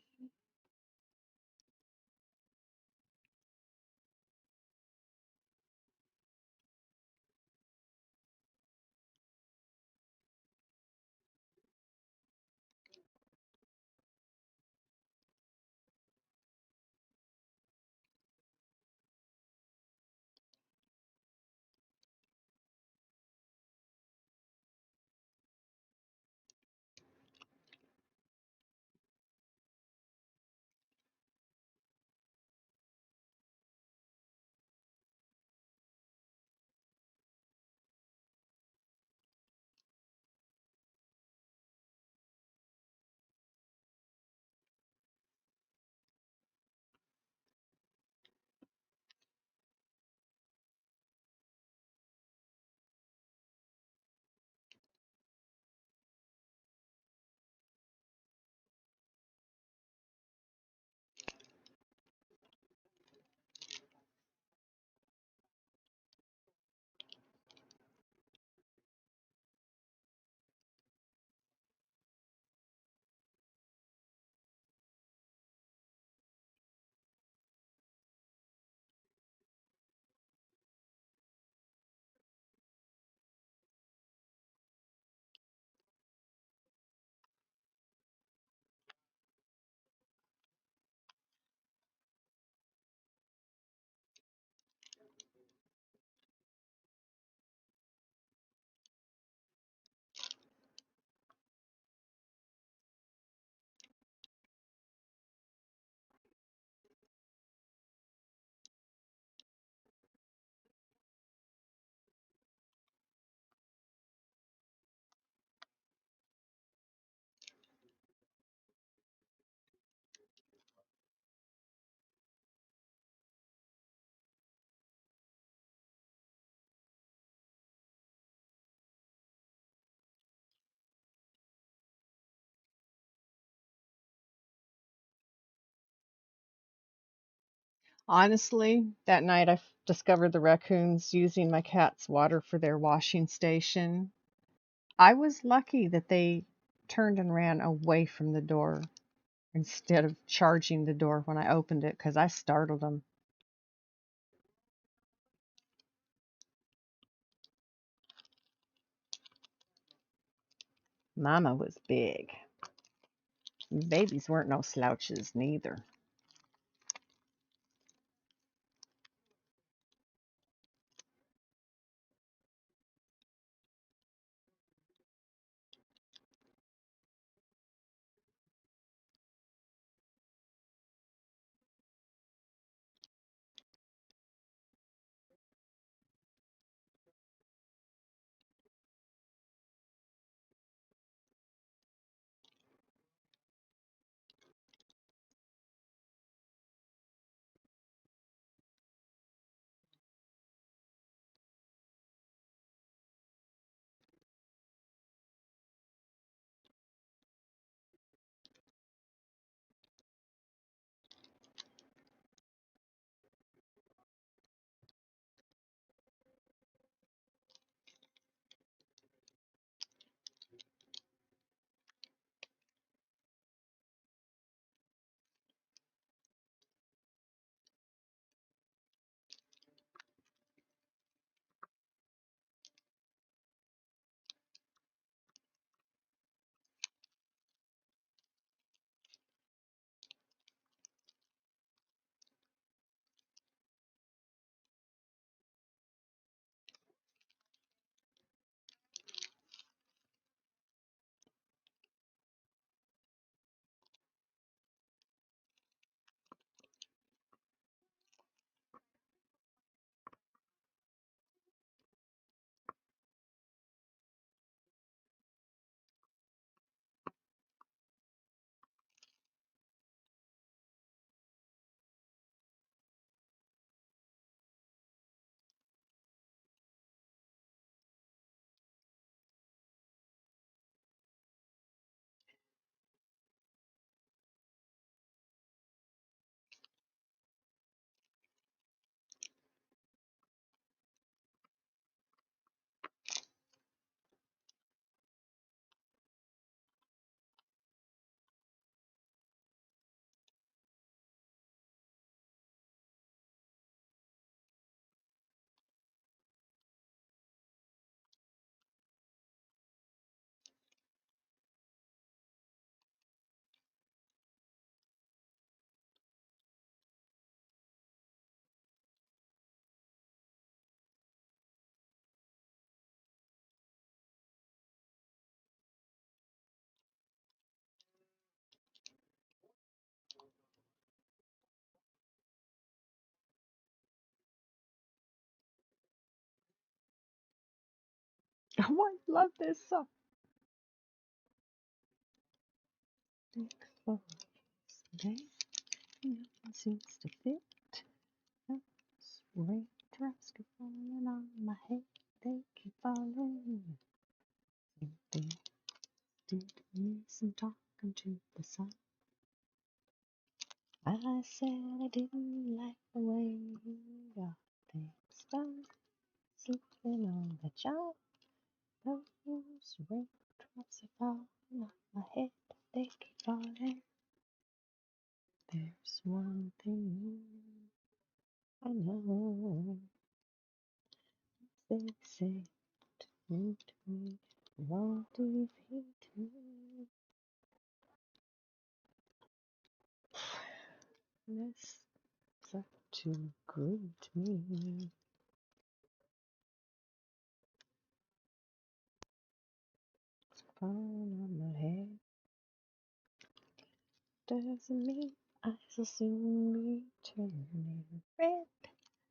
Honestly, that night I discovered the raccoons using my cat's water for their washing station. I was lucky that they turned and ran away from the door instead of charging the door when I opened it because I startled them. Mama was big. Babies weren't no slouches neither. Oh, I love this song. Today, nothing seems to fit. Raindrops keep falling on my head. They keep falling. They did me some talking to the sun. I said I didn't like the way you got things done. Sleeping on the job. Those raindrops are falling on my head. They keep falling. There's one thing I know. They say to me, won't defeat me. This such to greet me. Falling on my head doesn't mean I shall soon be turning red.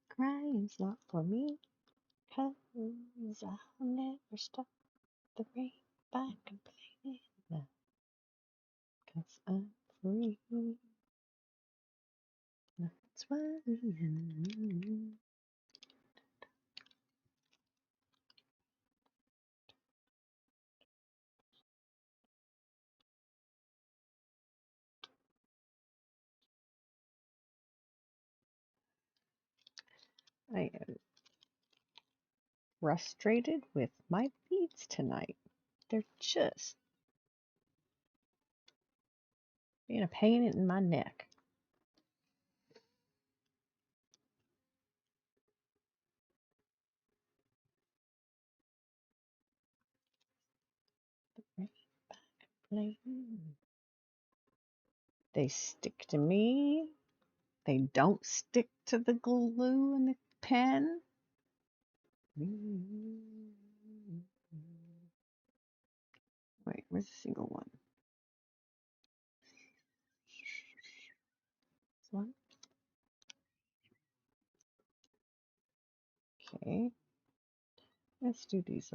Crying's not for me, 'cause I'll never stop the rain by complaining now, 'cause I'm free. That's why I am frustrated with my beads tonight. They're just being a pain in my neck. They stick to me. They don't stick to the glue and the pen. Wait, where's the single one? This one? Okay. Let's do these.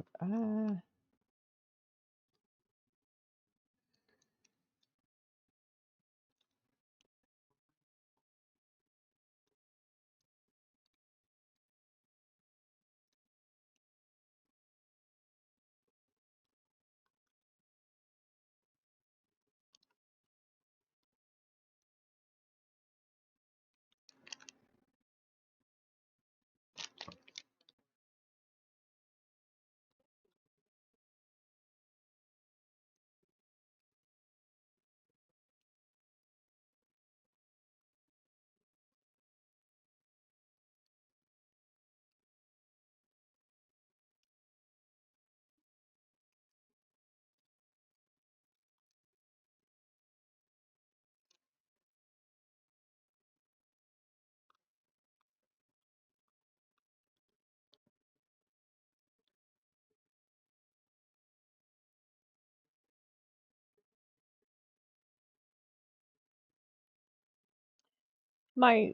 My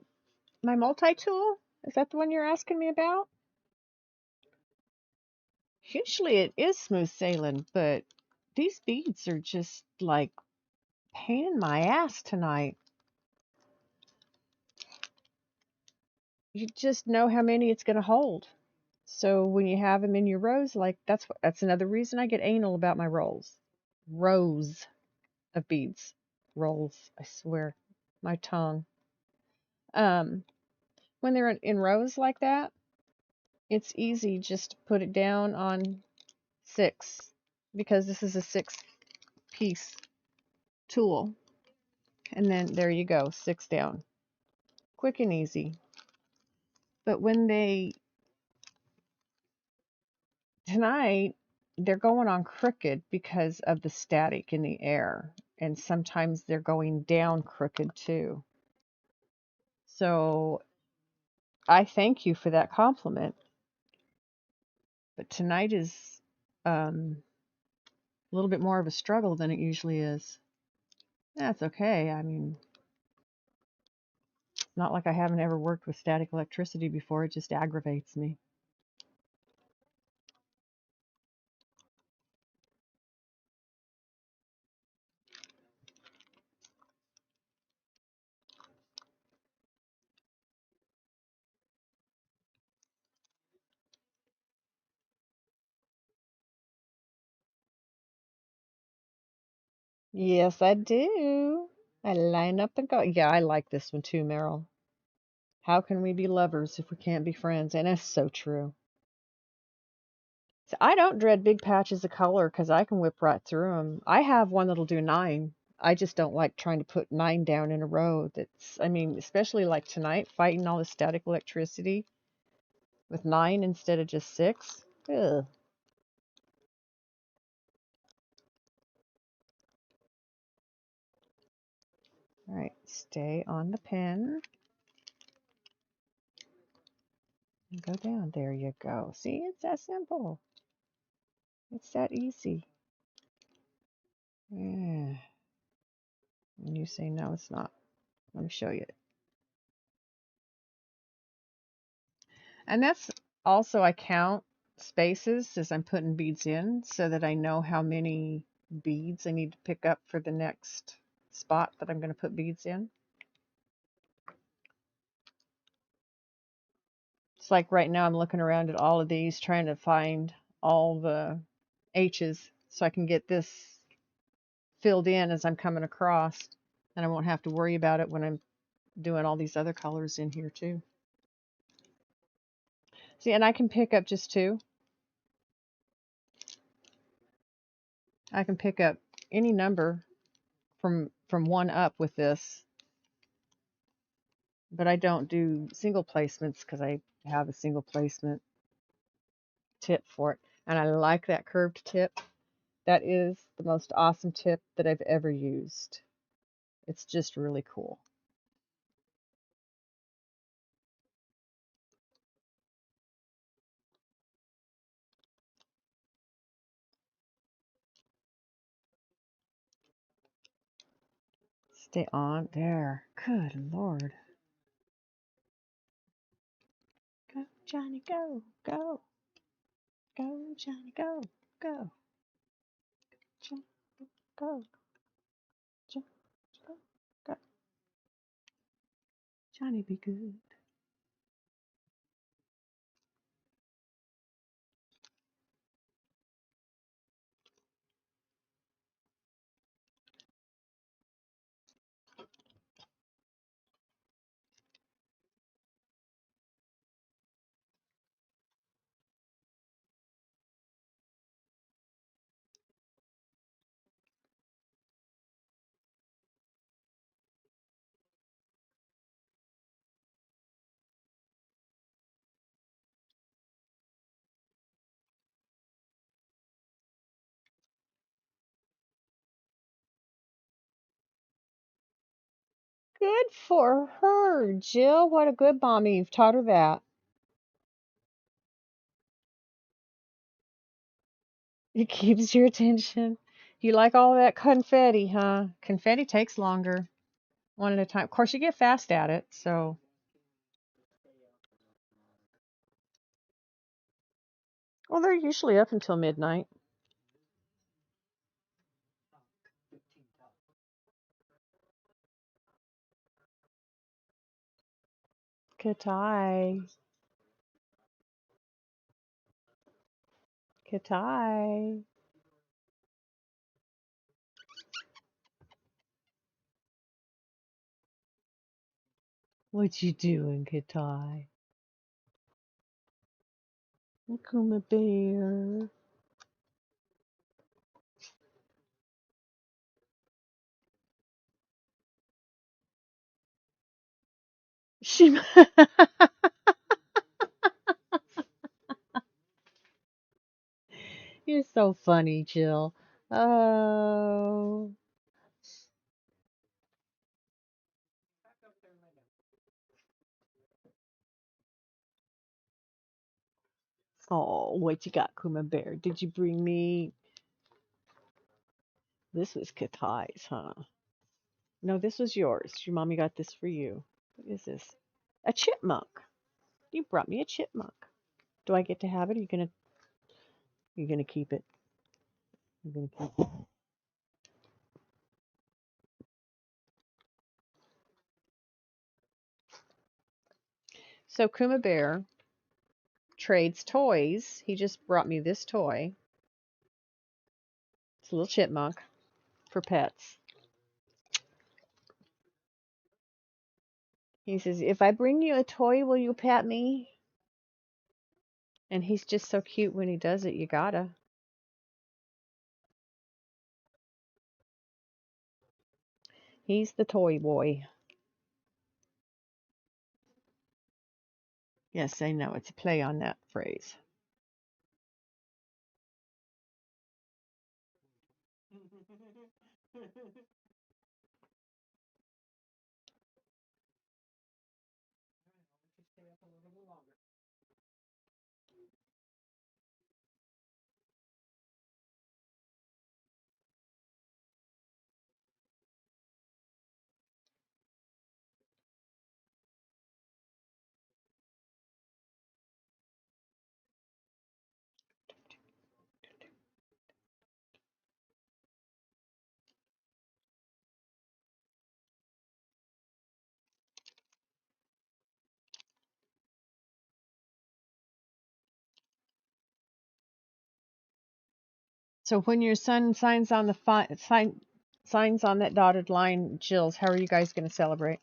multi-tool? Is that the one you're asking me about? Usually it is smooth sailing, but these beads are just like pain in my ass tonight. You just know how many it's going to hold. So when you have them in your rows, like that's another reason I get anal about my rolls. Rows of beads. Rolls, I swear. My tongue. Um, when they're in rows like that, it's easy just to put it down on 6 because this is a 6-piece tool. And then there you go, 6 down. Quick and easy. But when tonight, they're going on crooked because of the static in the air. And sometimes they're going down crooked too. So I thank you for that compliment. But tonight is a little bit more of a struggle than it usually is. That's okay. I mean, it's not like I haven't ever worked with static electricity before. It just aggravates me. Yes, I do. I line up and go. Yeah, I like this one too, Meryl. How can we be lovers if we can't be friends? And it's so true. So I don't dread big patches of color because I can whip right through them. I have one that'll do 9. I just don't like trying to put 9 down in a row. I mean, especially like tonight, fighting all the static electricity with 9 instead of just 6. Ugh. All right, stay on the pen and go down. There you go. See, it's that simple. It's that easy. Yeah. And you say, no, it's not. Let me show you. And that's also, I count spaces as I'm putting beads in so that I know how many beads I need to pick up for the next spot that I'm going to put beads in. It's like right now I'm looking around at all of these trying to find all the H's so I can get this filled in as I'm coming across, and I won't have to worry about it when I'm doing all these other colors in here too. See, and I can pick up just 2. I can pick up any number from 1 up with this, but I don't do single placements because I have a single placement tip for it, and I like that curved tip. That is the most awesome tip that I've ever used. It's just really cool. Stay on there. Good Lord. Go, Johnny, go, go, go, Johnny, go, go, Johnny, go, Johnny, go, go. Johnny, be good. Good for her, Jill. What a good mommy. You've taught her that. It keeps your attention. You like all that confetti, huh? Confetti takes longer, one at a time. Of course, you get fast at it, so. Well, they're usually up until midnight. Katai. Katai. What you doing, Katai? Akuma Bear. She. You're so funny, Jill. Oh. Oh, what you got, Kuma Bear? Did you bring me? This was Katai's, huh? No, this was yours. Your mommy got this for you. What is this? A chipmunk. You brought me a chipmunk. Do I get to have it? Or you gonna keep it? You're gonna keep it. So Kuma Bear trades toys. He just brought me this toy. It's a little chipmunk. for pets. He says, "If I bring you a toy, will you pet me?" And he's just so cute when he does it. You gotta. He's the toy boy. Yes, I know. It's a play on that phrase. So when your son signs on the signs on that dotted line, Jills, how are you guys going to celebrate?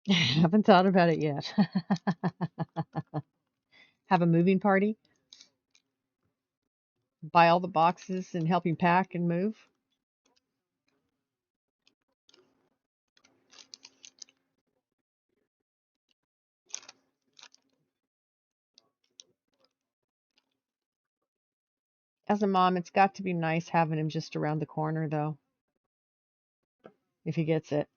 I haven't thought about it yet. Have a moving party? Buy all the boxes and help him pack and move? As a mom, it's got to be nice having him just around the corner, though, if he gets it.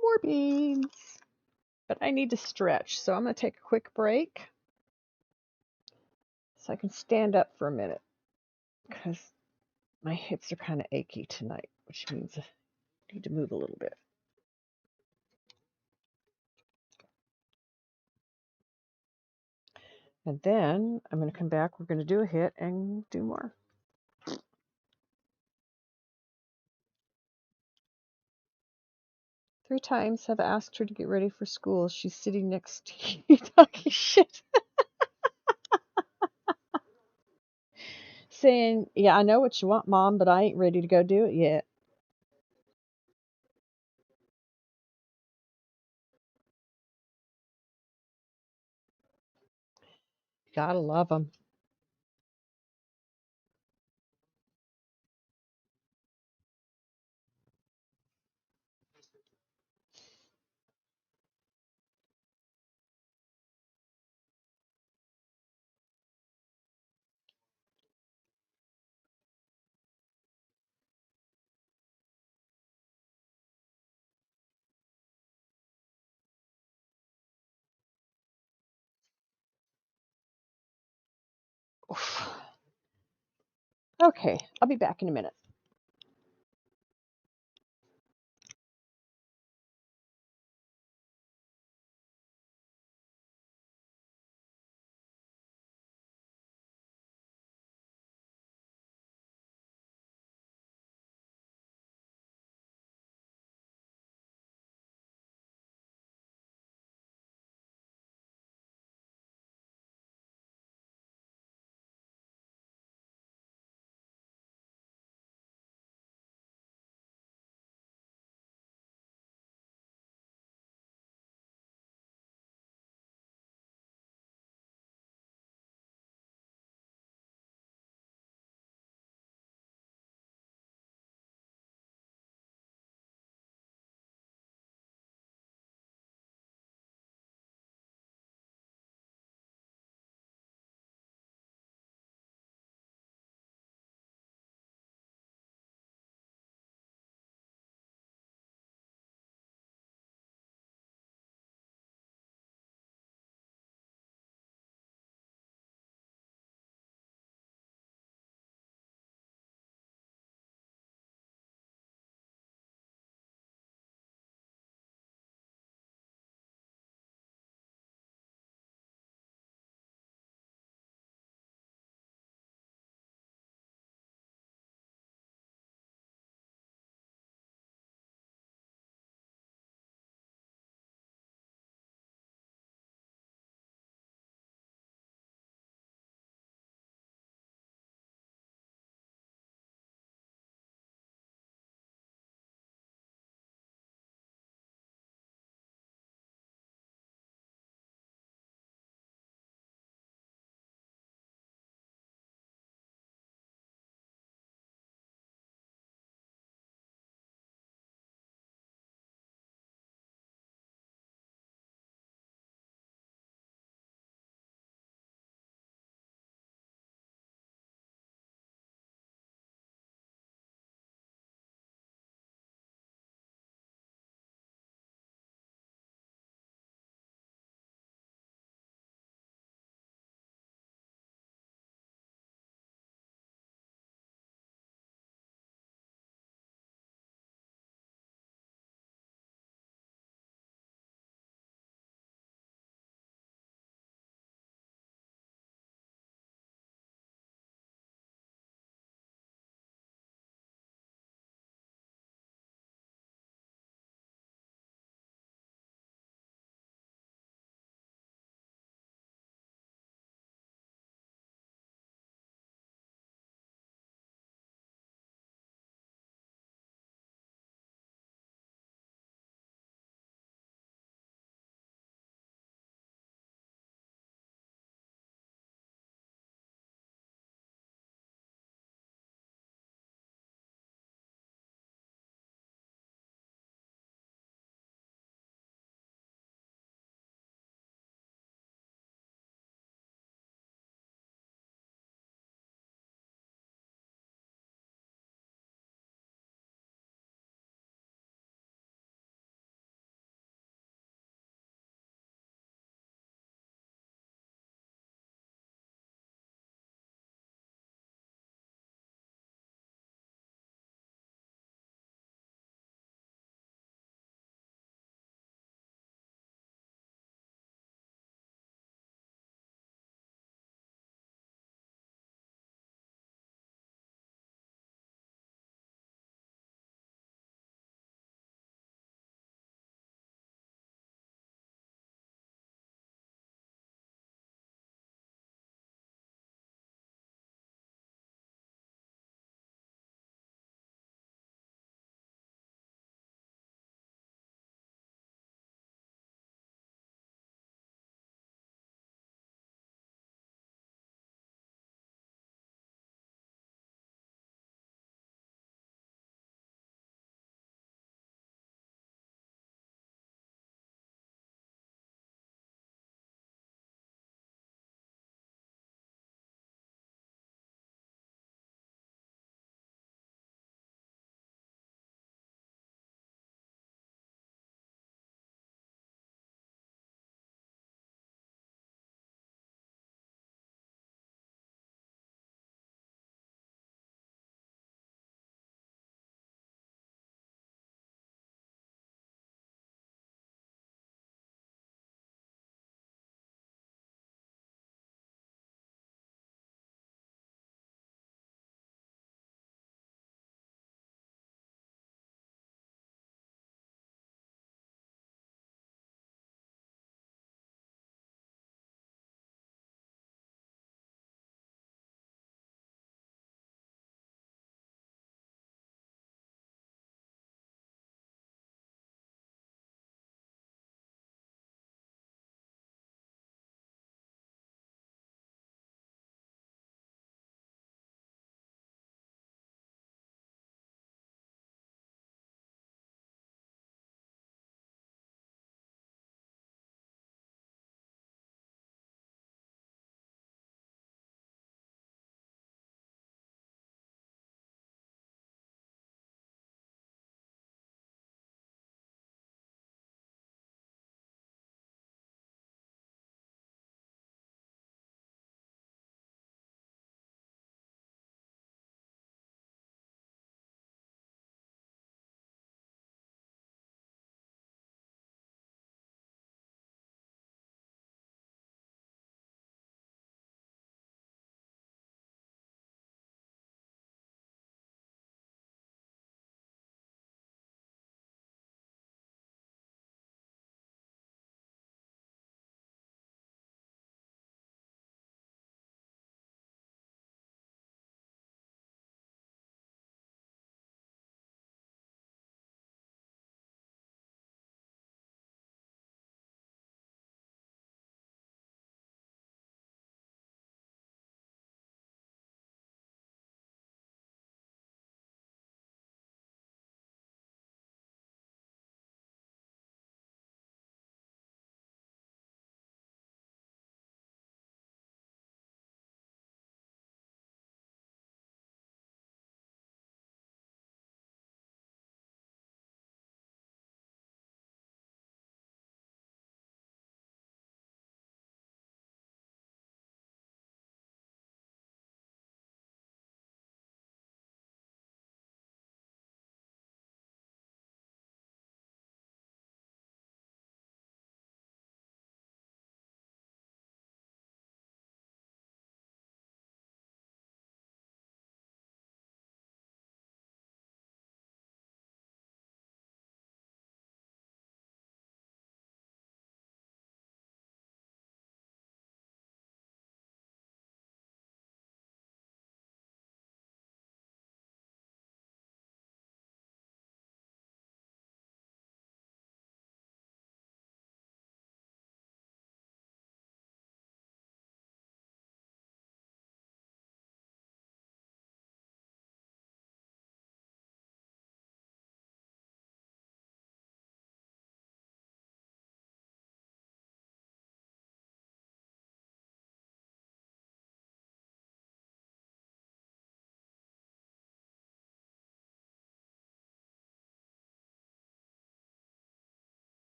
More beans. But I need to stretch, so I'm going to take a quick break so I can stand up for a minute because my hips are kind of achy tonight, which means I need to move a little bit. And then I'm going to come back. We're going to do a hit and do more. 3 times have asked her to get ready for school. She's sitting next to you talking shit. Saying, "Yeah, I know what you want, Mom, but I ain't ready to go do it yet." Gotta love them. Oof. Okay, I'll be back in a minute.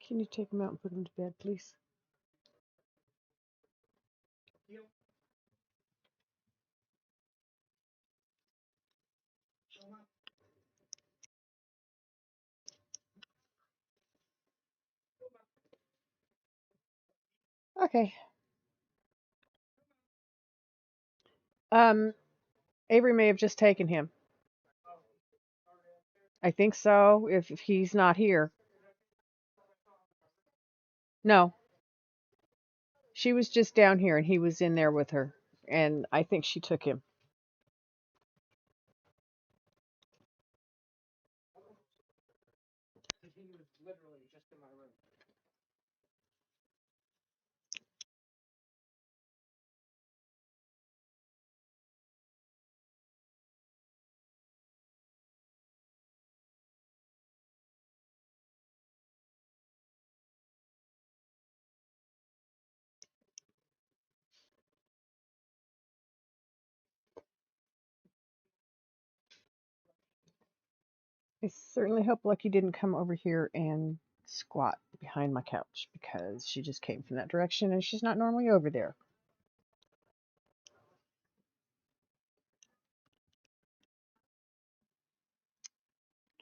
Can you take him out and put him to bed, please? Okay. Um, Avery may have just taken him. I think so, if he's not here. No, she was just down here and he was in there with her. And I think she took him. I certainly hope Lucky didn't come over here and squat behind my couch because she just came from that direction and she's not normally over there.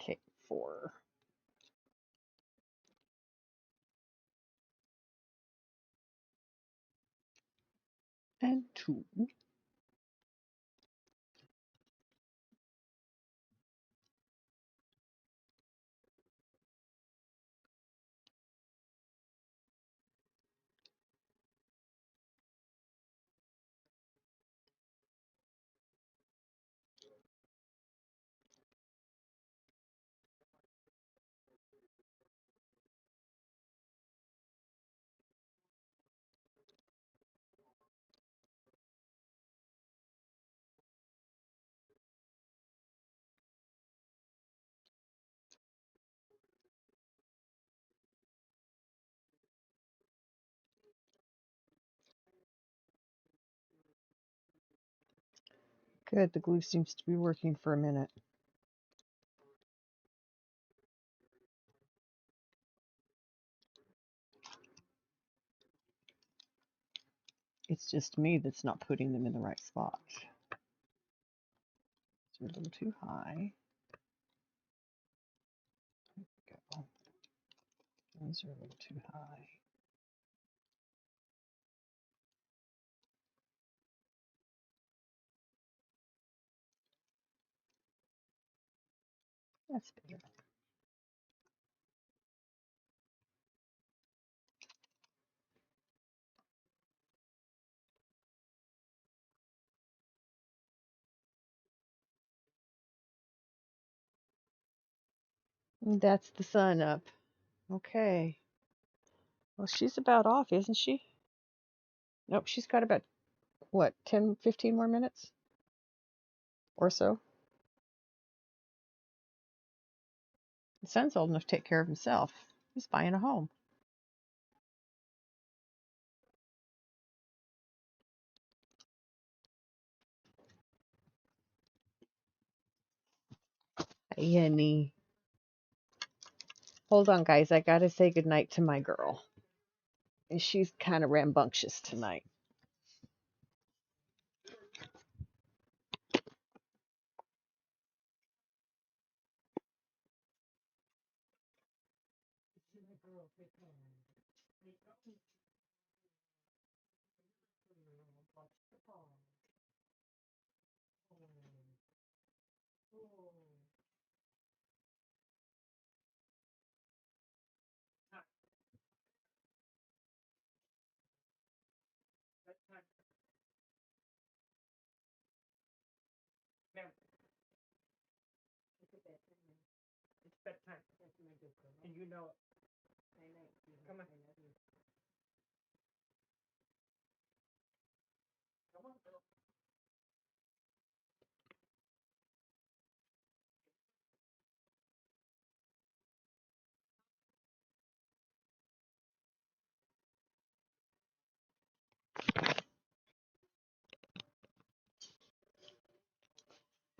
Okay, 4 and 2. Good, the glue seems to be working for a minute. It's just me that's not putting them in the right spot. They're a little too high. Go. Those are a little too high. That's better. And that's the sun up. Okay. Well, she's about off, isn't she? Nope, she's got about, what, 10, 15 more minutes? Or so? The son's old enough to take care of himself. He's buying a home. Hey, honey. Hold on, guys. I gotta say goodnight to my girl. And she's kind of rambunctious tonight.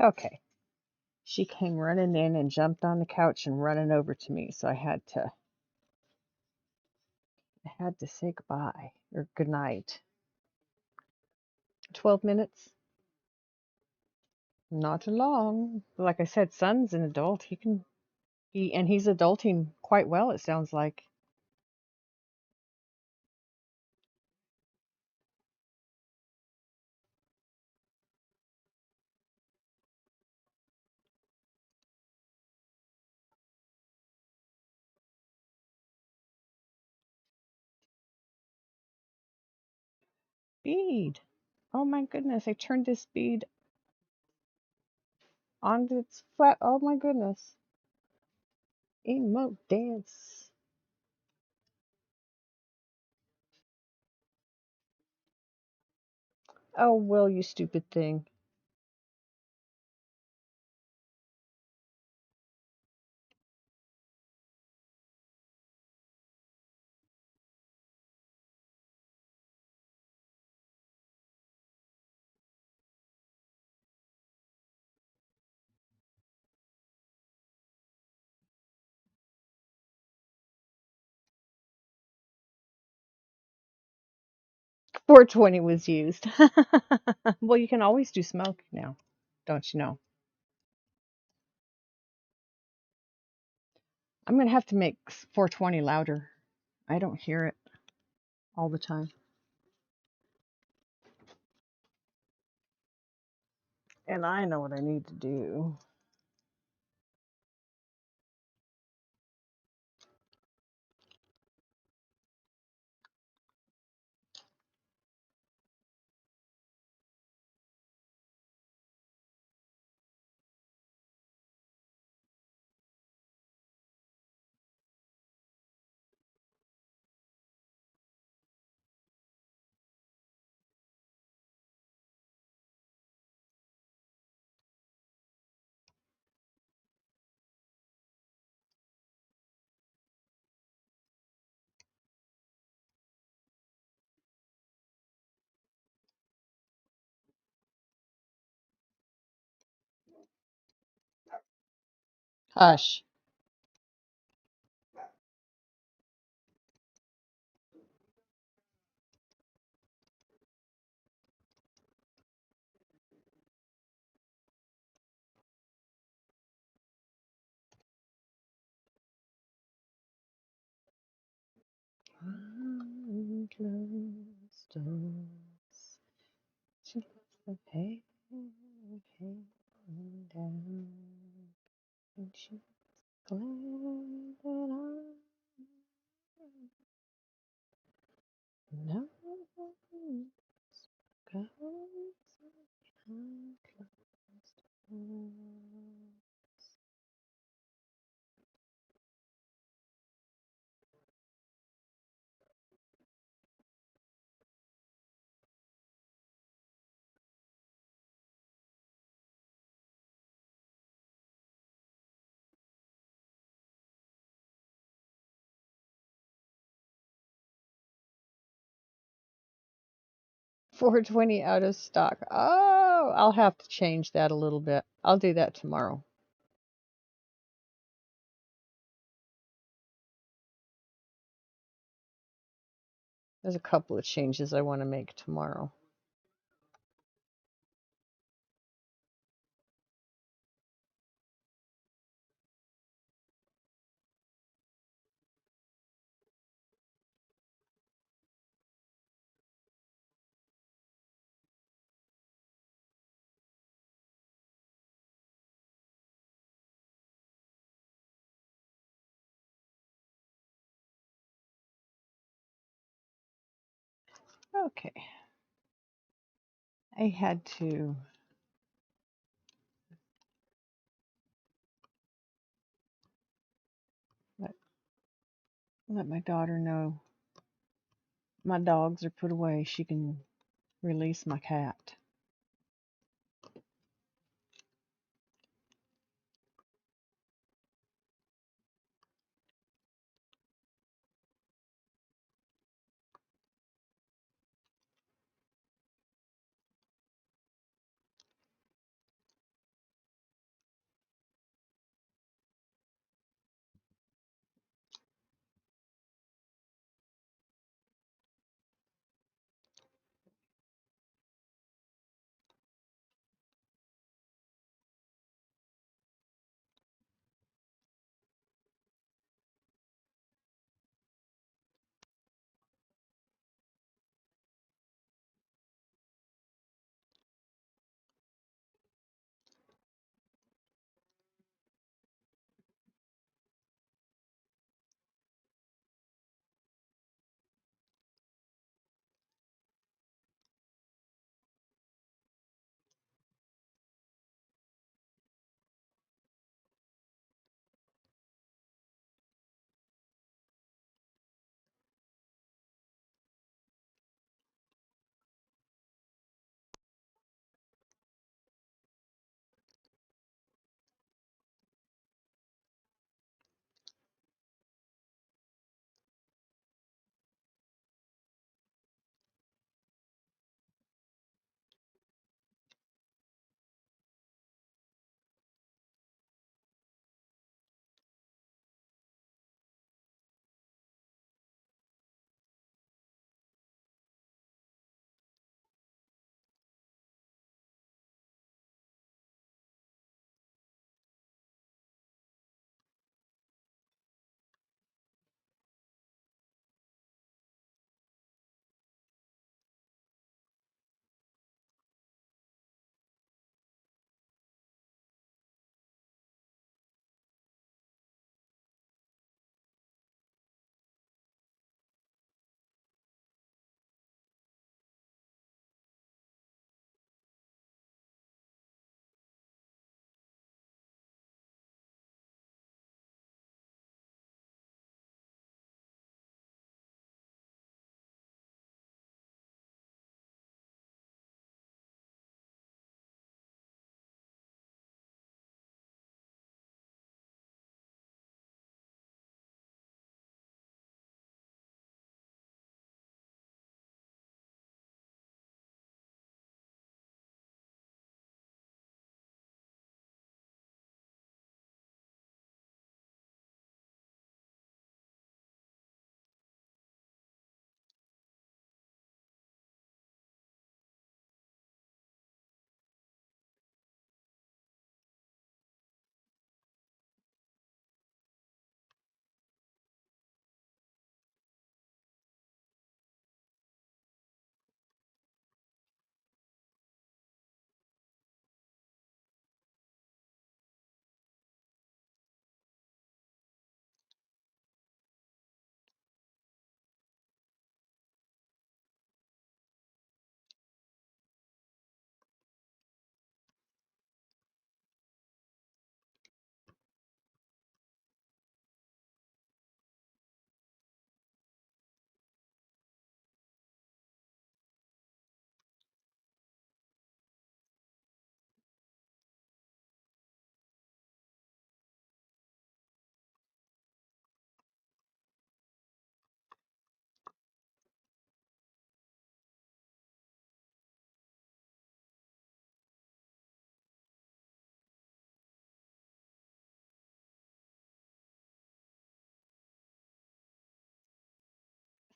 Okay. She came running in and jumped on the couch and running over to me, so I had to I had to say goodbye or good night. 12 minutes? Not too long. Like I said, Son's an adult. He's adulting quite well, it sounds like. Bead. Oh my goodness, I turned this bead onto its flat. Oh my goodness. Emote dance. Oh, Will, you stupid thing. 420 was used. Well, you can always do smoke now, don't you know? I'm going to have to make 420 louder. I don't hear it all the time. And I know what I need to do. Hush. Close doors. She puts the pain down. And she's glad that I'm not goes behind closed doors. 420 out of stock. Oh, I'll have to change that a little bit. I'll do that tomorrow. There's a couple of changes I want to make tomorrow. Okay. I had to let, let my daughter know my dogs are put away. She can release my cat.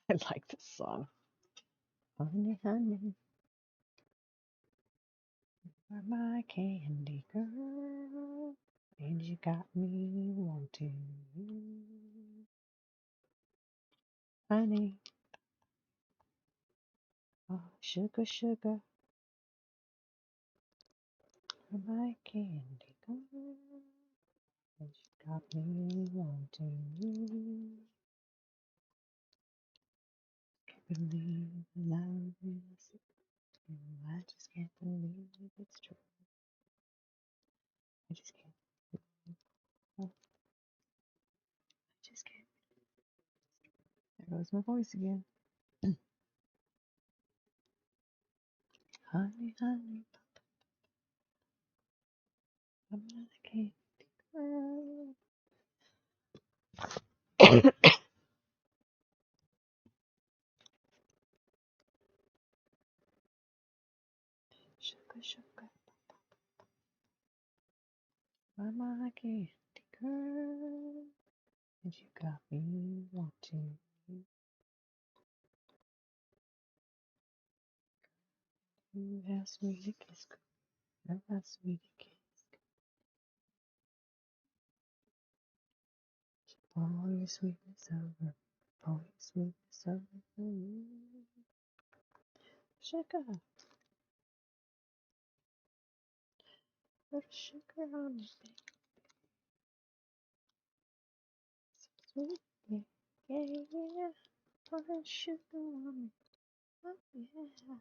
I like this song. Honey, honey, you're my candy girl, and you got me wanting you. Honey, oh, sugar, sugar, you're my candy girl, and you got me wanting you. Can't believe love is true. I just can't believe it's true. I just can't. Oh, I just can't. There goes my voice again. Honey, honey, I'm not a candy girl. Sugar, sugar, I'm a candy girl. And you got me wanting you. You asked me to kiss. You asked me to kiss. All your sweetness over. All your sweetness over for me. Sugar, little sugar on me, so sweet. Yeah, yeah, yeah. Put sugar on me. Oh, yeah.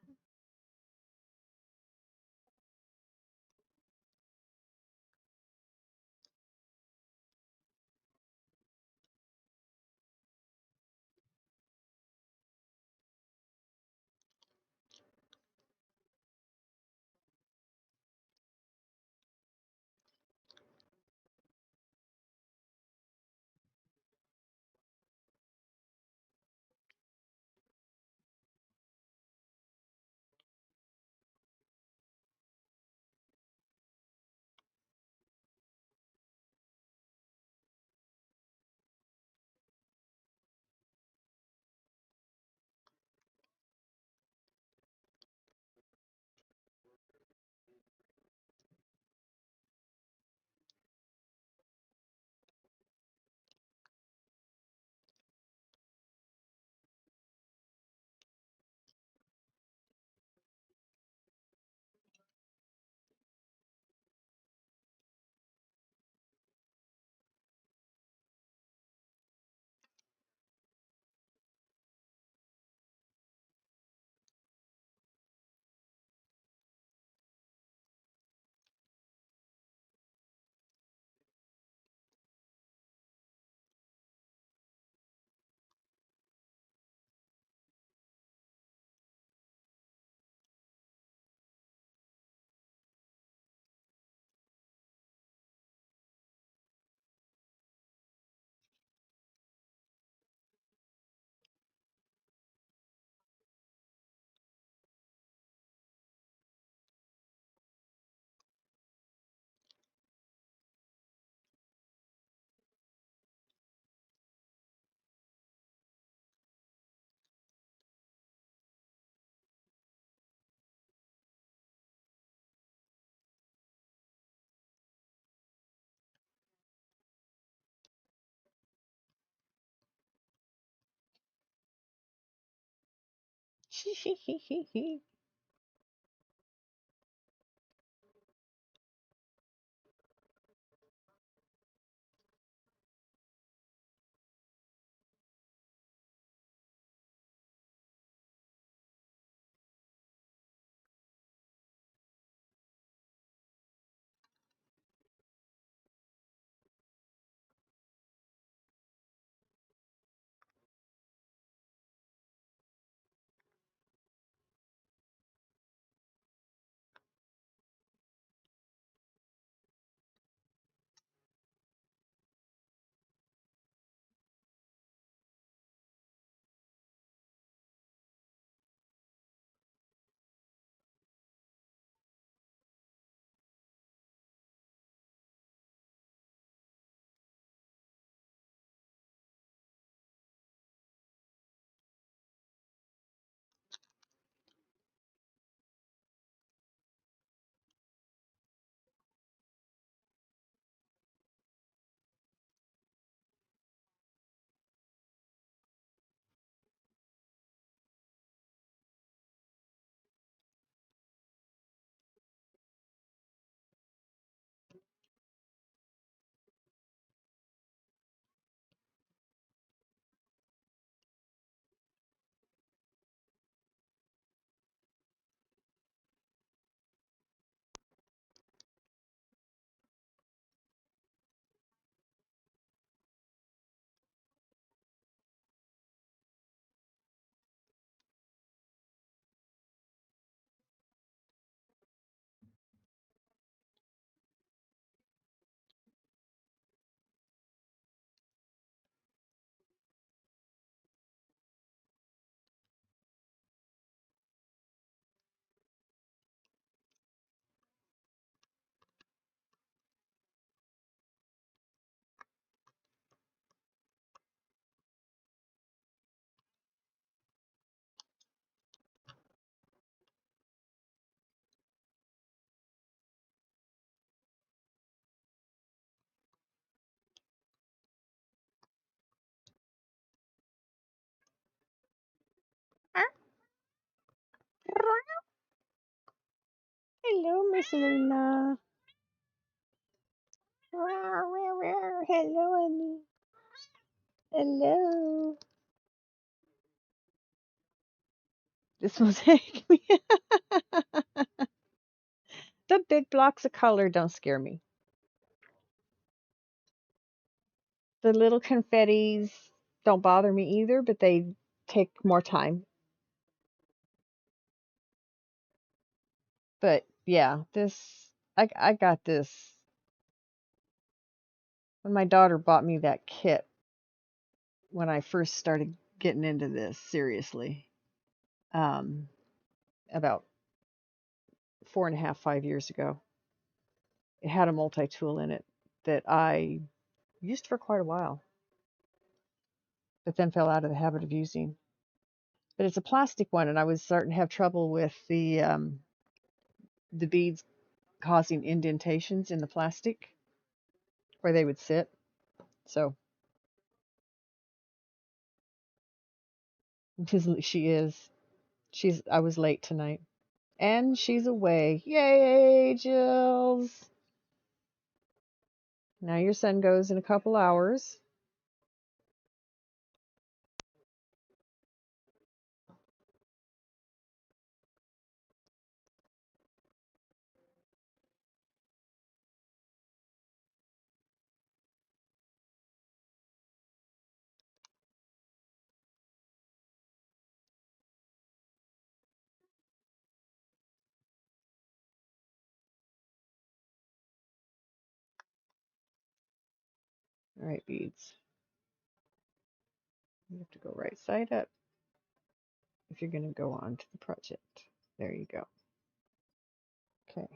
Hello, Miss Luna. Hello, Annie. Hello. This mosaic. The big blocks of color don't scare me. The little confettis don't bother me either, but they take more time. But yeah, I got this when my daughter bought me that kit when I first started getting into this seriously. Um, about 4.5, 5 years ago. It had a multi-tool in it that I used for quite a while, but then fell out of the habit of using. But it's a plastic one, and I was starting to have trouble with the beads causing indentations in the plastic where they would sit. So she is. I was late tonight. And she's away. Yay, Jills. Now your son goes in a couple hours. All right, beads. You have to go right side up if you're going to go on to the project. There you go. Okay.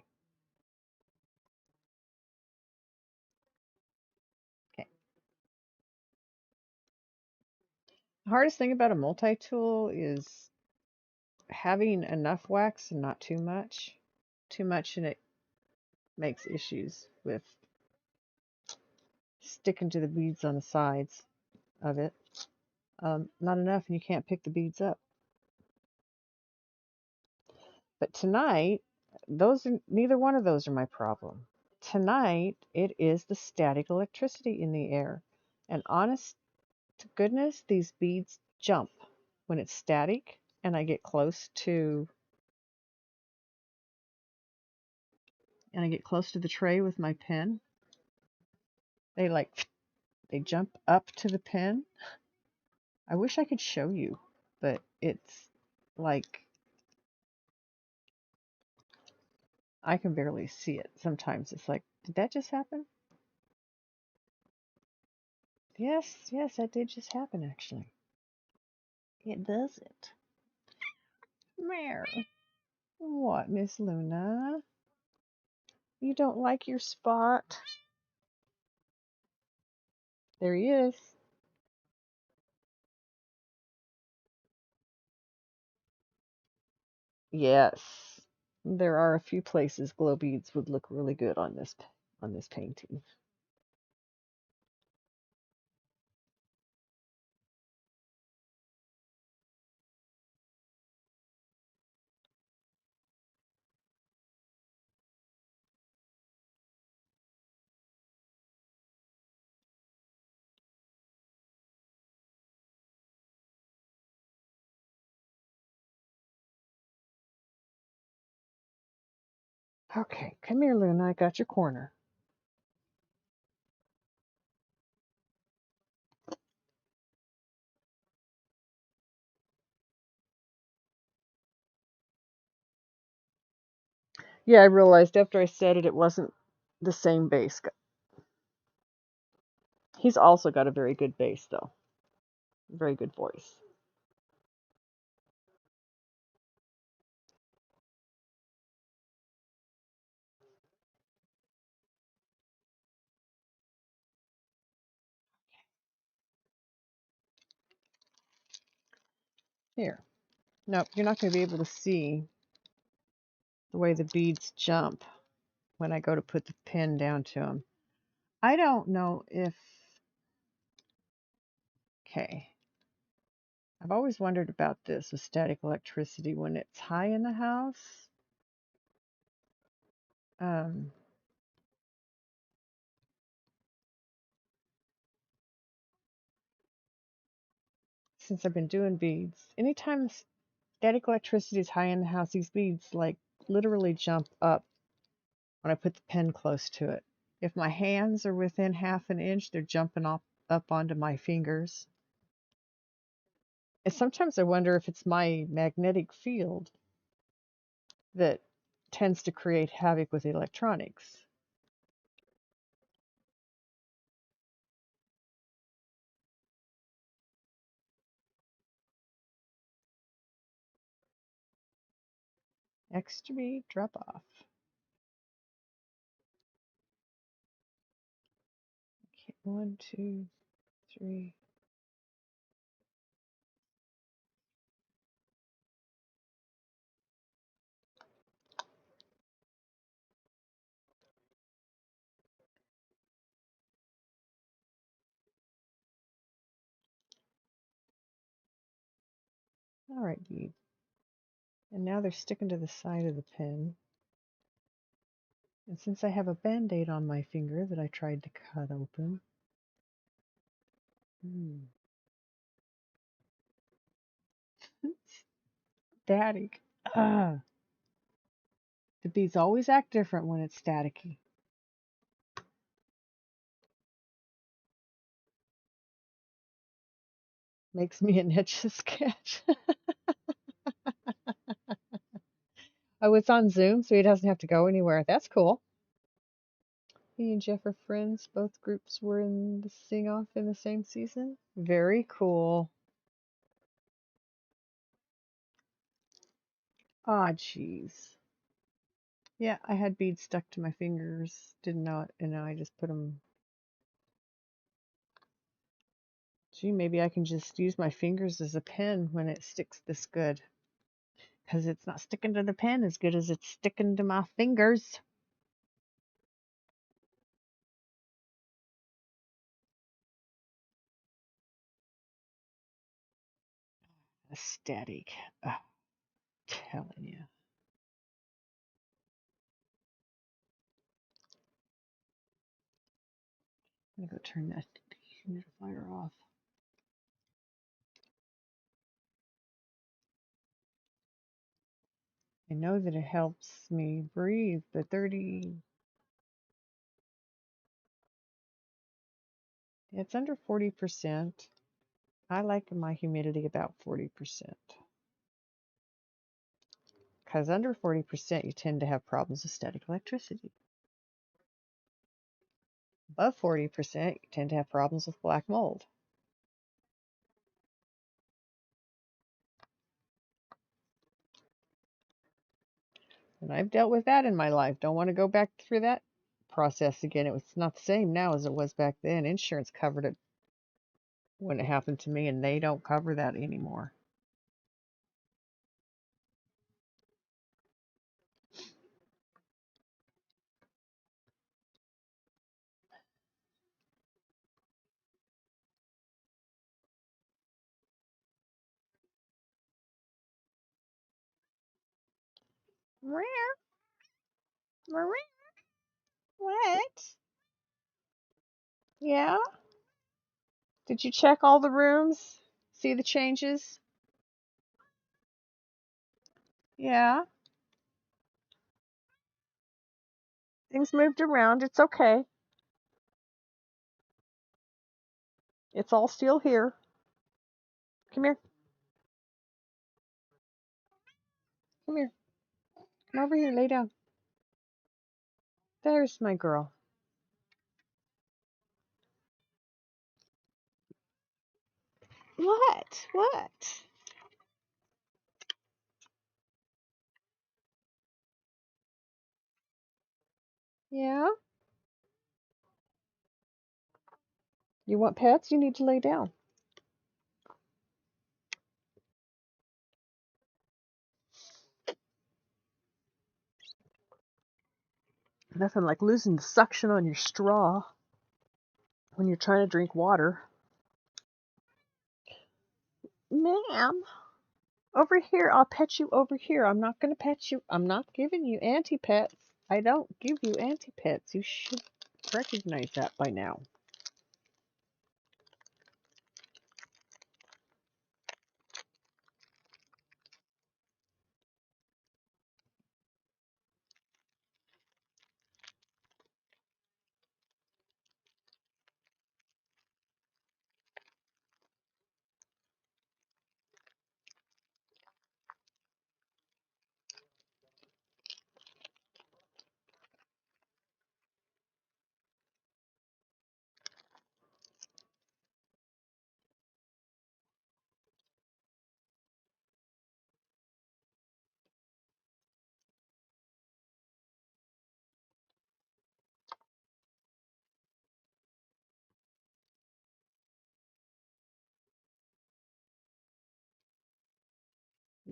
Okay. The hardest thing about a multi-tool is having enough wax and not too much. Too much and it makes issues with sticking to the beads on the sides of it. Not enough and you can't pick the beads up. But tonight, neither one of those are my problem. Tonight, it is the static electricity in the air. And honest to goodness, these beads jump when it's static and I get close to the tray with my pen. They jump up to the pen. I wish I could show you, but it's like I can barely see it. Sometimes it's like, did that just happen? Yes, that did just happen actually. It does it. Mare. What, Miss Luna? You don't like your spot? There he is. Yes. There are a few places glow beads would look really good on this painting. Okay, come here, Luna. I got your corner. Yeah, I realized after I said it, it wasn't the same bass. He's also got a very good bass, though. Very good voice. Here. Nope, you're not going to be able to see the way the beads jump when I go to put the pen down to them. I don't know if... Okay. I've always wondered about this with static electricity when it's high in the house. Um, since I've been doing beads, anytime static electricity is high in the house, these beads like literally jump up when I put the pen close to it. If my hands are within half an inch, they're jumping up onto my fingers. And sometimes I wonder if it's my magnetic field that tends to create havoc with electronics. Extra bead, drop off. Okay, 1, 2, 3. All right, bead. And now they're sticking to the side of the pen. And since I have a band-aid on my finger that I tried to cut open, static. The beads always act different when it's staticky. Makes me an Etch a Sketch. Oh, it's on Zoom, so he doesn't have to go anywhere. That's cool. He and Jeff are friends. Both groups were in the sing-off in the same season. Very cool. Ah, jeez. Yeah, I had beads stuck to my fingers. Didn't know it, and now I just put them. Gee, maybe I can just use my fingers as a pen when it sticks this good. Because it's not sticking to the pen as good as it's sticking to my fingers. A static. Telling you. I'm gonna go turn that humidifier off. I know that it helps me breathe, but 30, it's under 40%. I like my humidity about 40%. Because under 40%, you tend to have problems with static electricity. Above 40%, you tend to have problems with black mold. And I've dealt with that in my life. Don't want to go back through that process again. It's not the same now as it was back then. Insurance covered it when it happened to me, and they don't cover that anymore. What? Yeah? Did you check all the rooms? See the changes? Yeah. Things moved around. It's okay. It's all still here. Come here. Come here. Come over here. Lay down. There's my girl. What? What? Yeah? You want pets? You need to lay down. Nothing like losing the suction on your straw when you're trying to drink water. Ma'am, over here. I'll pet you over here. I'm not going to pet you. I'm not giving you anti-pets. I don't give you anti-pets. You should recognize that by now.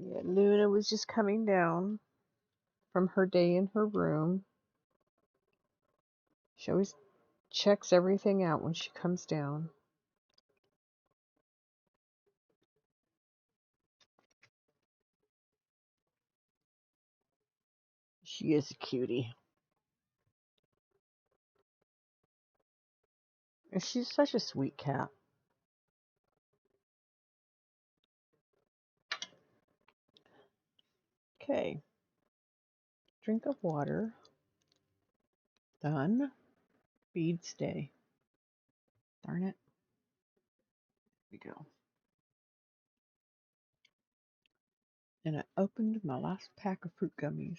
Yeah, Luna was just coming down from her day in her room. She always checks everything out when she comes down. She is a cutie. And she's such a sweet cat. Okay, drink of water. Done. Bead stay. Darn it. Here we go. And I opened my last pack of fruit gummies.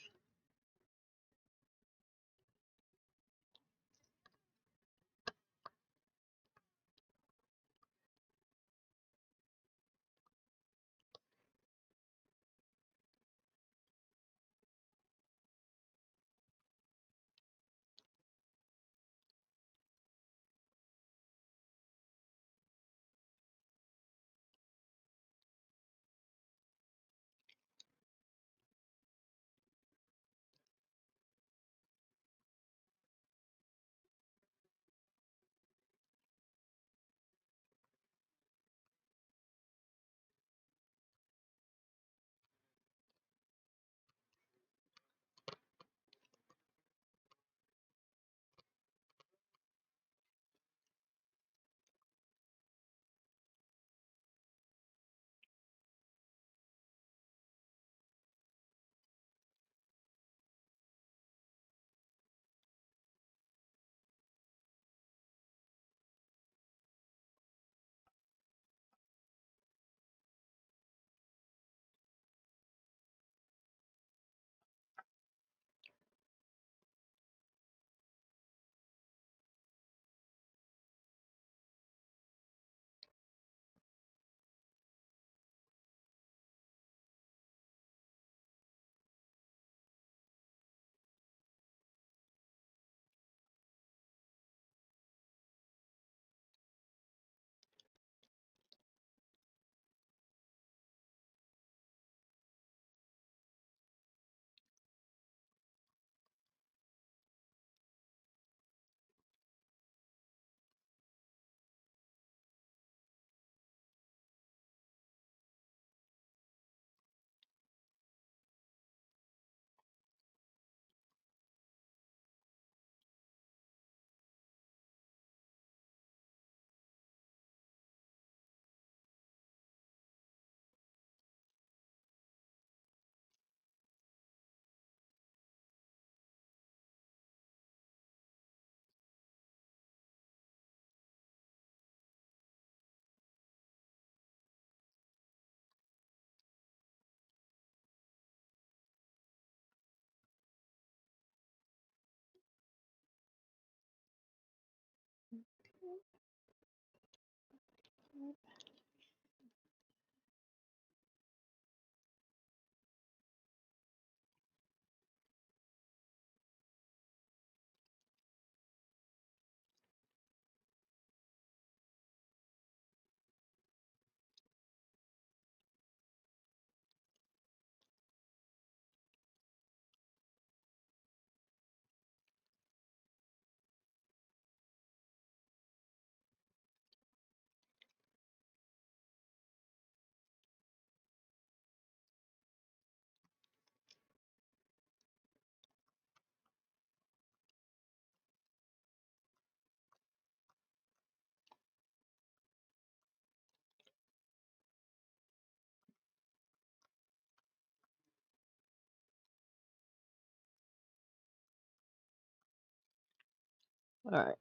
All right,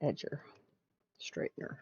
edger, straightener.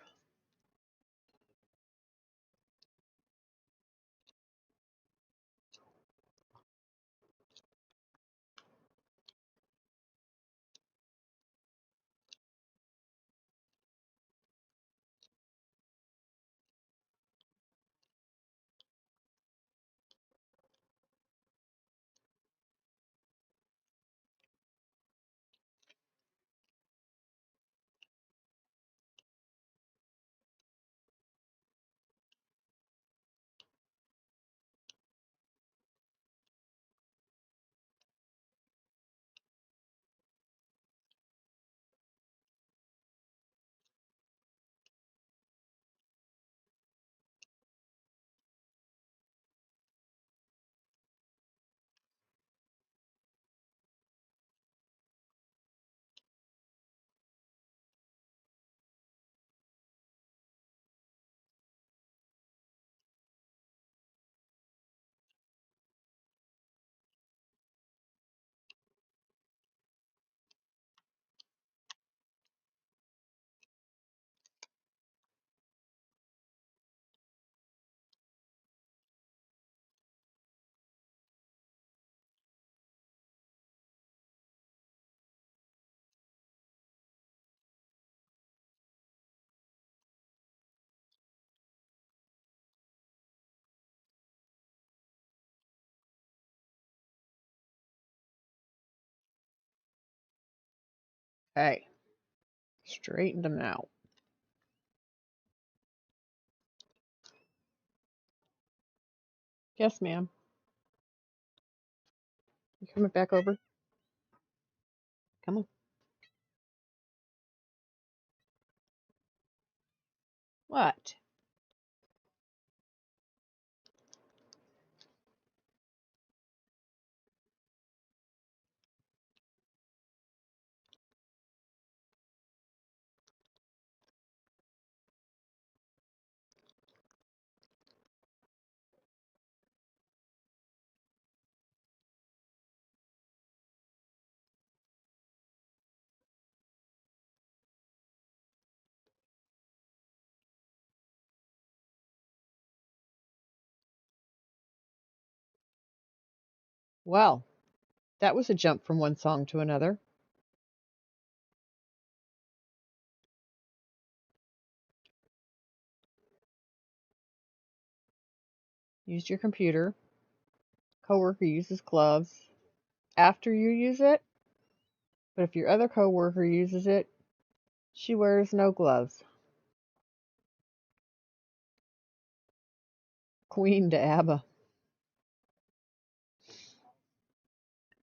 Hey, straighten them out. Yes, ma'am. You coming back over? Come on. What? Well, that was a jump from one song to another. Used your computer. Coworker uses gloves after you use it, but if your other coworker uses it, she wears no gloves. Queen to ABBA.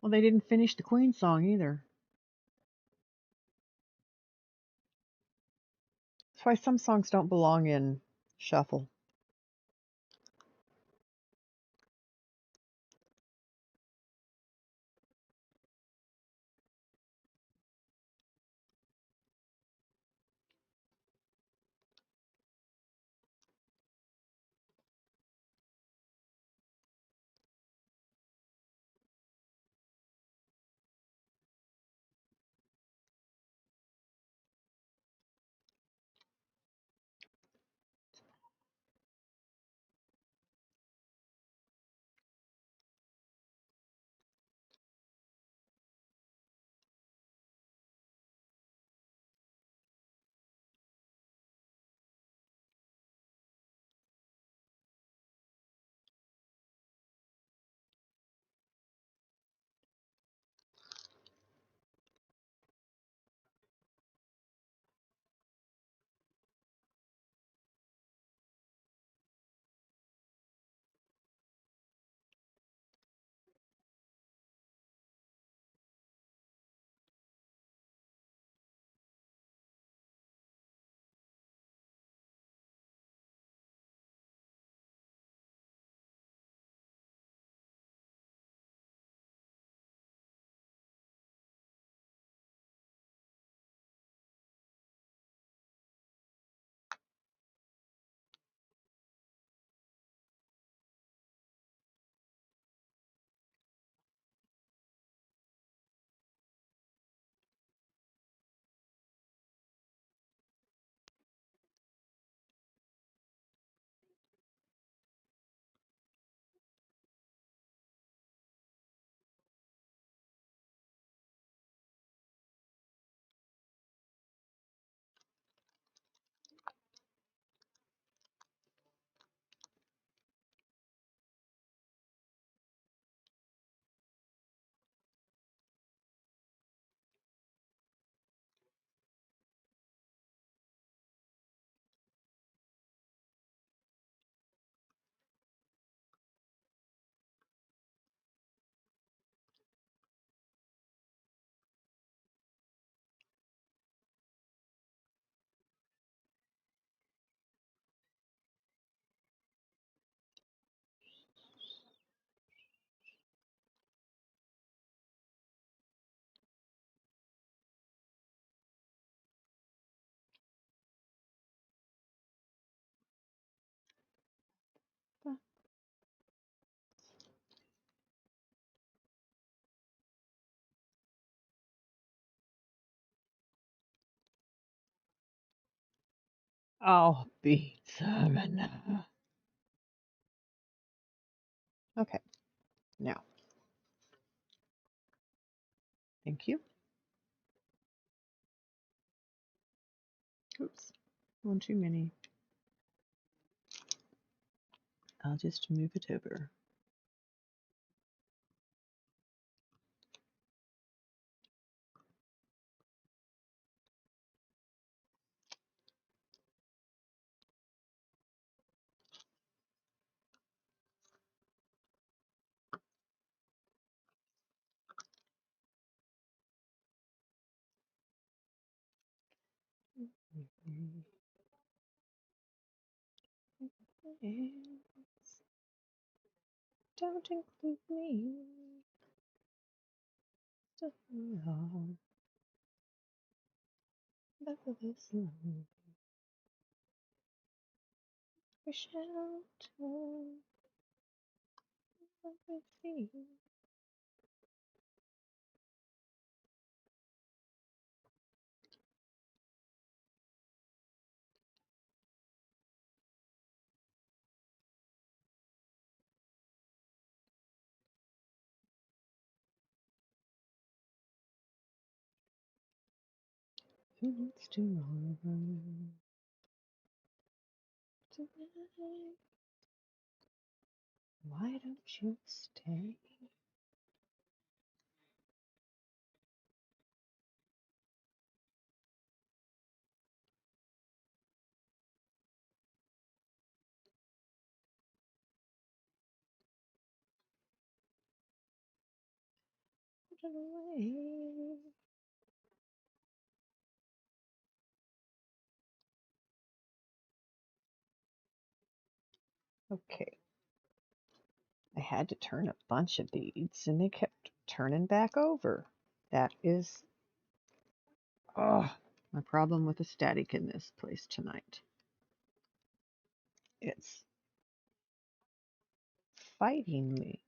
Well, they didn't finish the Queen song either. That's why some songs don't belong in shuffle. I'll be 7. Okay, now, thank you. Oops, one too many. I'll just move it over. Don't include me. We shelter everything. It's tomorrow. Tonight. Why don't you stay? Put it away. Okay, I had to turn a bunch of beads and they kept turning back over. That is my problem with the static in this place tonight. It's fighting me.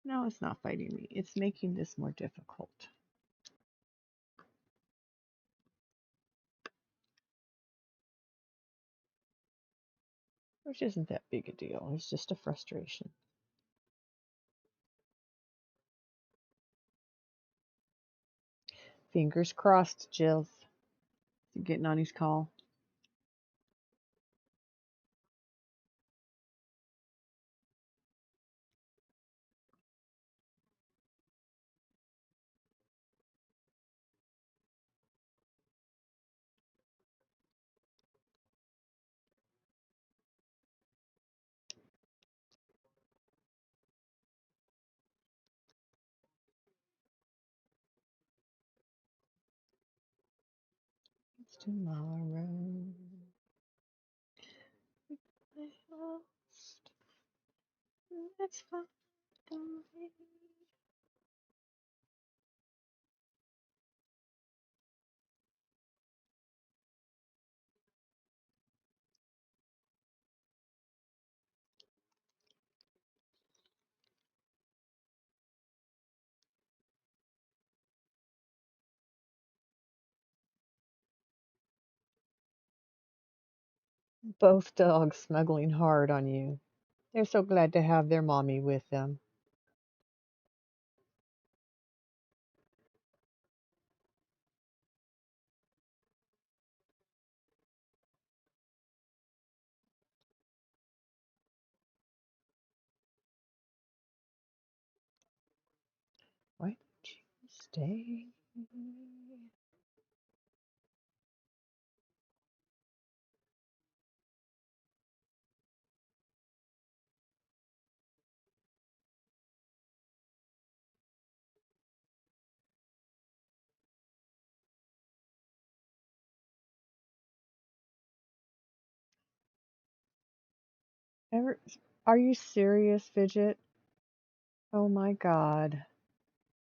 No, it's not fighting me. It's making this more difficult. Which isn't that big a deal. It's just a frustration. Fingers crossed, Jill. Getting on his call. It's tomorrow. I lost. Let's find a way. Both dogs snuggling hard on you. They're so glad to have their mommy with them. Why don't you stay? Ever? Are you serious, Fidget? Oh my God.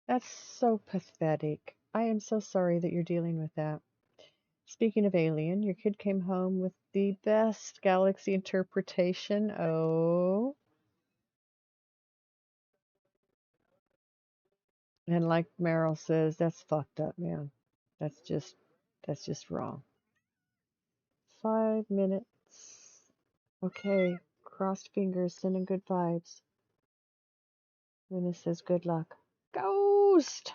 That's so pathetic. I am so sorry that you're dealing with that. Speaking of alien, your kid came home with the best galaxy interpretation. Oh. And like Meryl says, that's fucked up, man. That's just that's just wrong. 5 minutes. Okay, crossed fingers, sending good vibes. Luna says good luck. Ghost!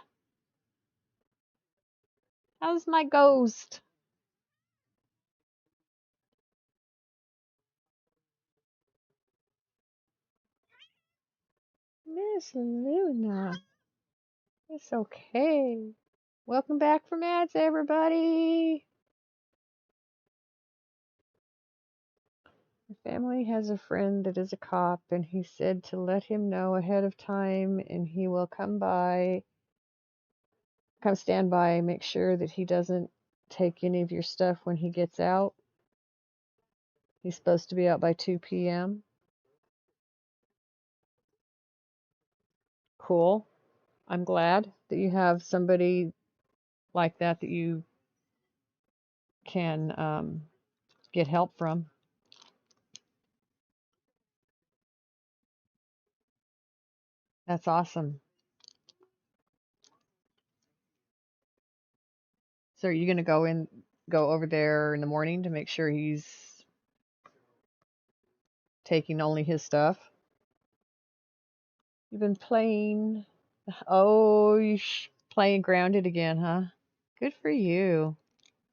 How's my ghost? Miss Luna. It's okay. Welcome back from ads, everybody. The family has a friend that is a cop, and he said to let him know ahead of time, and he will come stand by, make sure that he doesn't take any of your stuff when he gets out. He's supposed to be out by 2 p.m. Cool. I'm glad that you have somebody like that you can get help from. That's awesome. So are you going to go over there in the morning to make sure he's taking only his stuff? You've been playing. Oh, you playing Grounded again, huh? Good for you.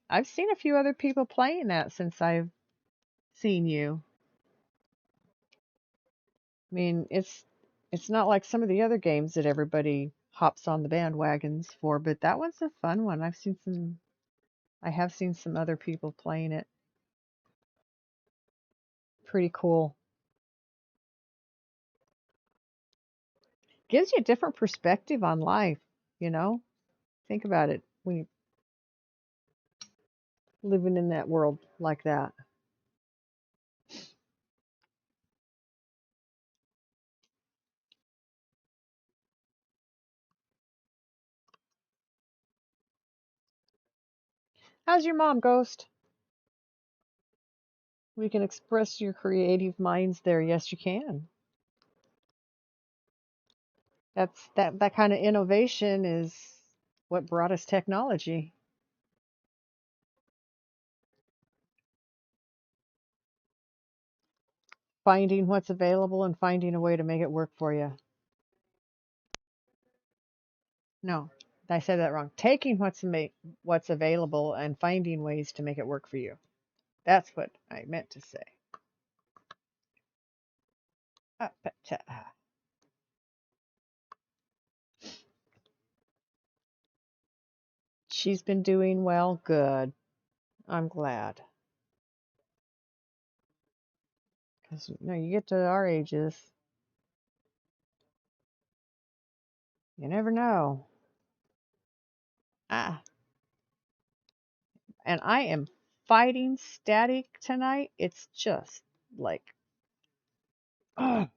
I've seen a few other people playing that since I've seen you. I mean, it's not like some of the other games that everybody hops on the bandwagons for, but that one's a fun one. I have seen some other people playing it. Pretty cool. Gives you a different perspective on life, you know? Think about it when you're living in that world like that. How's your mom, Ghost? We can express your creative minds there. Yes, you can. That kind of innovation is what brought us technology. Finding what's available and finding a way to make it work for you. No, I said that wrong. Taking what's available and finding ways to make it work for you. That's what I meant to say. She's been doing well. Good. I'm glad. Because you get to our ages, you never know. Ah, and I am fighting static tonight. It's just like, ugh.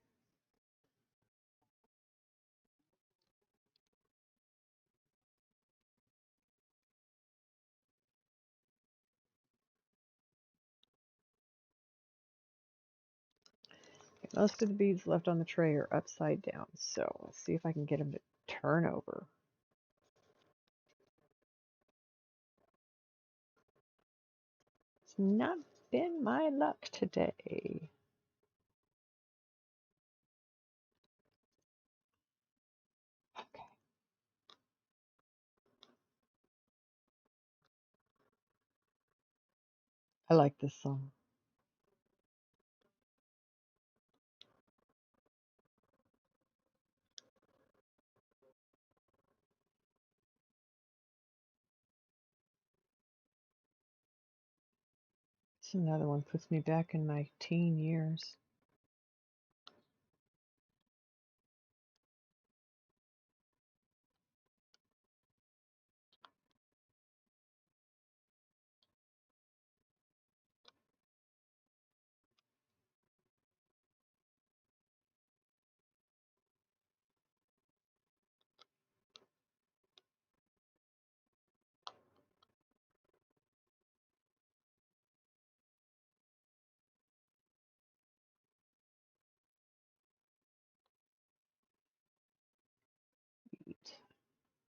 Most of the beads left on the tray are upside down, so let's see if I can get them to turn over. It's not been my luck today. Okay, I like this song. It's another one, puts me back in my teen years.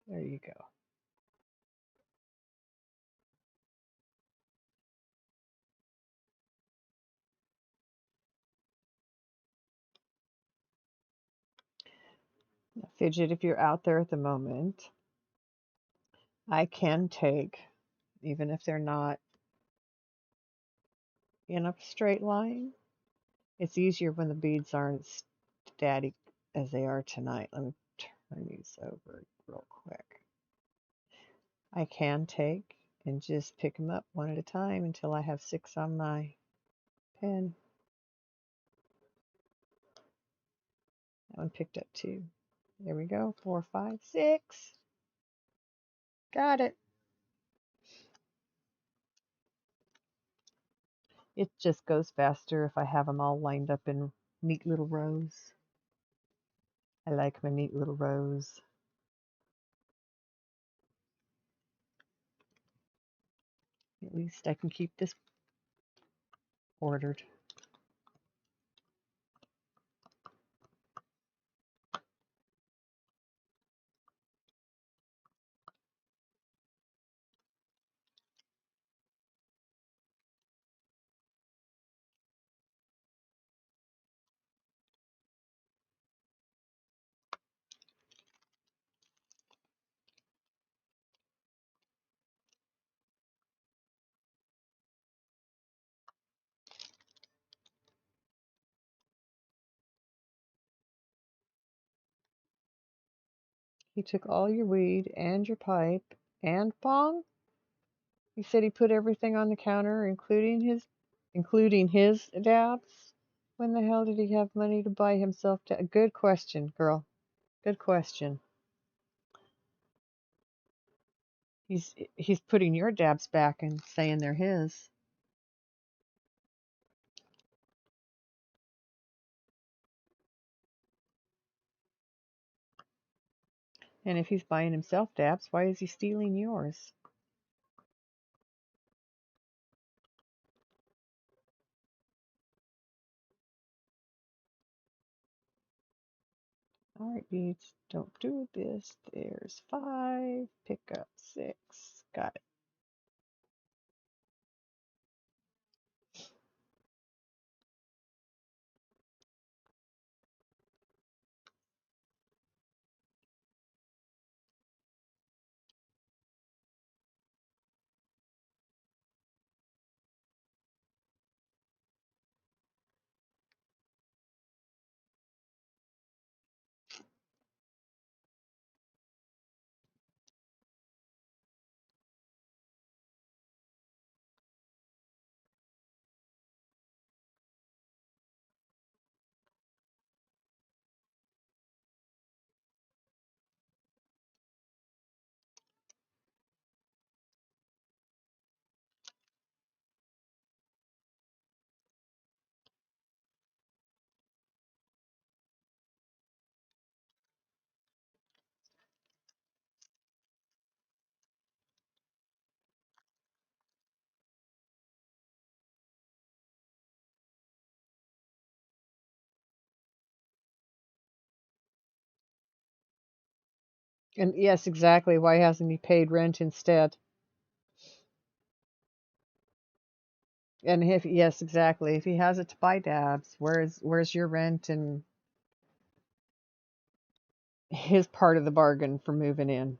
There you go. Fidget, if you're out there at the moment, I can take, even if they're not in a straight line. It's easier when the beads aren't static as they are tonight. Let me turn these over real quick. I can take and just pick them up one at a time until I have 6 on my pen. That one picked up 2. There we go. 4, 5, 6. Got it. It just goes faster if I have them all lined up in neat little rows. I like my neat little rows. At least I can keep this ordered. He took all your weed and your pipe and bong. He said he put everything on the counter, including his dabs. When the hell did he have money to buy himself? Good question, girl. Good question. He's putting your dabs back and saying they're his. And if he's buying himself dabs, why is he stealing yours? All right, beads, don't do this. There's 5. Pick up 6. Got it. And yes, exactly. Why hasn't he paid rent instead? And if yes, exactly. If he has it to buy dabs, where's your rent and his part of the bargain for moving in?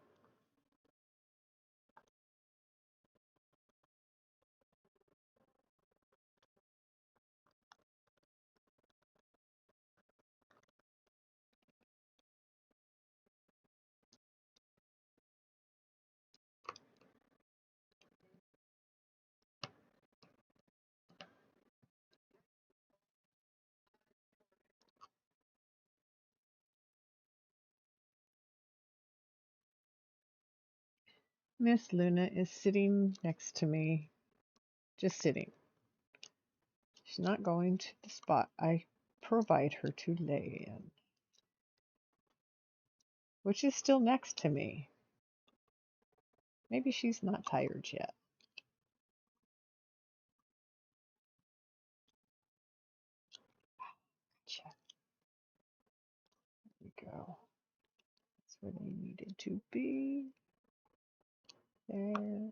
Miss Luna is sitting next to me, just sitting. She's not going to the spot I provide her to lay in, which is still next to me. Maybe she's not tired yet. Gotcha. There we go. That's where they needed to be. There.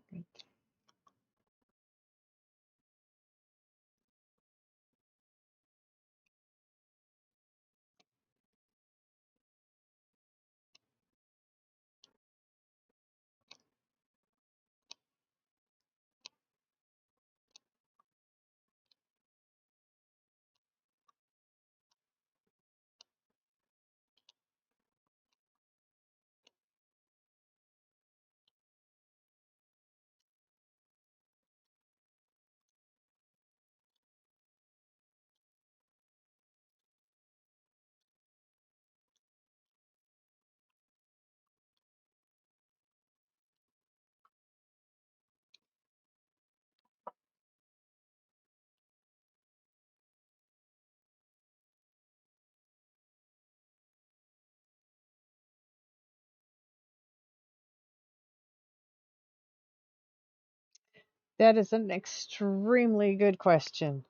That is an extremely good question.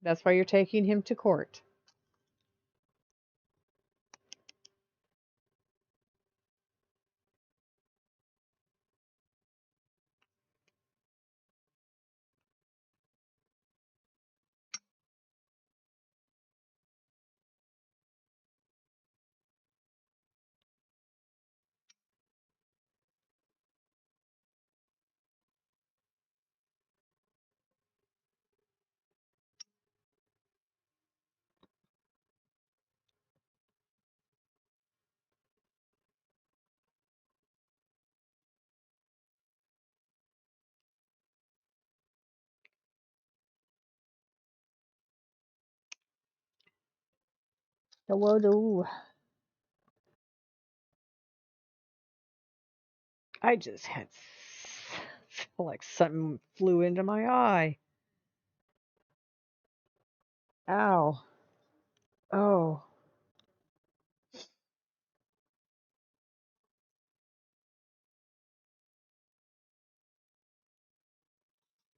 That's why you're taking him to court. Hello. I just had feel like something flew into my eye. Ow. Oh.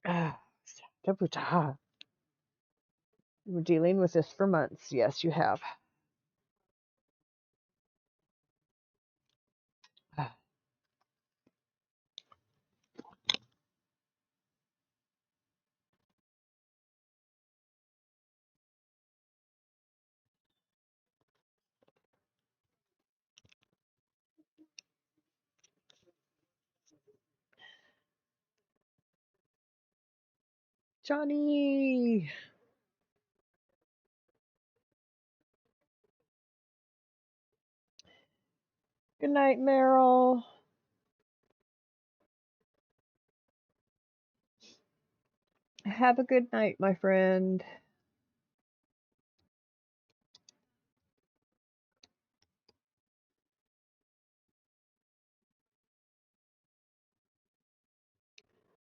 Ah. We're dealing with this for months. Yes, you have. Ah. Johnny. Good night, Meryl. Have a good night, my friend.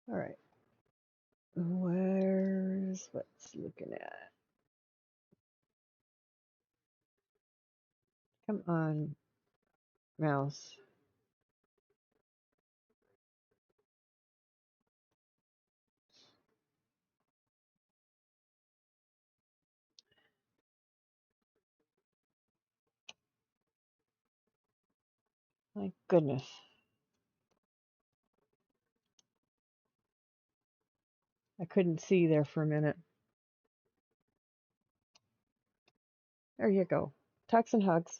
All right. Where's what's looking at? Come on, mouse. My goodness. I couldn't see there for a minute. There you go. Tucks and hugs.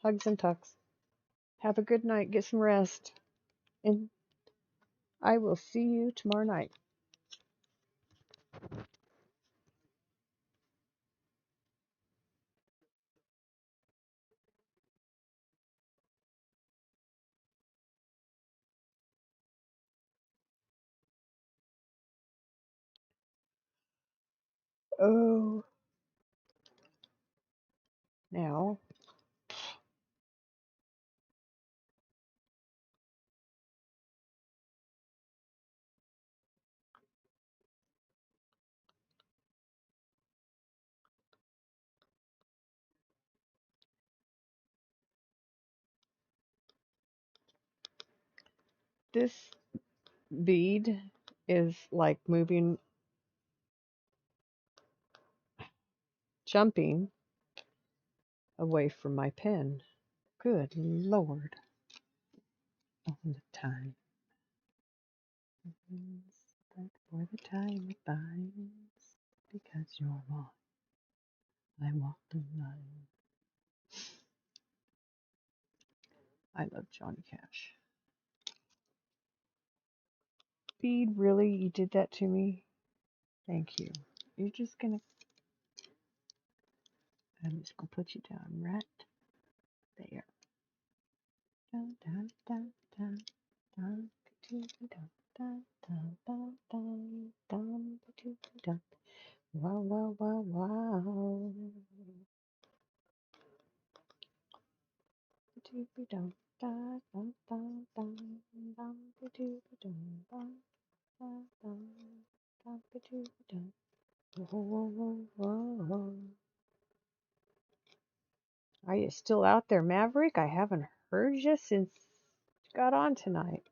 Hugs and tucks. Have a good night. Get some rest. And I will see you tomorrow night. Oh. Now, this bead is like moving, jumping away from my pen. Good Lord. All the time. But for the time it binds, because you're mine. I walk the line. I love Johnny Cash. Bead, really? You did that to me? Thank you. You're just gonna. I'm just gonna put you down right there. Dun, dun, dun, dun, dun, dun, dun, dun, dun, dun, dun, dun, dun, dun. Wow, wow, wow, wow. Dun, dun, dun, dun, dun, dun, dun, dun, dun, dun, dun. Whoa, whoa, whoa, whoa. Are you still out there, Maverick? I haven't heard you since got on tonight?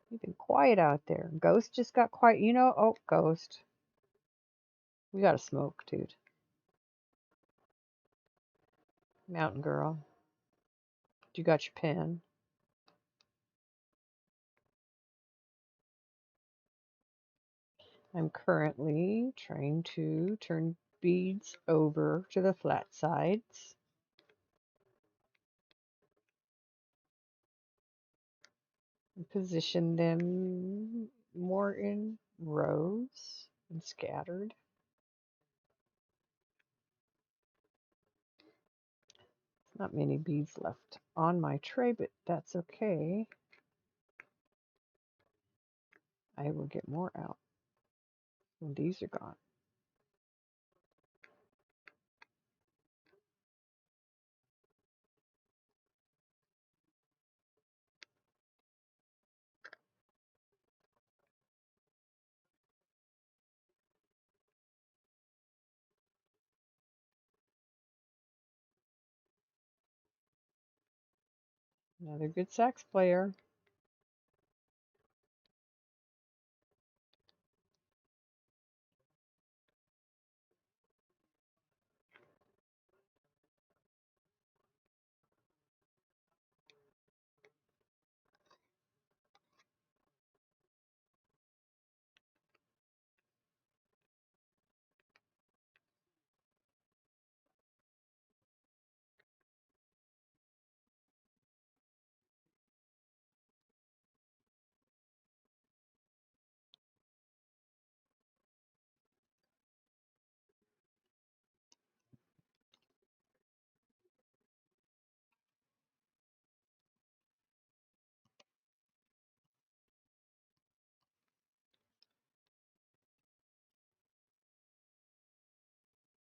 You've been quiet out there. Ghost just got quiet. You know, oh, Ghost. We gotta smoke, dude. Mountain Girl. You got your pen. I'm currently trying to turn beads over to the flat sides and position them more in rows and scattered. Not many beads left on my tray, but that's okay. I will get more out when these are gone. Another good sax player.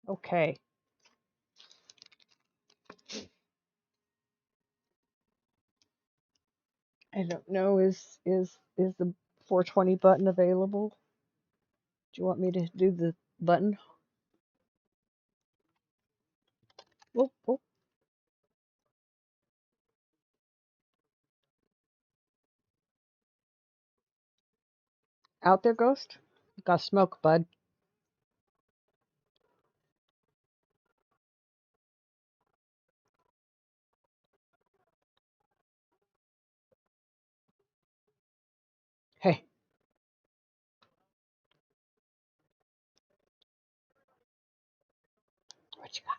Okay. I don't know. Is the 420 button available? Do you want me to do the button? Oh, oh. Out there, Ghost? Got smoke, bud. Hey, what you got?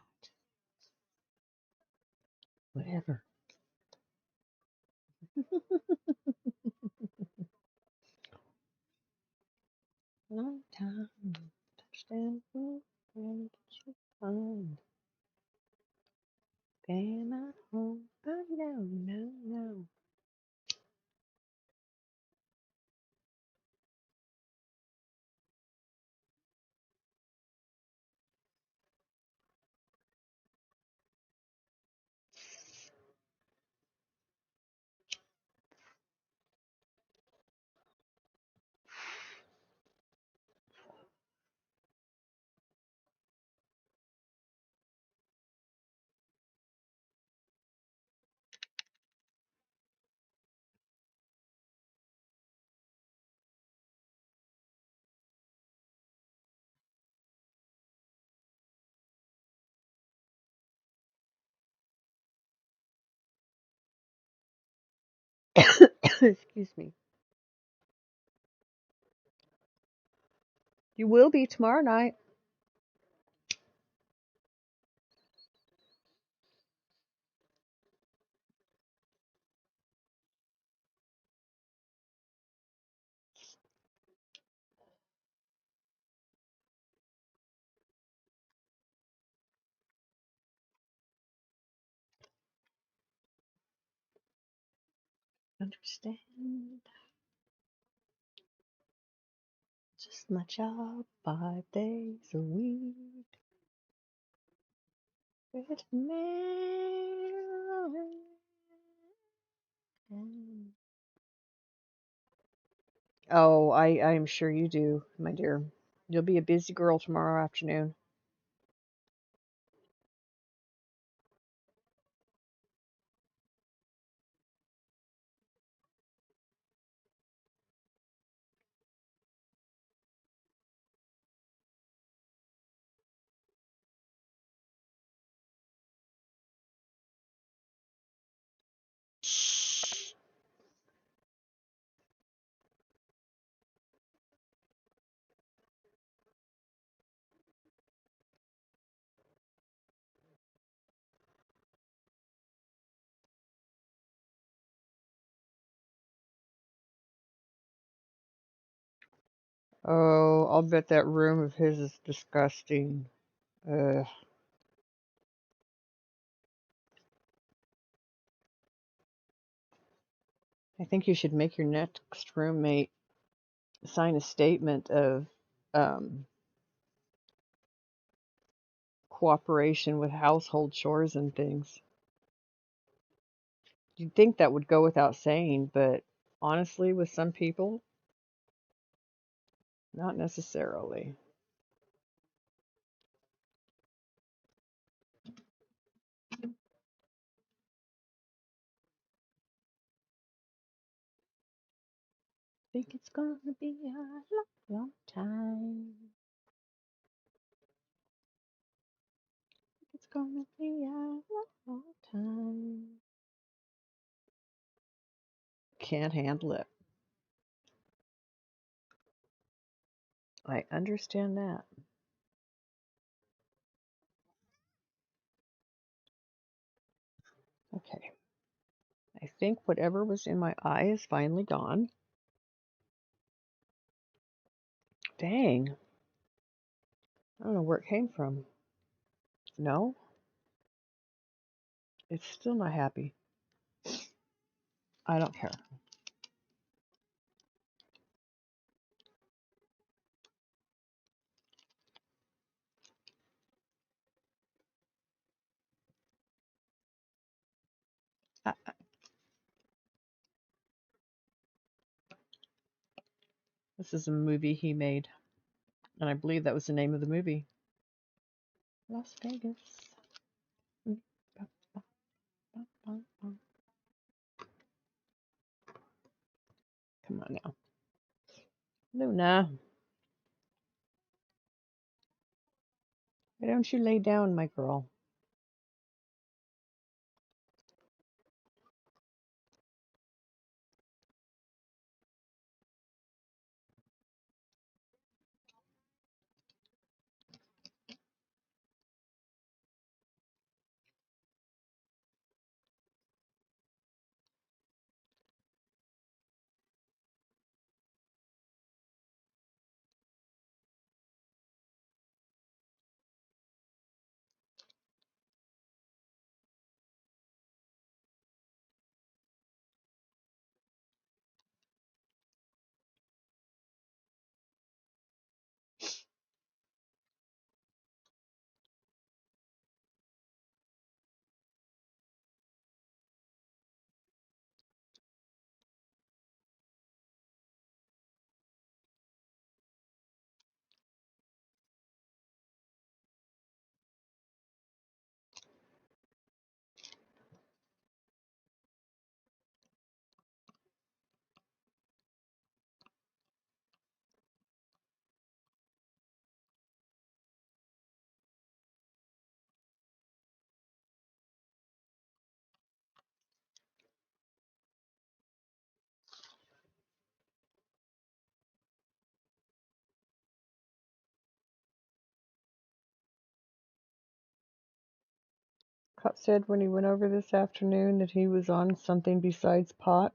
Whatever. Long time. Touchdown. Where did you find? Came at home. Oh, no, no, no. Excuse me. You will be tomorrow night. Understand. Just my job, 5 days a week. With me. Oh, I'm sure you do, my dear. You'll be a busy girl tomorrow afternoon. Oh, I'll bet that room of his is disgusting. Ugh. I think you should make your next roommate sign a statement of um, cooperation with household chores and things. You'd think that would go without saying, but honestly, with some people, not necessarily. Think it's gonna be a long, long time. It's gonna be a long, long time. Can't handle it. I understand that. Okay. I think whatever was in my eye is finally gone. Dang. I don't know where it came from. No, it's still not happy. I don't care. This is a movie he made, and I believe that was the name of the movie. Las Vegas. Come on now. Luna, why don't you lay down, my girl? Cup said when he went over this afternoon that he was on something besides pot.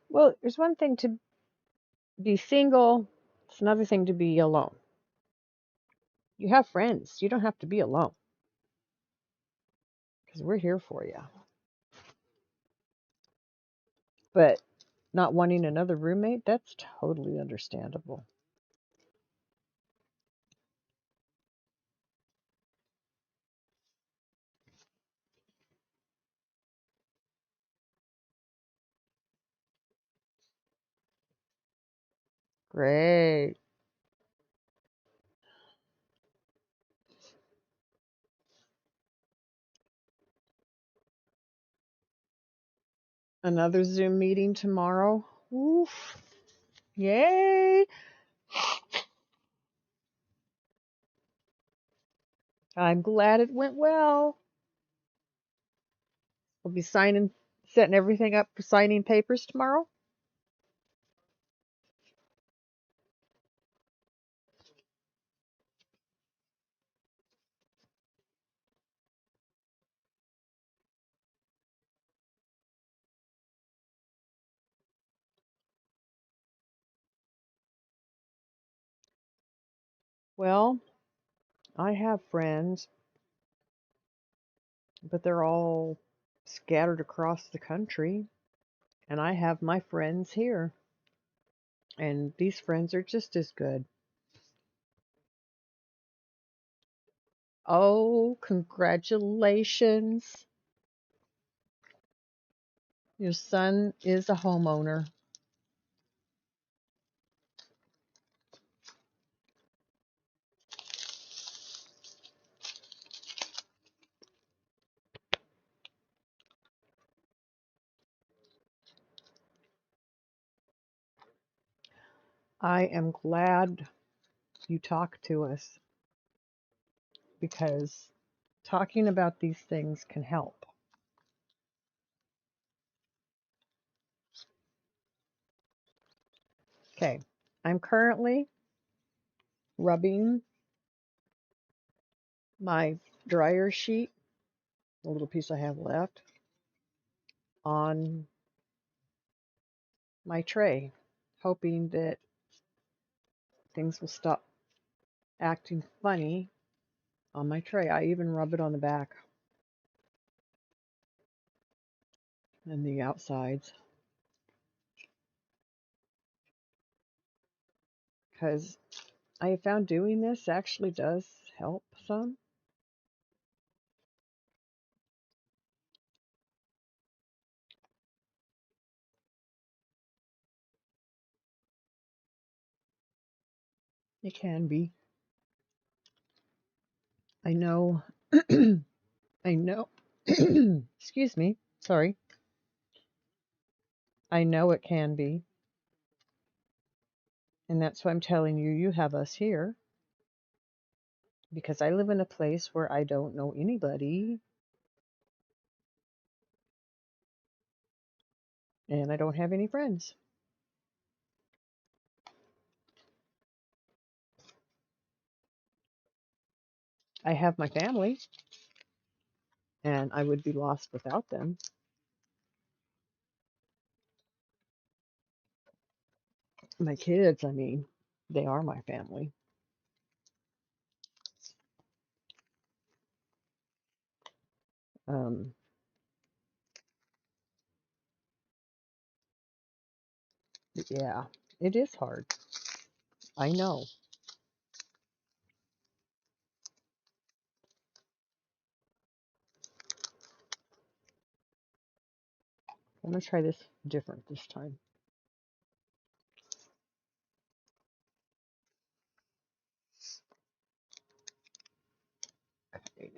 Well, there's one thing to be single, it's another thing to be alone. You have friends. You don't have to be alone because we're here for you. But not wanting another roommate, that's totally understandable. Great. Another Zoom meeting tomorrow. Oof. Yay. I'm glad it went well. We'll be setting everything up for signing papers tomorrow. Well, I have friends, but they're all scattered across the country, and I have my friends here, and these friends are just as good. Oh, congratulations. Your son is a homeowner. I am glad you talked to us because talking about these things can help. Okay, I'm currently rubbing my dryer sheet, the little piece I have left, on my tray, hoping that things will stop acting funny on my tray. I even rub it on the back and the outsides because I have found doing this actually does help some. It can be. I know. I know. Excuse me. Sorry. I know it can be. And that's why I'm telling you, you have us here because I live in a place where I don't know anybody and I don't have any friends. I have my family and I would be lost without them. My kids, I mean, they are my family. Um, yeah, it is hard. I know. I'm going to try this different this time. Okay.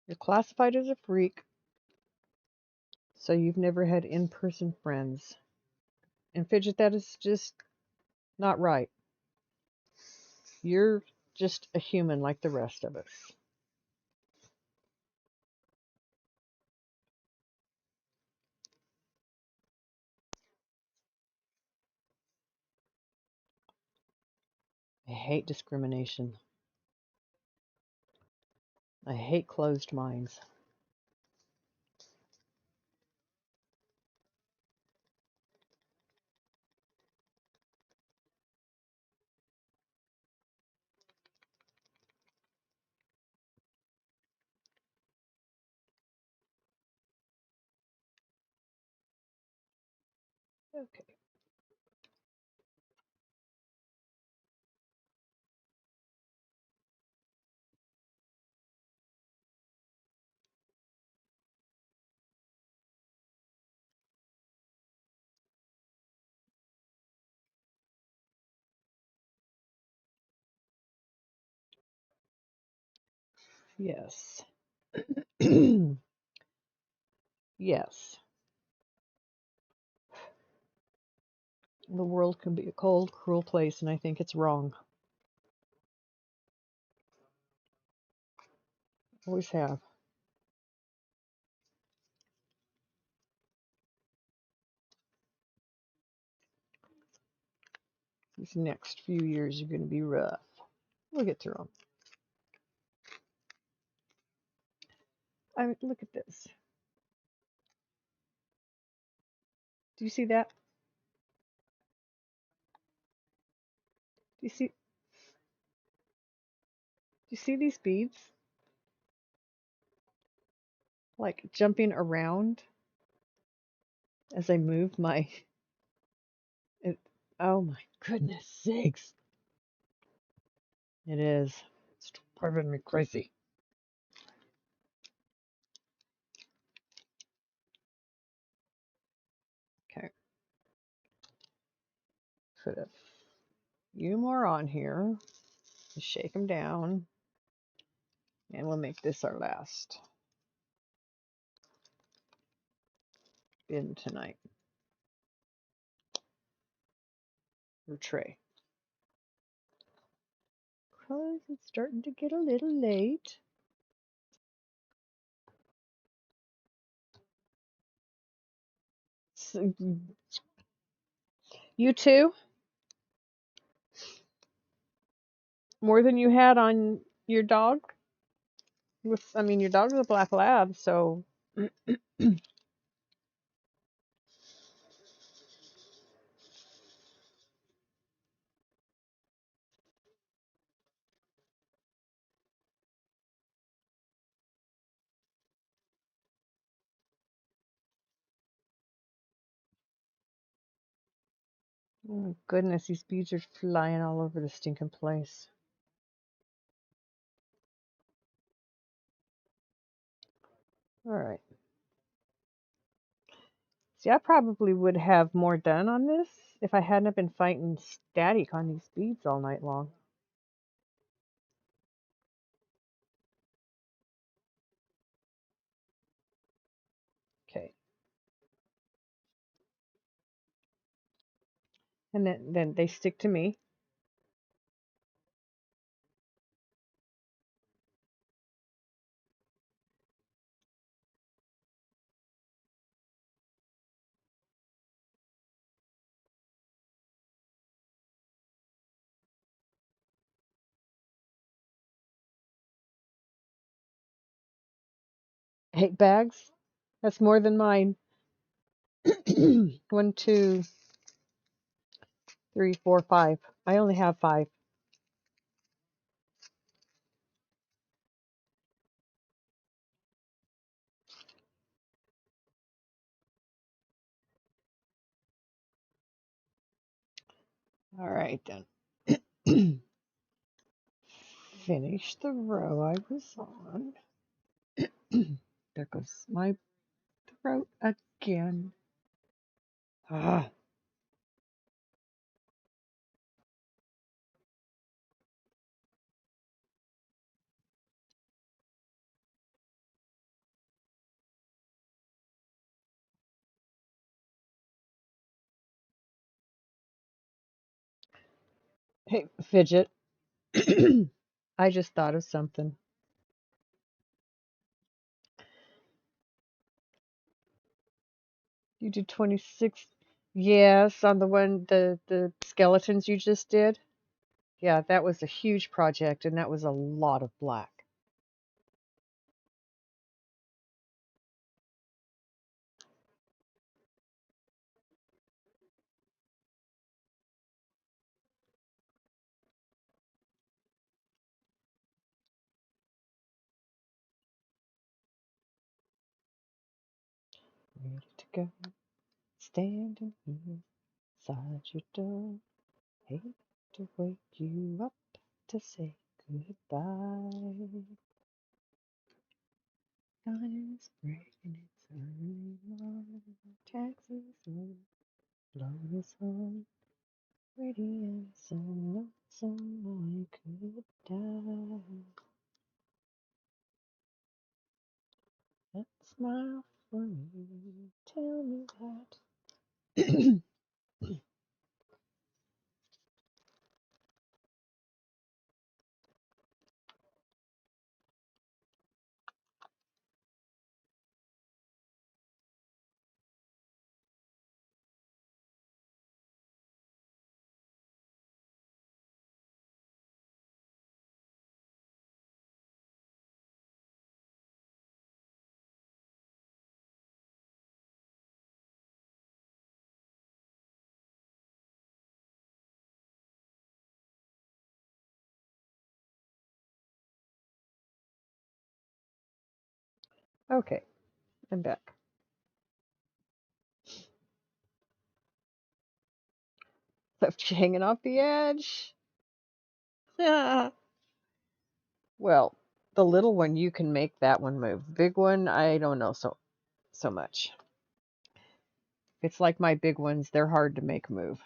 You're classified as a freak, so you've never had in-person friends. And Fidget, that is just not right. You're just a human like the rest of us. I hate discrimination. I hate closed minds. Okay. Yes. Yes. The world can be a cold, cruel place, and I think it's wrong. Always have. These next few years are going to be rough. We'll get through them. I mean, look at this. Do you see that? Do you see these beads? Like jumping around as I move my. It, oh my goodness sakes! It is. It's driving me crazy. Okay, put a few more on here. Shake them down, and we'll make this our last bin tonight. Or tray. Because it's starting to get a little late. So, you too? More than you had on your dog? I mean, your dog is a black lab, so. Oh my goodness, these beads are flying all over the stinking place. All right. See, I probably would have more done on this if I hadn't been fighting static on these beads all night long. Okay. And then they stick to me. Eight bags? That's more than mine. 1, 2, 3, 4, 5. I only have 5. All right, then. Finish the row I was on. There goes my throat again. Ah. Hey, Fidget. I just thought of something. You did 26. Yes, on the one, the skeletons you just did. Yeah, that was a huge project, and that was a lot of black. Ready to go, standing here, inside your door. Hate to wake you up to say goodbye. Sun is breaking, it's early morning. Taxis and blow is home. Radio so lonesome I could die. That smile for me, tell me that. Okay, I'm back. Left you hanging off the edge. Well, the little one, you can make that one move. Big one, I don't know so much. It's like my big ones, they're hard to make move.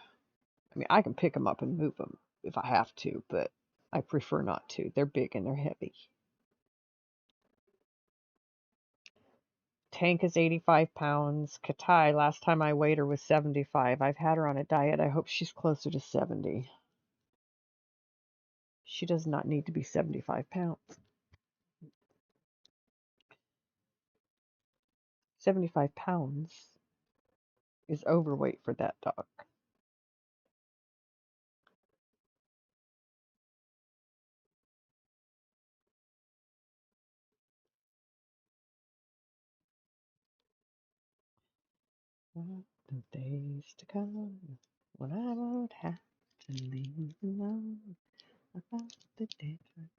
I mean, I can pick them up and move them if I have to, but I prefer not to. They're big and they're heavy. Tank is 85 pounds. Katai, last time I weighed her was 75. I've had her on a diet. I hope she's closer to 70. She does not need to be 75 pounds. 75 pounds is overweight for that dog. The days to come when I won't have to leave alone about the difference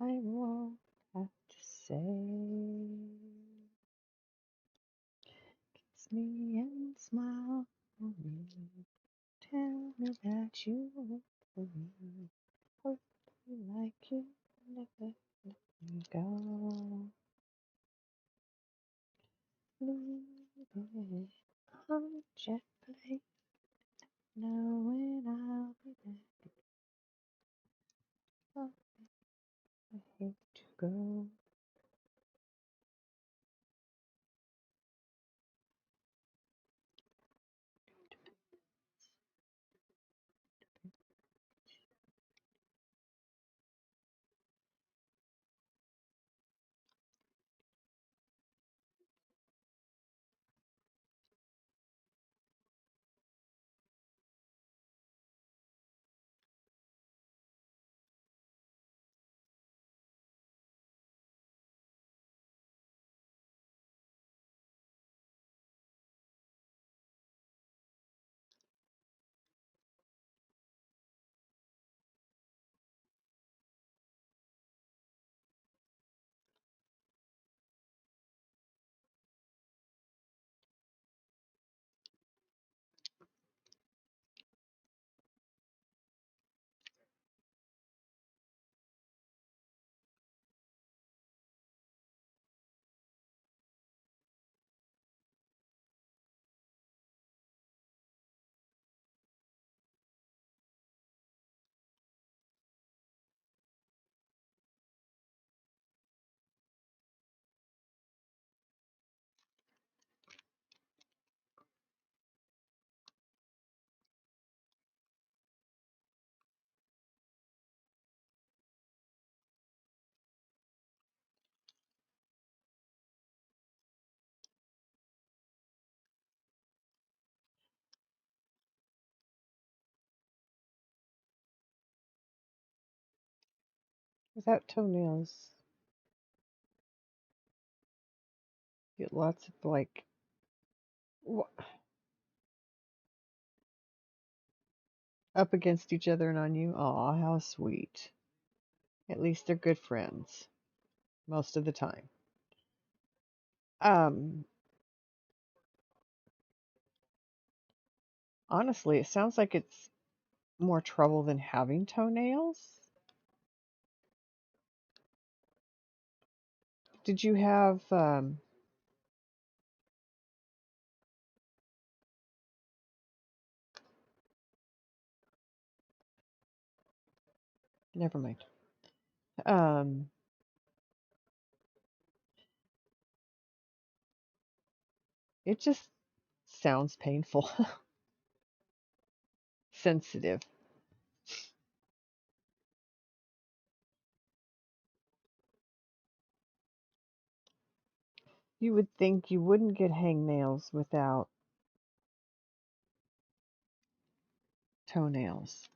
I won't have to say. Kiss me and smile for me. Tell me that you will for me. Hope you like you never let me go. Leave it on jet plane, knowing I'll be back. Oh, I hate to go. Without toenails, you get lots of like up against each other and on you. Aw, how sweet. At least they're good friends most of the time. Um, Honestly, it sounds like it's more trouble than having toenails. Did you have never mind. Um, it just sounds painful. Sensitive. You would think you wouldn't get hangnails without toenails.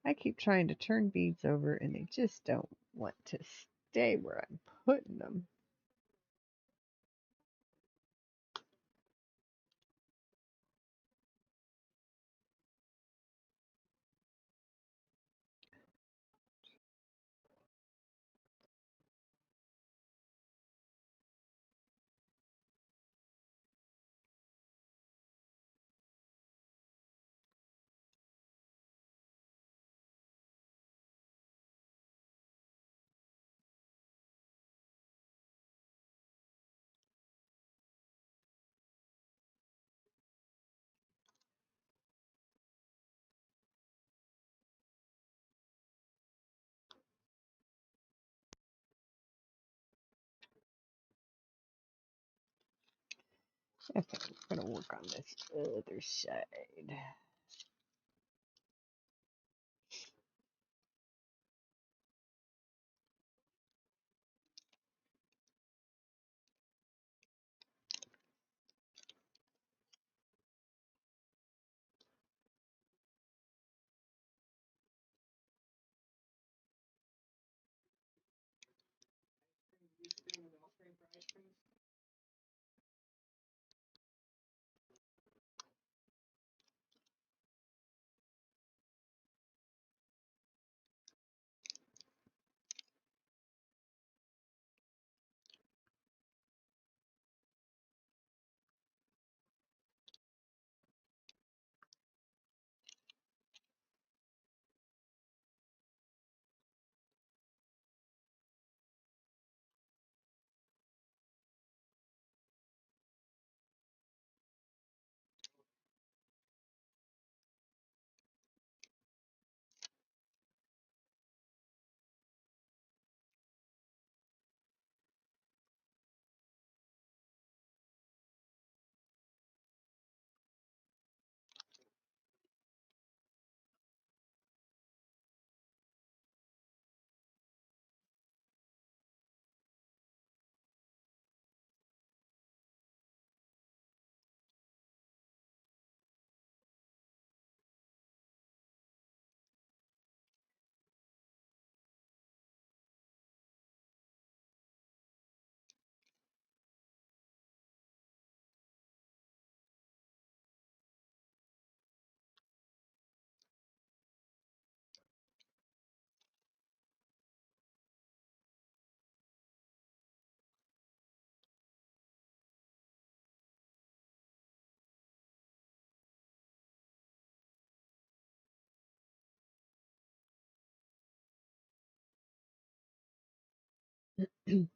I keep trying to turn beads over and they just don't want to stay where I'm putting them. Okay, we're gonna work on this other side.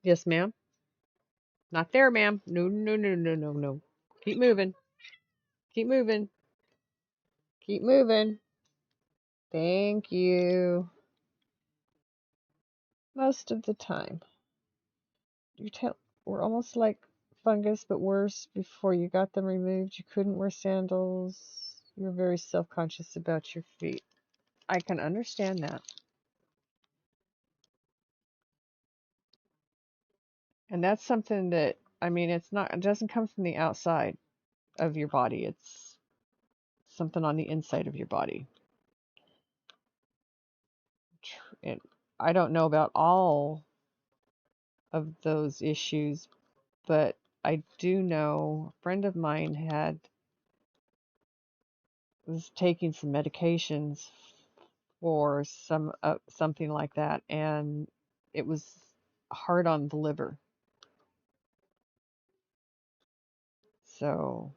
Yes, ma'am. Not there, ma'am. No, no, no, no, no, no. Keep moving. Keep moving. Keep moving. Thank you. Most of the time. Your tail were almost like fungus, but worse. Before you got them removed, you couldn't wear sandals. You were very self-conscious about your feet. I can understand that. And that's something that, I mean, it doesn't come from the outside of your body. It's something on the inside of your body. And I don't know about all of those issues, but I do know a friend of mine was taking some medications for something like that, and it was hard on the liver. So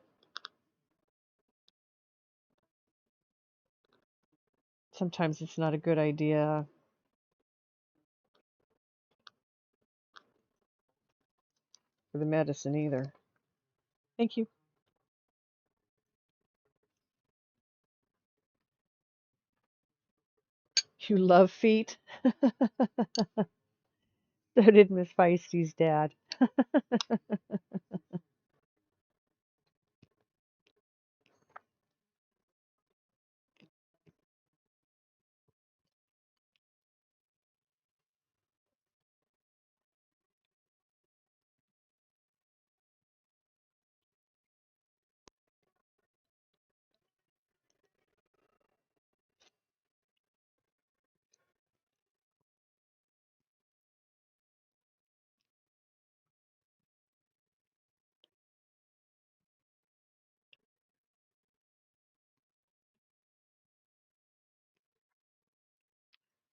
sometimes it's not a good idea for the medicine either. Thank you. You love feet? So did Miss Feisty's dad.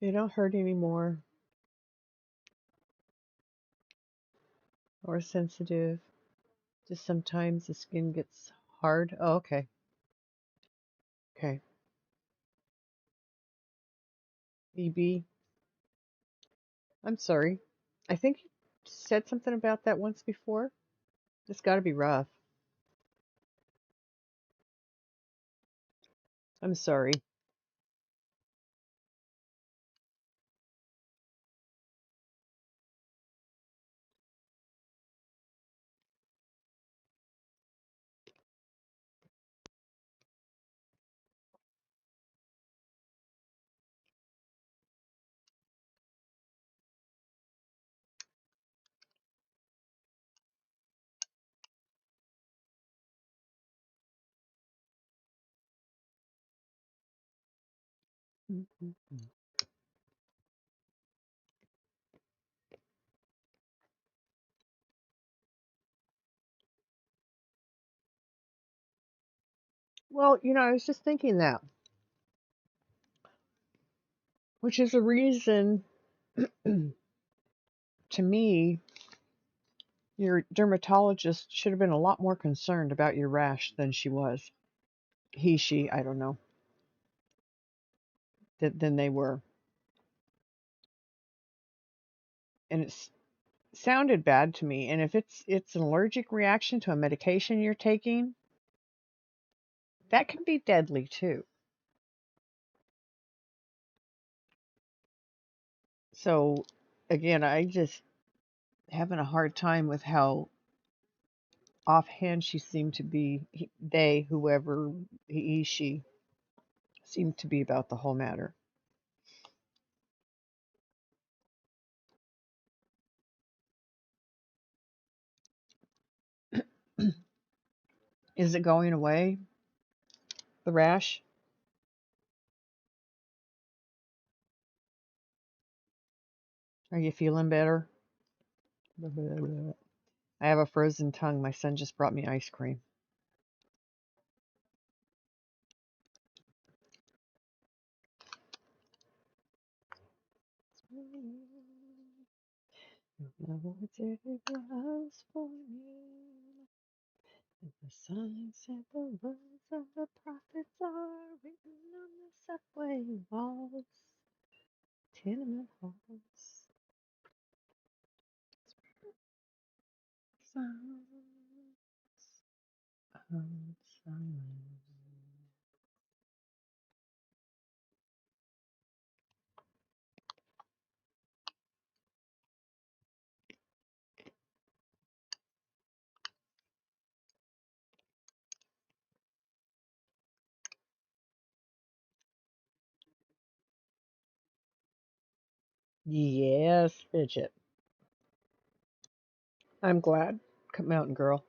They don't hurt anymore or sensitive. Just sometimes the skin gets hard. Oh, okay. Okay. EB. I'm sorry. I think you said something about that once before. It's got to be rough. I'm sorry. Well, I was just thinking that, which is a reason to me your dermatologist should have been a lot more concerned about your rash than she was. He, she, I don't know, than they were. And it sounded bad to me. And if it's an allergic reaction to a medication you're taking, that can be deadly too. So again, I just having a hard time with how offhand she seemed to be. They, whoever, he, she, seemed to be about the whole matter. Is it going away, the rash? Are you feeling better? I have a frozen tongue. My son just brought me ice cream. The signs said the words of the prophets are written on the subway walls, tenement halls. Sounds of silence. Yes, Fidget. I'm glad. Mountain Girl.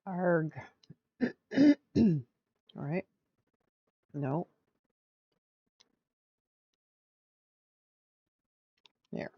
Arg. All right. No. There.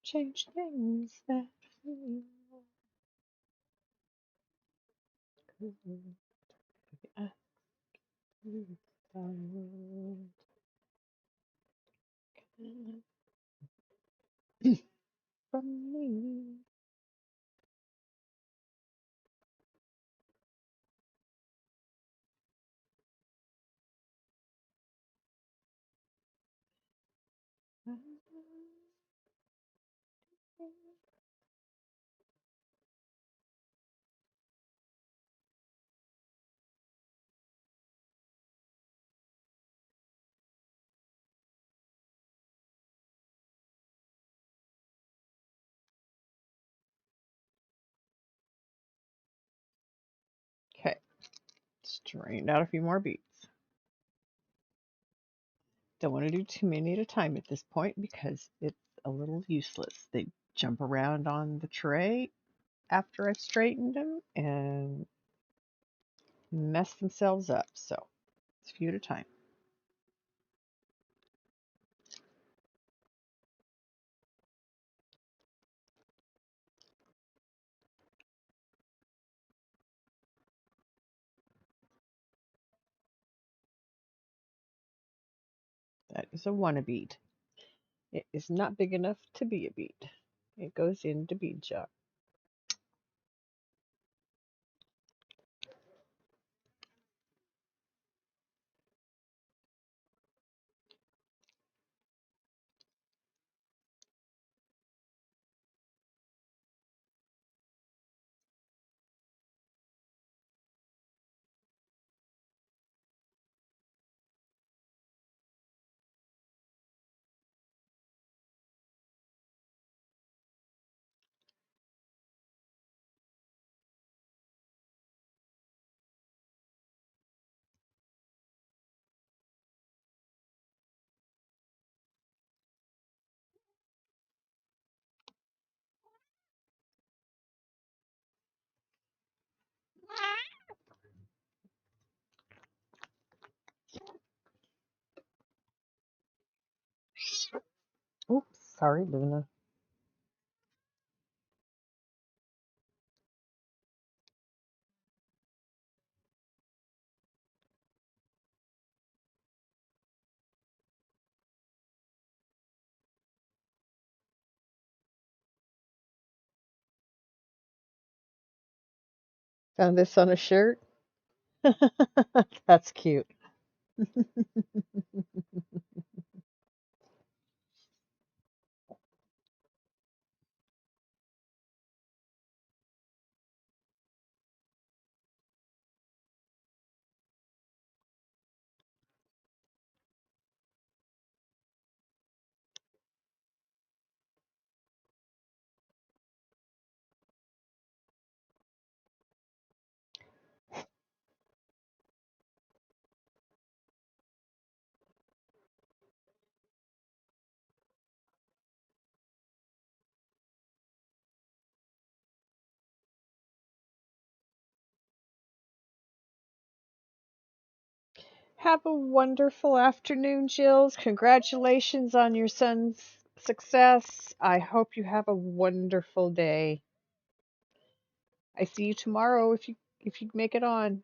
Change things that feel good. I feel from me. Okay, strained out a few more beads. Don't want to do too many at a time at this point because it's a little useless. They jump around on the tray after I've straightened them and mess themselves up. So it's a few at a time. That is a wanna bead. It is not big enough to be a bead. It goes into bead jar. Oops, sorry, Luna. Found this on a shirt. That's cute. Have a wonderful afternoon, Jills. Congratulations on your son's success. I hope you have a wonderful day. I see you tomorrow if you make it on.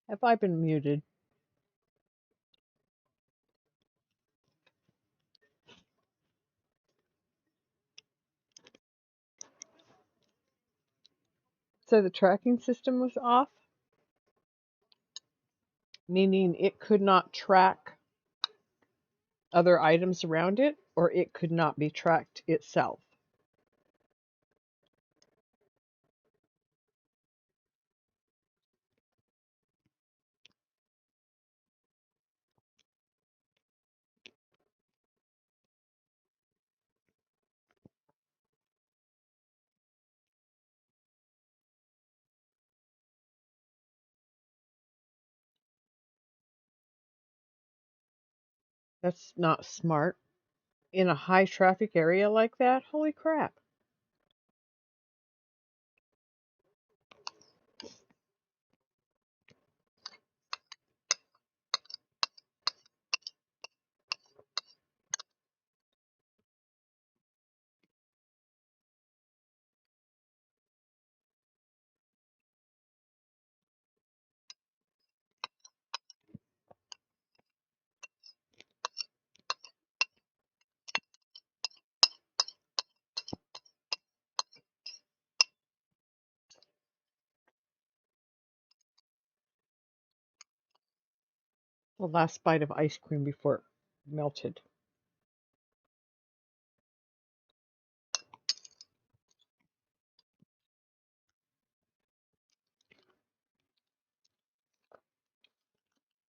Have I been muted? So the tracking system was off, meaning it could not track other items around it, or it could not be tracked itself. That's not smart. In a high traffic area like that, holy crap. The last bite of ice cream before it melted.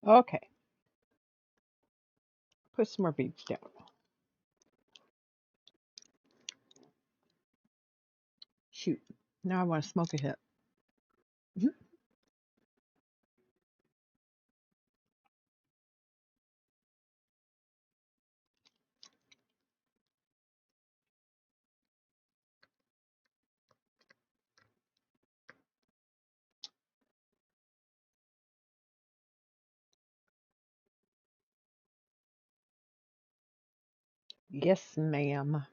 Okay, put some more beads down. Shoot, now I want to smoke a hit. Mhm. Yes, ma'am.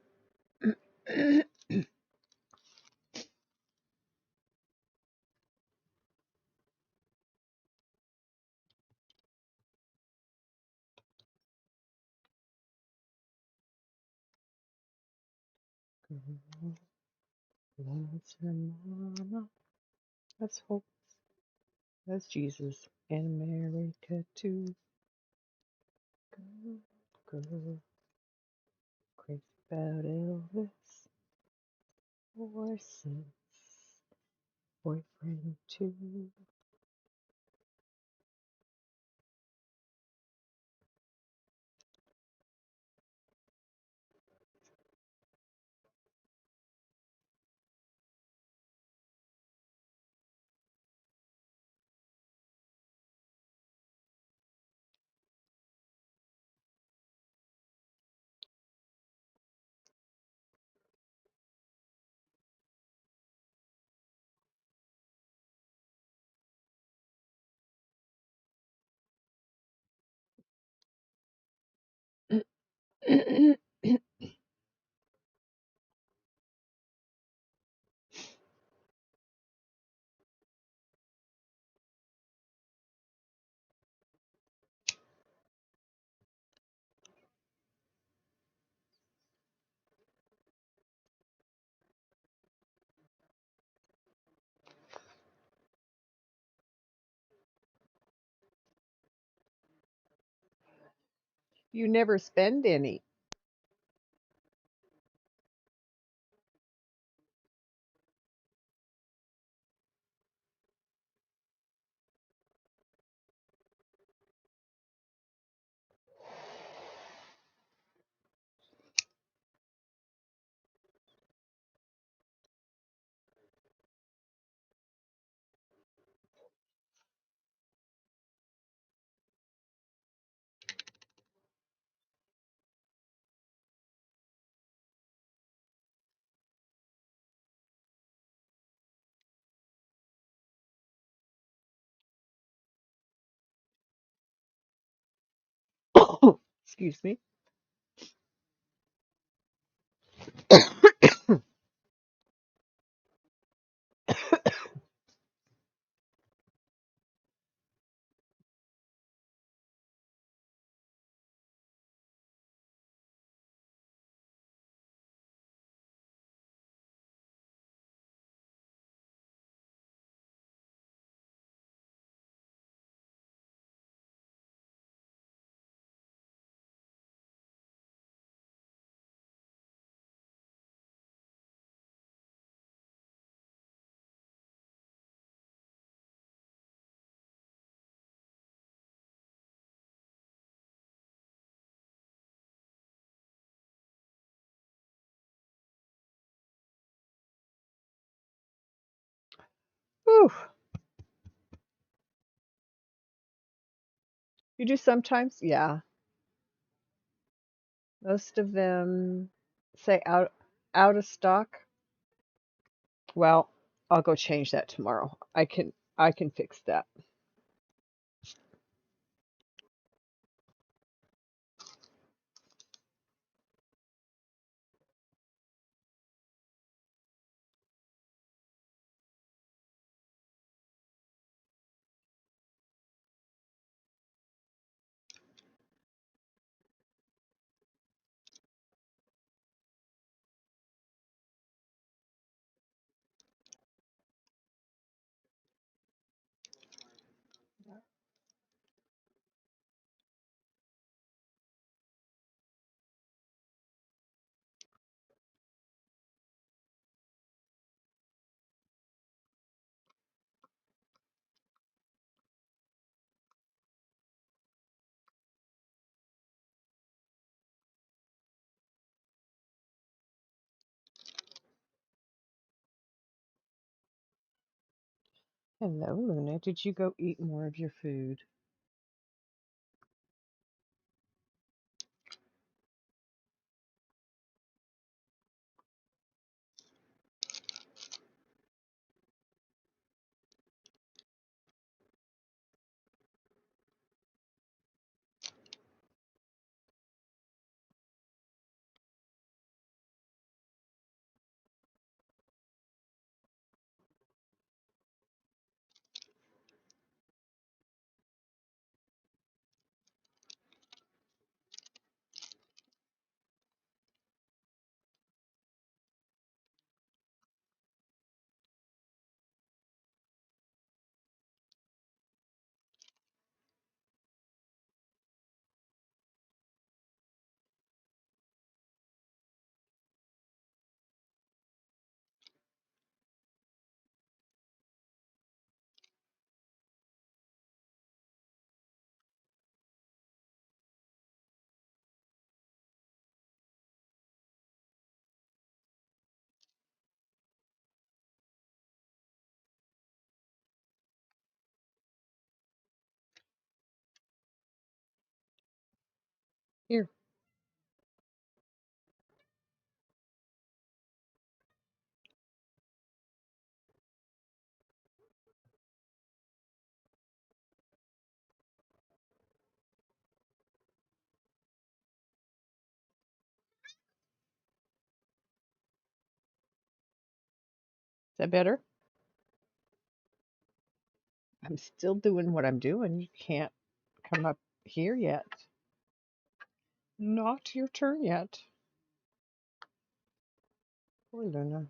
Girl loves her mama. Let's hope that's Jesus and America too. Girl, girl, crazy about Elvis. Horses, boyfriend too. You never spend any. Excuse me. Whew. You do sometimes? Yeah. Most of them say out of stock. Well, I'll go change that tomorrow. I can fix that. Hello, Luna. Did you go eat more of your food? Is here, is that better? I'm still doing what I'm doing. You can't come up here yet. Not your turn yet. Poor Luna.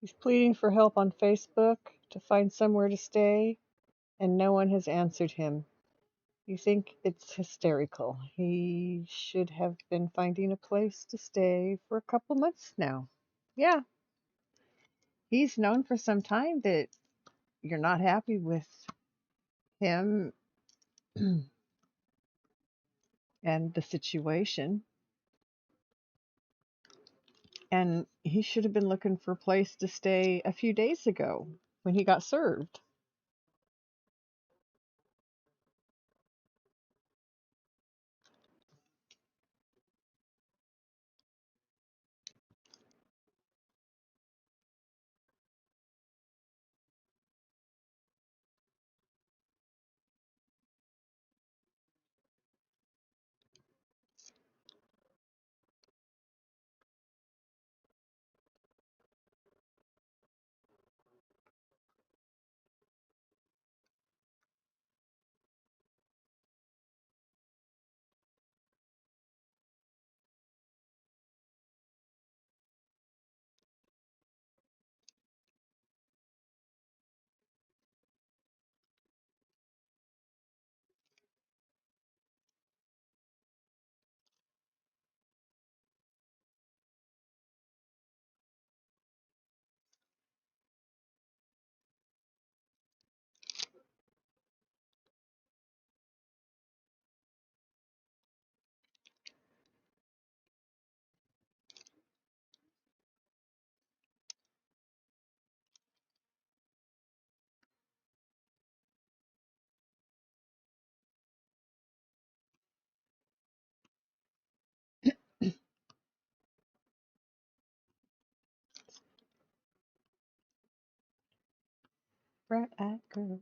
He's pleading for help on Facebook to find somewhere to stay, and no one has answered him. You think it's hysterical. He should have been finding a place to stay for a couple months now. Yeah, he's known for some time that you're not happy with him and the situation, and he should have been looking for a place to stay a few days ago when he got served. Bright-eyed girl.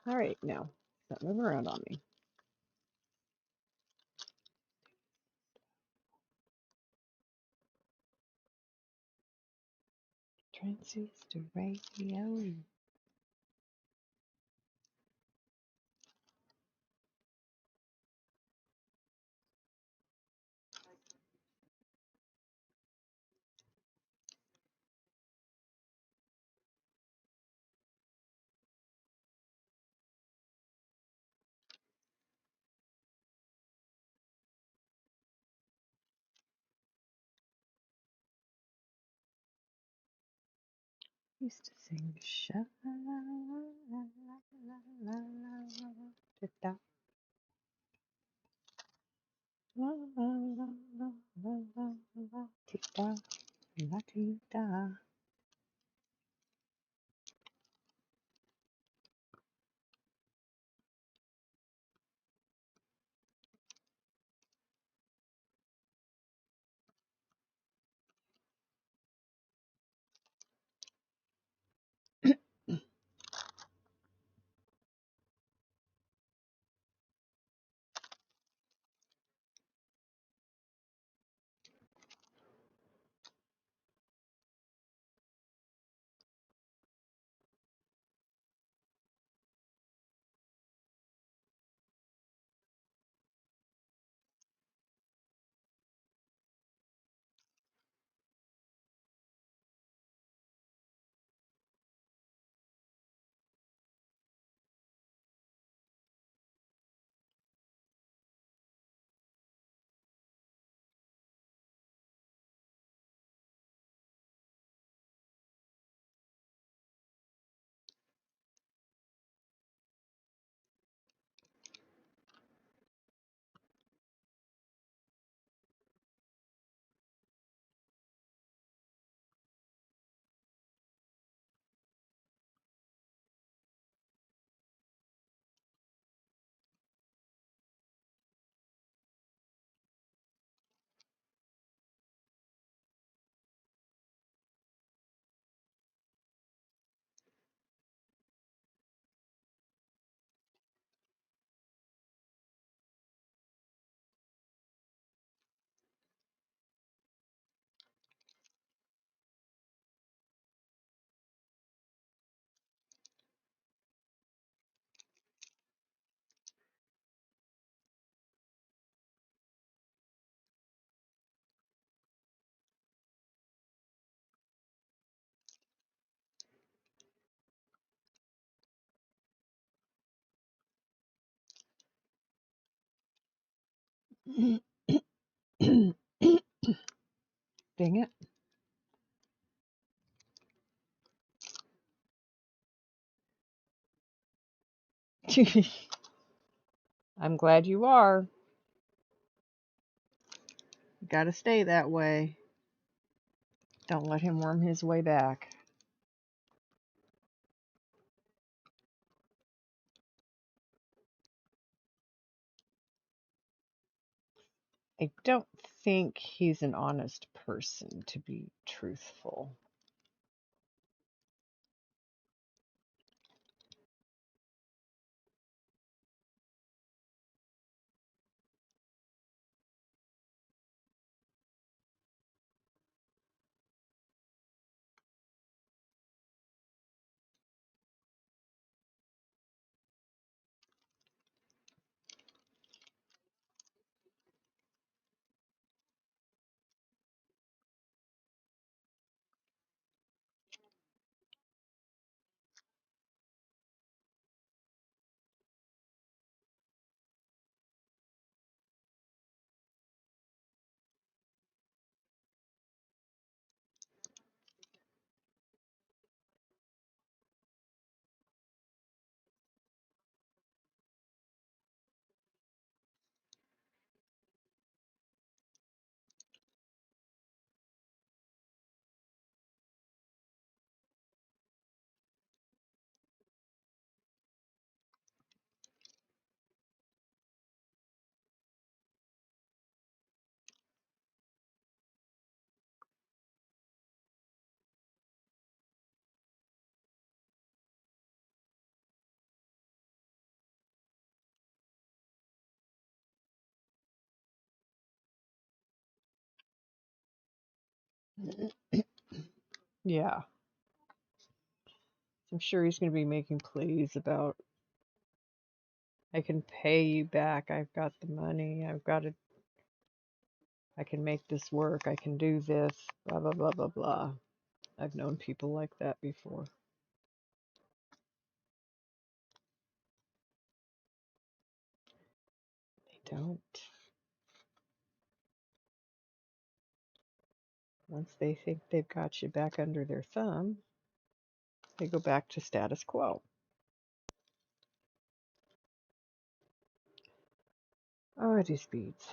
All right, now stop moving around on me. Transistor radio. Used to sing sha la la la la la la la la la la la la la tita la tita. Dang it. I'm glad you are. Gotta stay that way. Don't let him worm his way back. I don't think he's an honest person, to be truthful. Yeah, I'm sure he's going to be making pleas about, I can pay you back. I've got the money. I can make this work. I can do this. Blah, blah, blah, blah, blah. I've known people like that before. They don't. Once they think they've got you back under their thumb, they go back to status quo. Oh, these beads.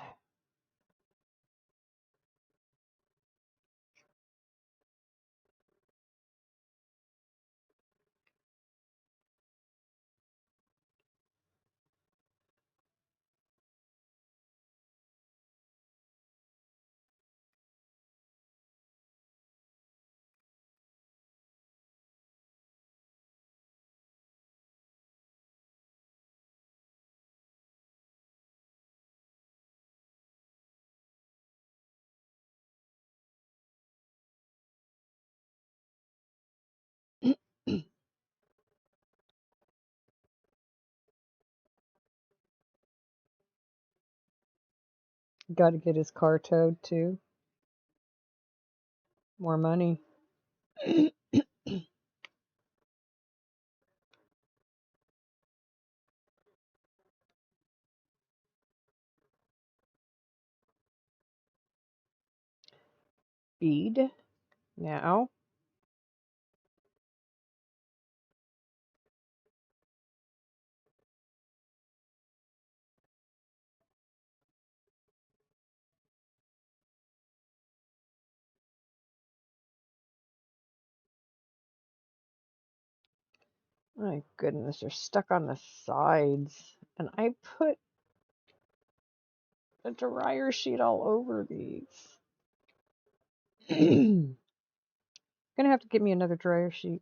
Got to get his car towed too. More money. Bead. Now. My goodness, they're stuck on the sides. And I put a dryer sheet all over these. Gonna have to get me another dryer sheet.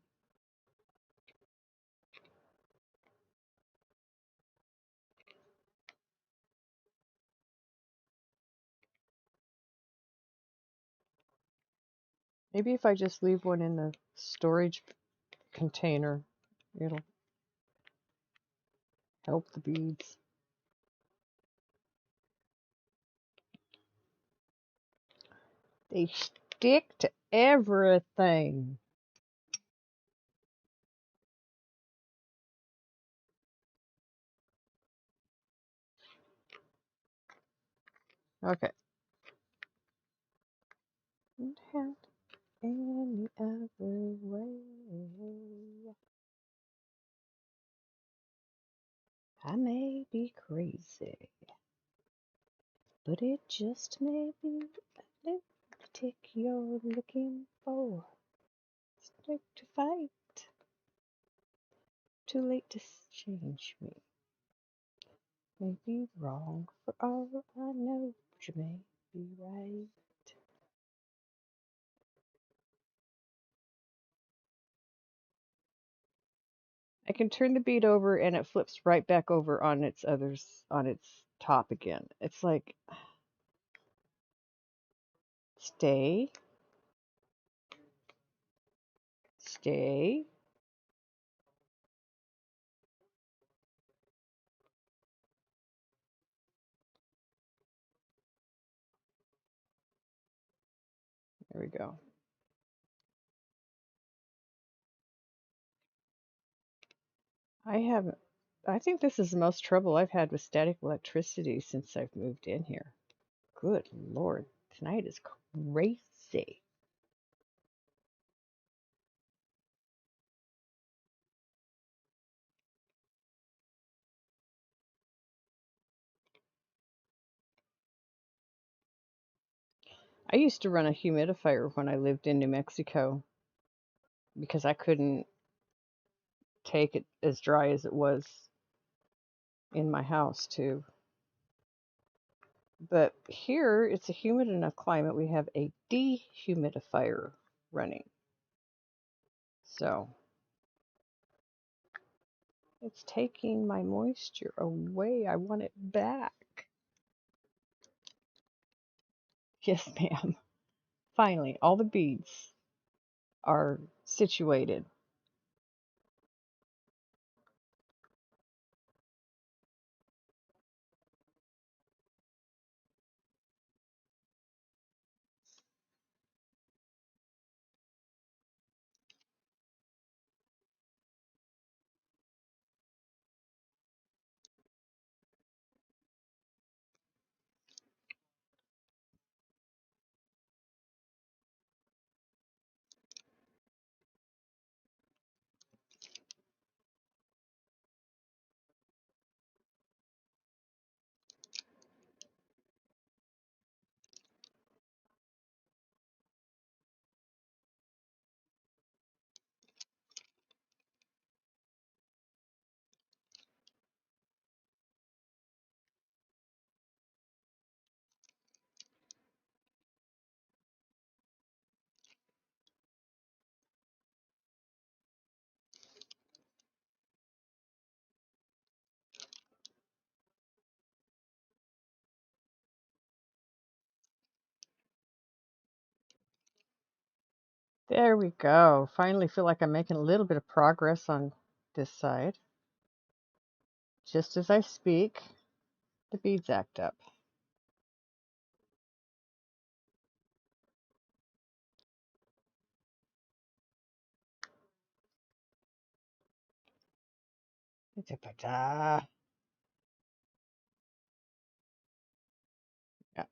Maybe if I just leave one in the storage container, it'll help the beads. They stick to everything. Okay. Wouldn't have any other way. I may be crazy, but it just may be a lunatic you're looking for. Stick to fight. Too late to change me. May be wrong for all I know, but you may be right. I can turn the bead over and it flips right back over on its top again. It's like stay, stay. There we go. I think this is the most trouble I've had with static electricity since I've moved in here. Good Lord, tonight is crazy. I used to run a humidifier when I lived in New Mexico because I couldn't take it as dry as it was in my house too. But here it's a humid enough climate. We have a dehumidifier running. So it's taking my moisture away. I want it back. Yes, ma'am. Finally, all the beads are situated. There we go. Finally feel like I'm making a little bit of progress on this side. Just as I speak, the beads act up. Yeah.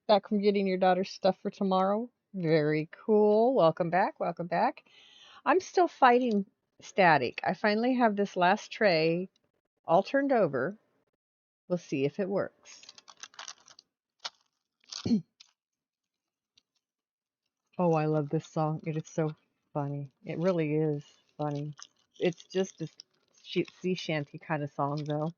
Back from getting your daughter's stuff for tomorrow. Very cool. Welcome back. Welcome back. I'm still fighting static. I finally have this last tray all turned over. We'll see if it works. Oh, I love this song. It is so funny. It really is funny. It's just a sea shanty kind of song, though.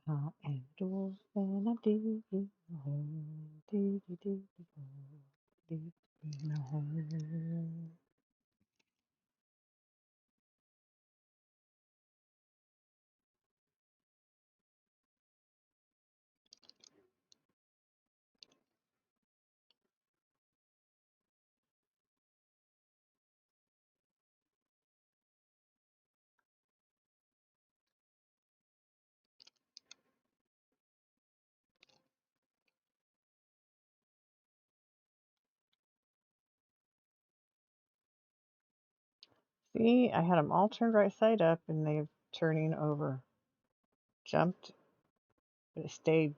I am dwarf and I'm digging a hole, diggy hole, digging a hole. See, I had them all turned right side up and they're turning over. Jumped, but it stayed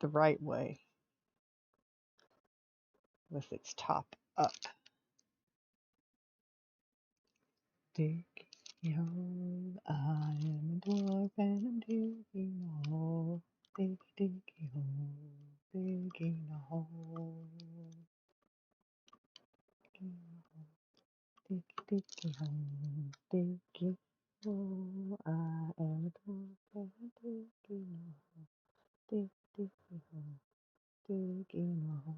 the right way with its top up. Dig a hole, I am a dwarf and I'm digging a hole. Dig, dig a hole, digging a hole. Dig, dig a hole, dig a hole. digging a hole.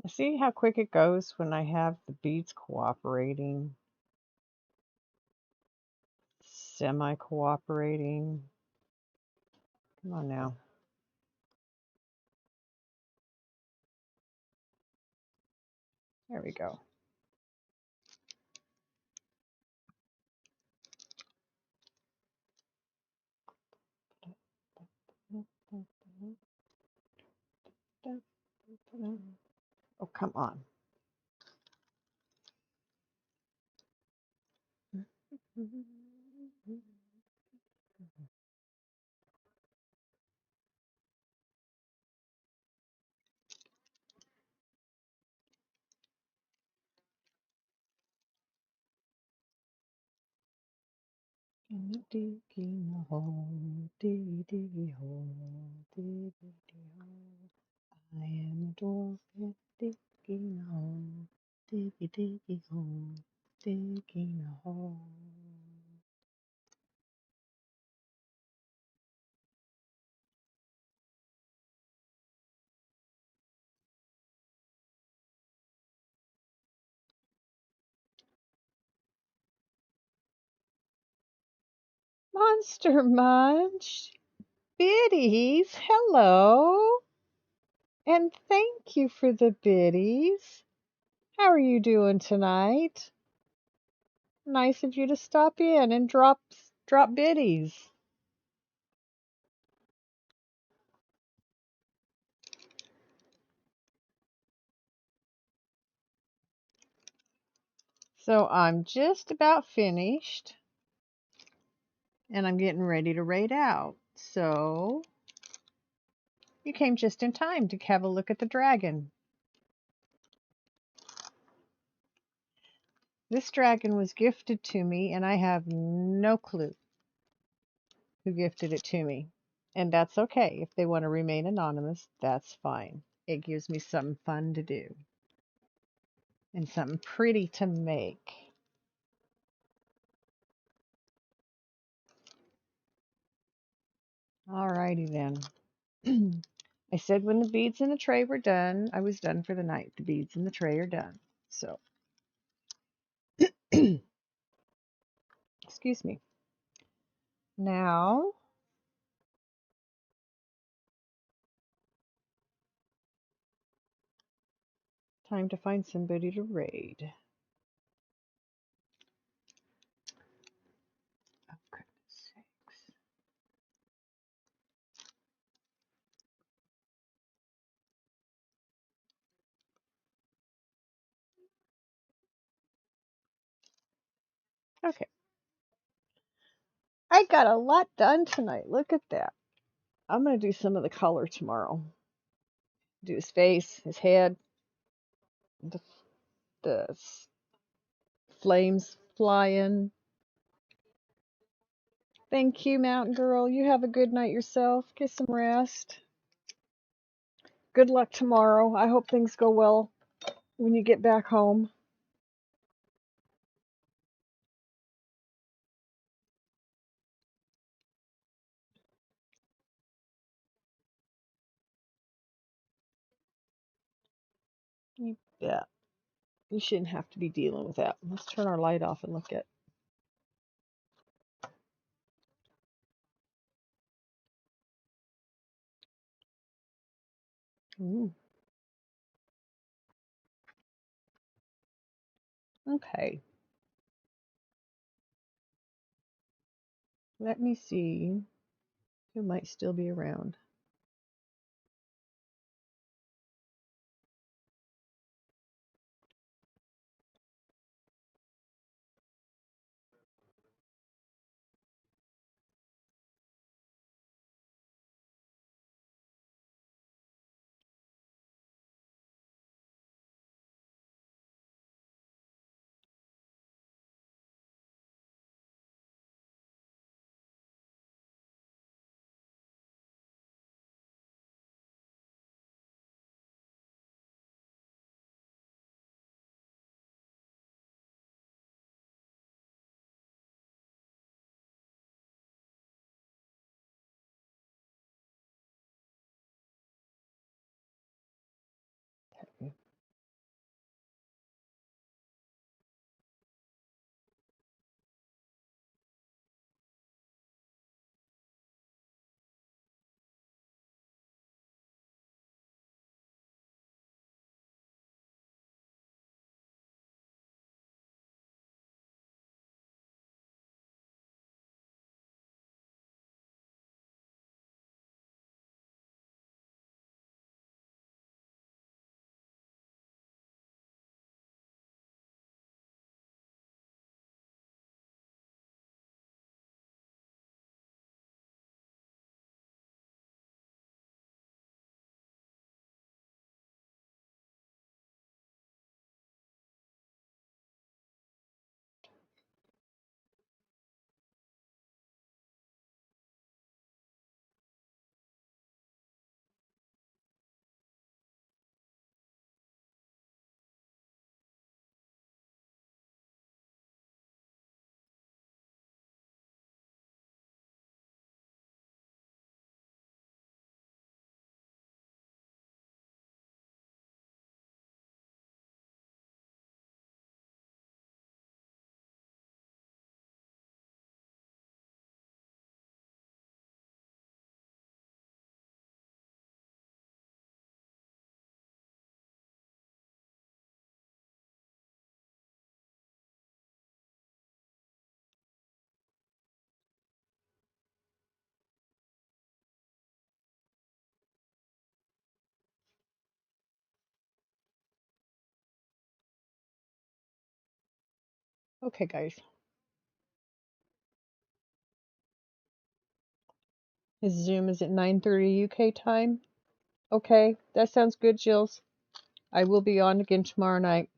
See how quick it goes when I have the beads cooperating, semi-cooperating. Come on now. There we go. Oh, come on. Digging a hole, diggy diggy hole, diggy diggy hole. I am a dwarf at digging a hole, diggy diggy hole, digging a hole. Monster Munch, biddies, hello, and thank you for the biddies. How are you doing tonight? Nice of you to stop in and drop biddies. So I'm just about finished and I'm getting ready to raid out. So you came just in time to have a look at the dragon. This dragon was gifted to me and I have no clue who gifted it to me. And that's okay. If they want to remain anonymous, that's fine. It gives me something fun to do and something pretty to make. Alrighty then. I said when the beads in the tray were done, I was done for the night. The beads in the tray are done. So, excuse me. Now, time to find somebody to raid. Oh, goodness sakes. Okay. I got a lot done tonight. Look at that. I'm going to do some of the color tomorrow. Do his face, his head, the, the flames flying. Thank you, Mountain Girl. You have a good night yourself. Get some rest. Good luck tomorrow. I hope things go well when you get back home. You bet. You shouldn't have to be dealing with that. Let's turn our light off and look at. Ooh. Okay. Let me see who might still be around. Okay, guys. His Zoom is at 9:30 UK time. Okay, that sounds good, Jills. I will be on again tomorrow night.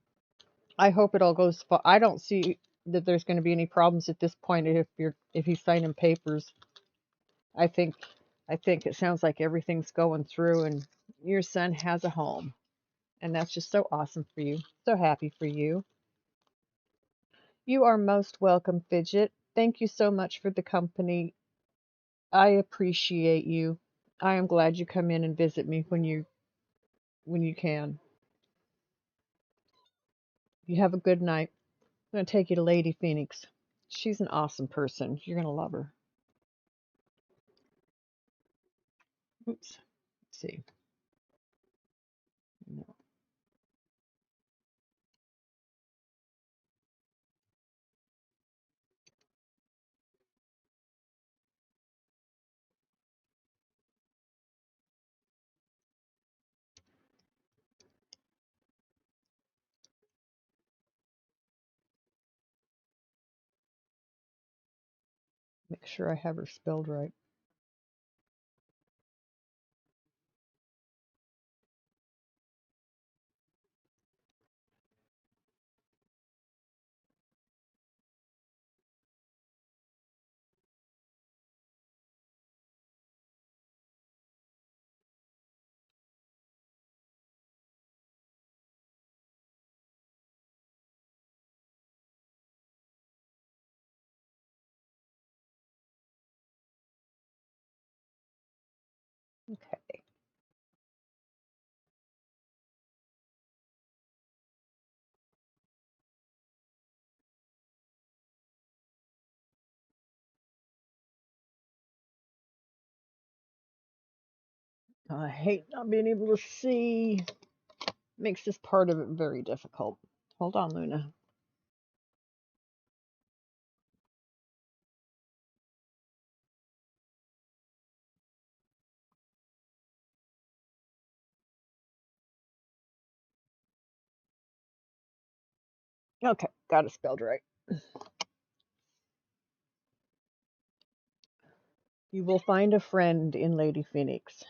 I hope it all goes fine. I don't see that there's going to be any problems at this point if he's signing papers. I think I think it sounds like everything's going through and your son has a home. And that's just so awesome for you. So happy for you. You are most welcome, Fidget. Thank you so much for the company. I appreciate you. I am glad you come in and visit me when you can. You have a good night. I'm going to take you to Lady Phoenix. She's an awesome person. You're going to love her. Oops. Let's see. No. Make sure I have her spelled right. Okay. I hate not being able to see. Makes this part of it very difficult. Hold on, Luna. Okay, got it spelled right. You will find a friend in Lady Phoenix,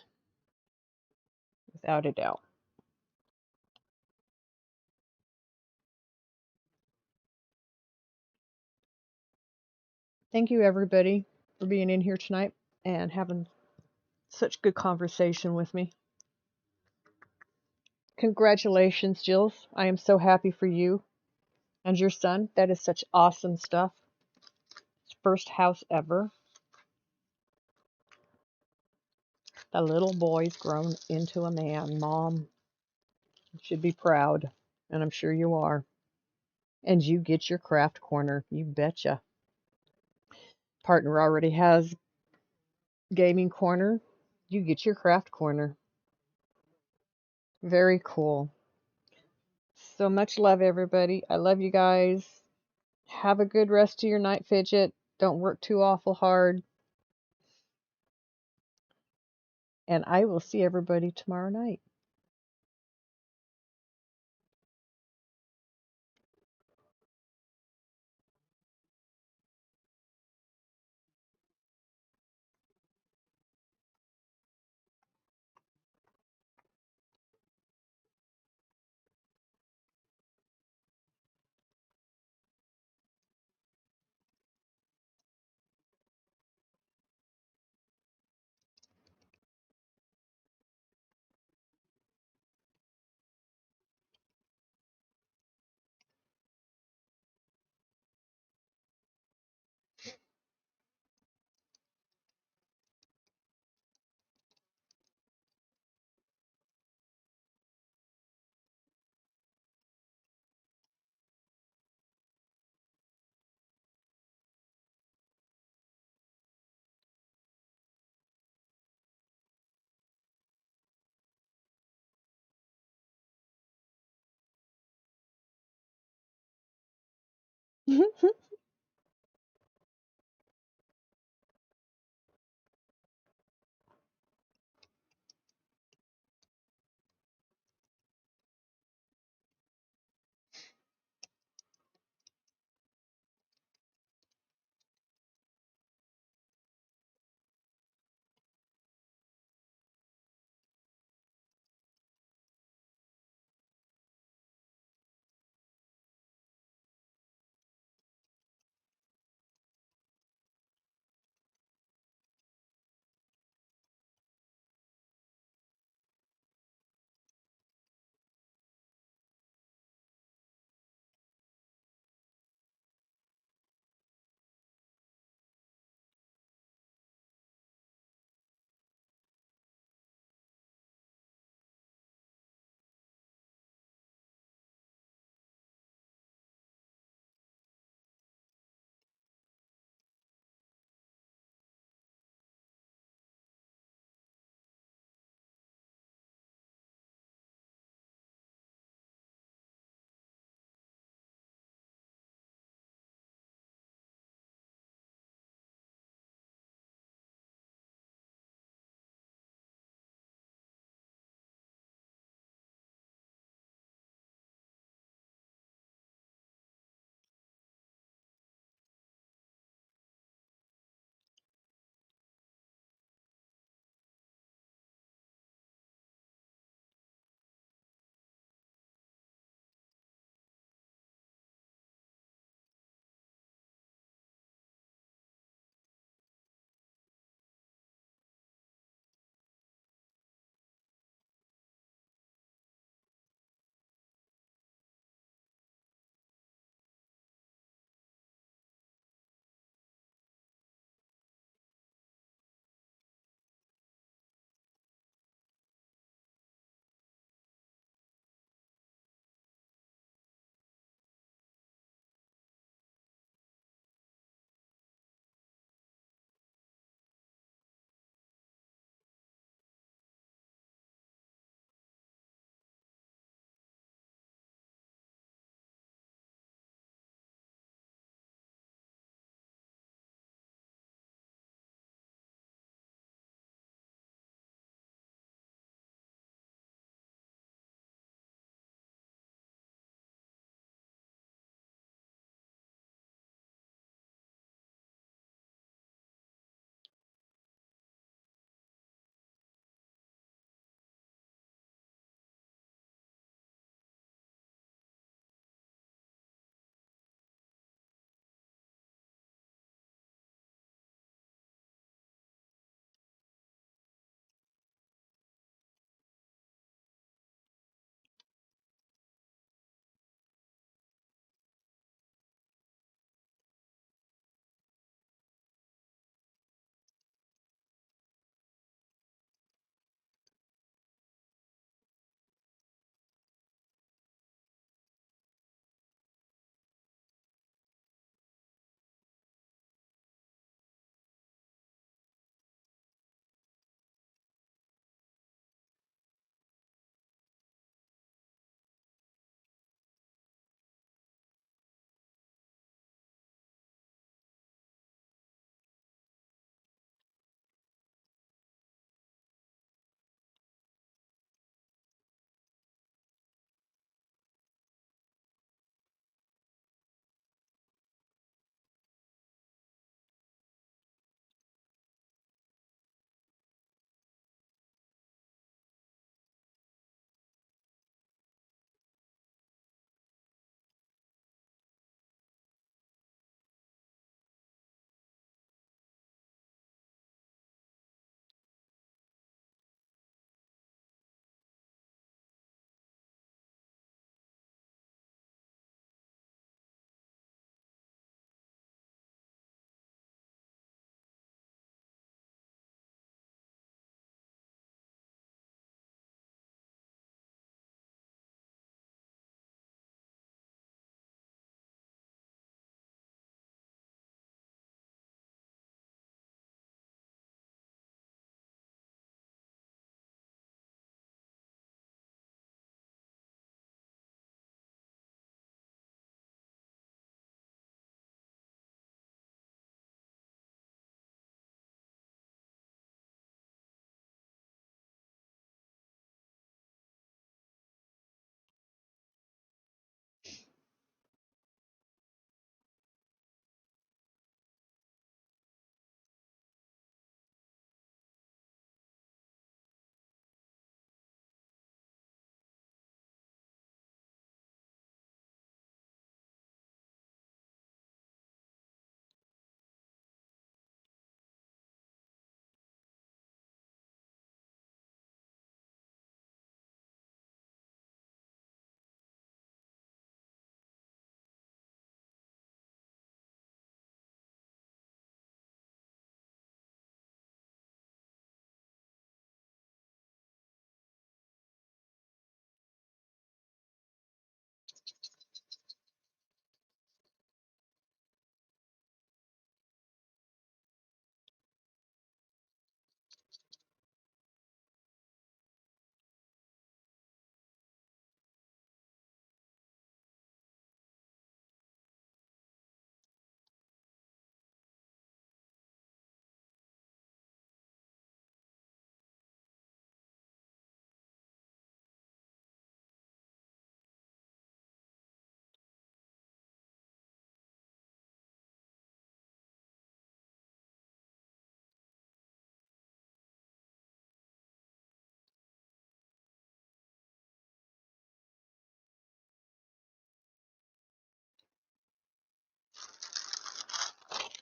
without a doubt. Thank you, everybody, for being in here tonight and having such good conversation with me. Congratulations, Jills. I am so happy for you and your son. That is such awesome stuff. First house ever. The little boy's grown into a man. Mom, you should be proud, and I'm sure you are. And you get your craft corner. You betcha. Partner already has gaming corner. You get your craft corner. Very cool. So much love, everybody. I love you guys. Have a good rest of your night, Fidget. Don't work too awful hard. And I will see everybody tomorrow night.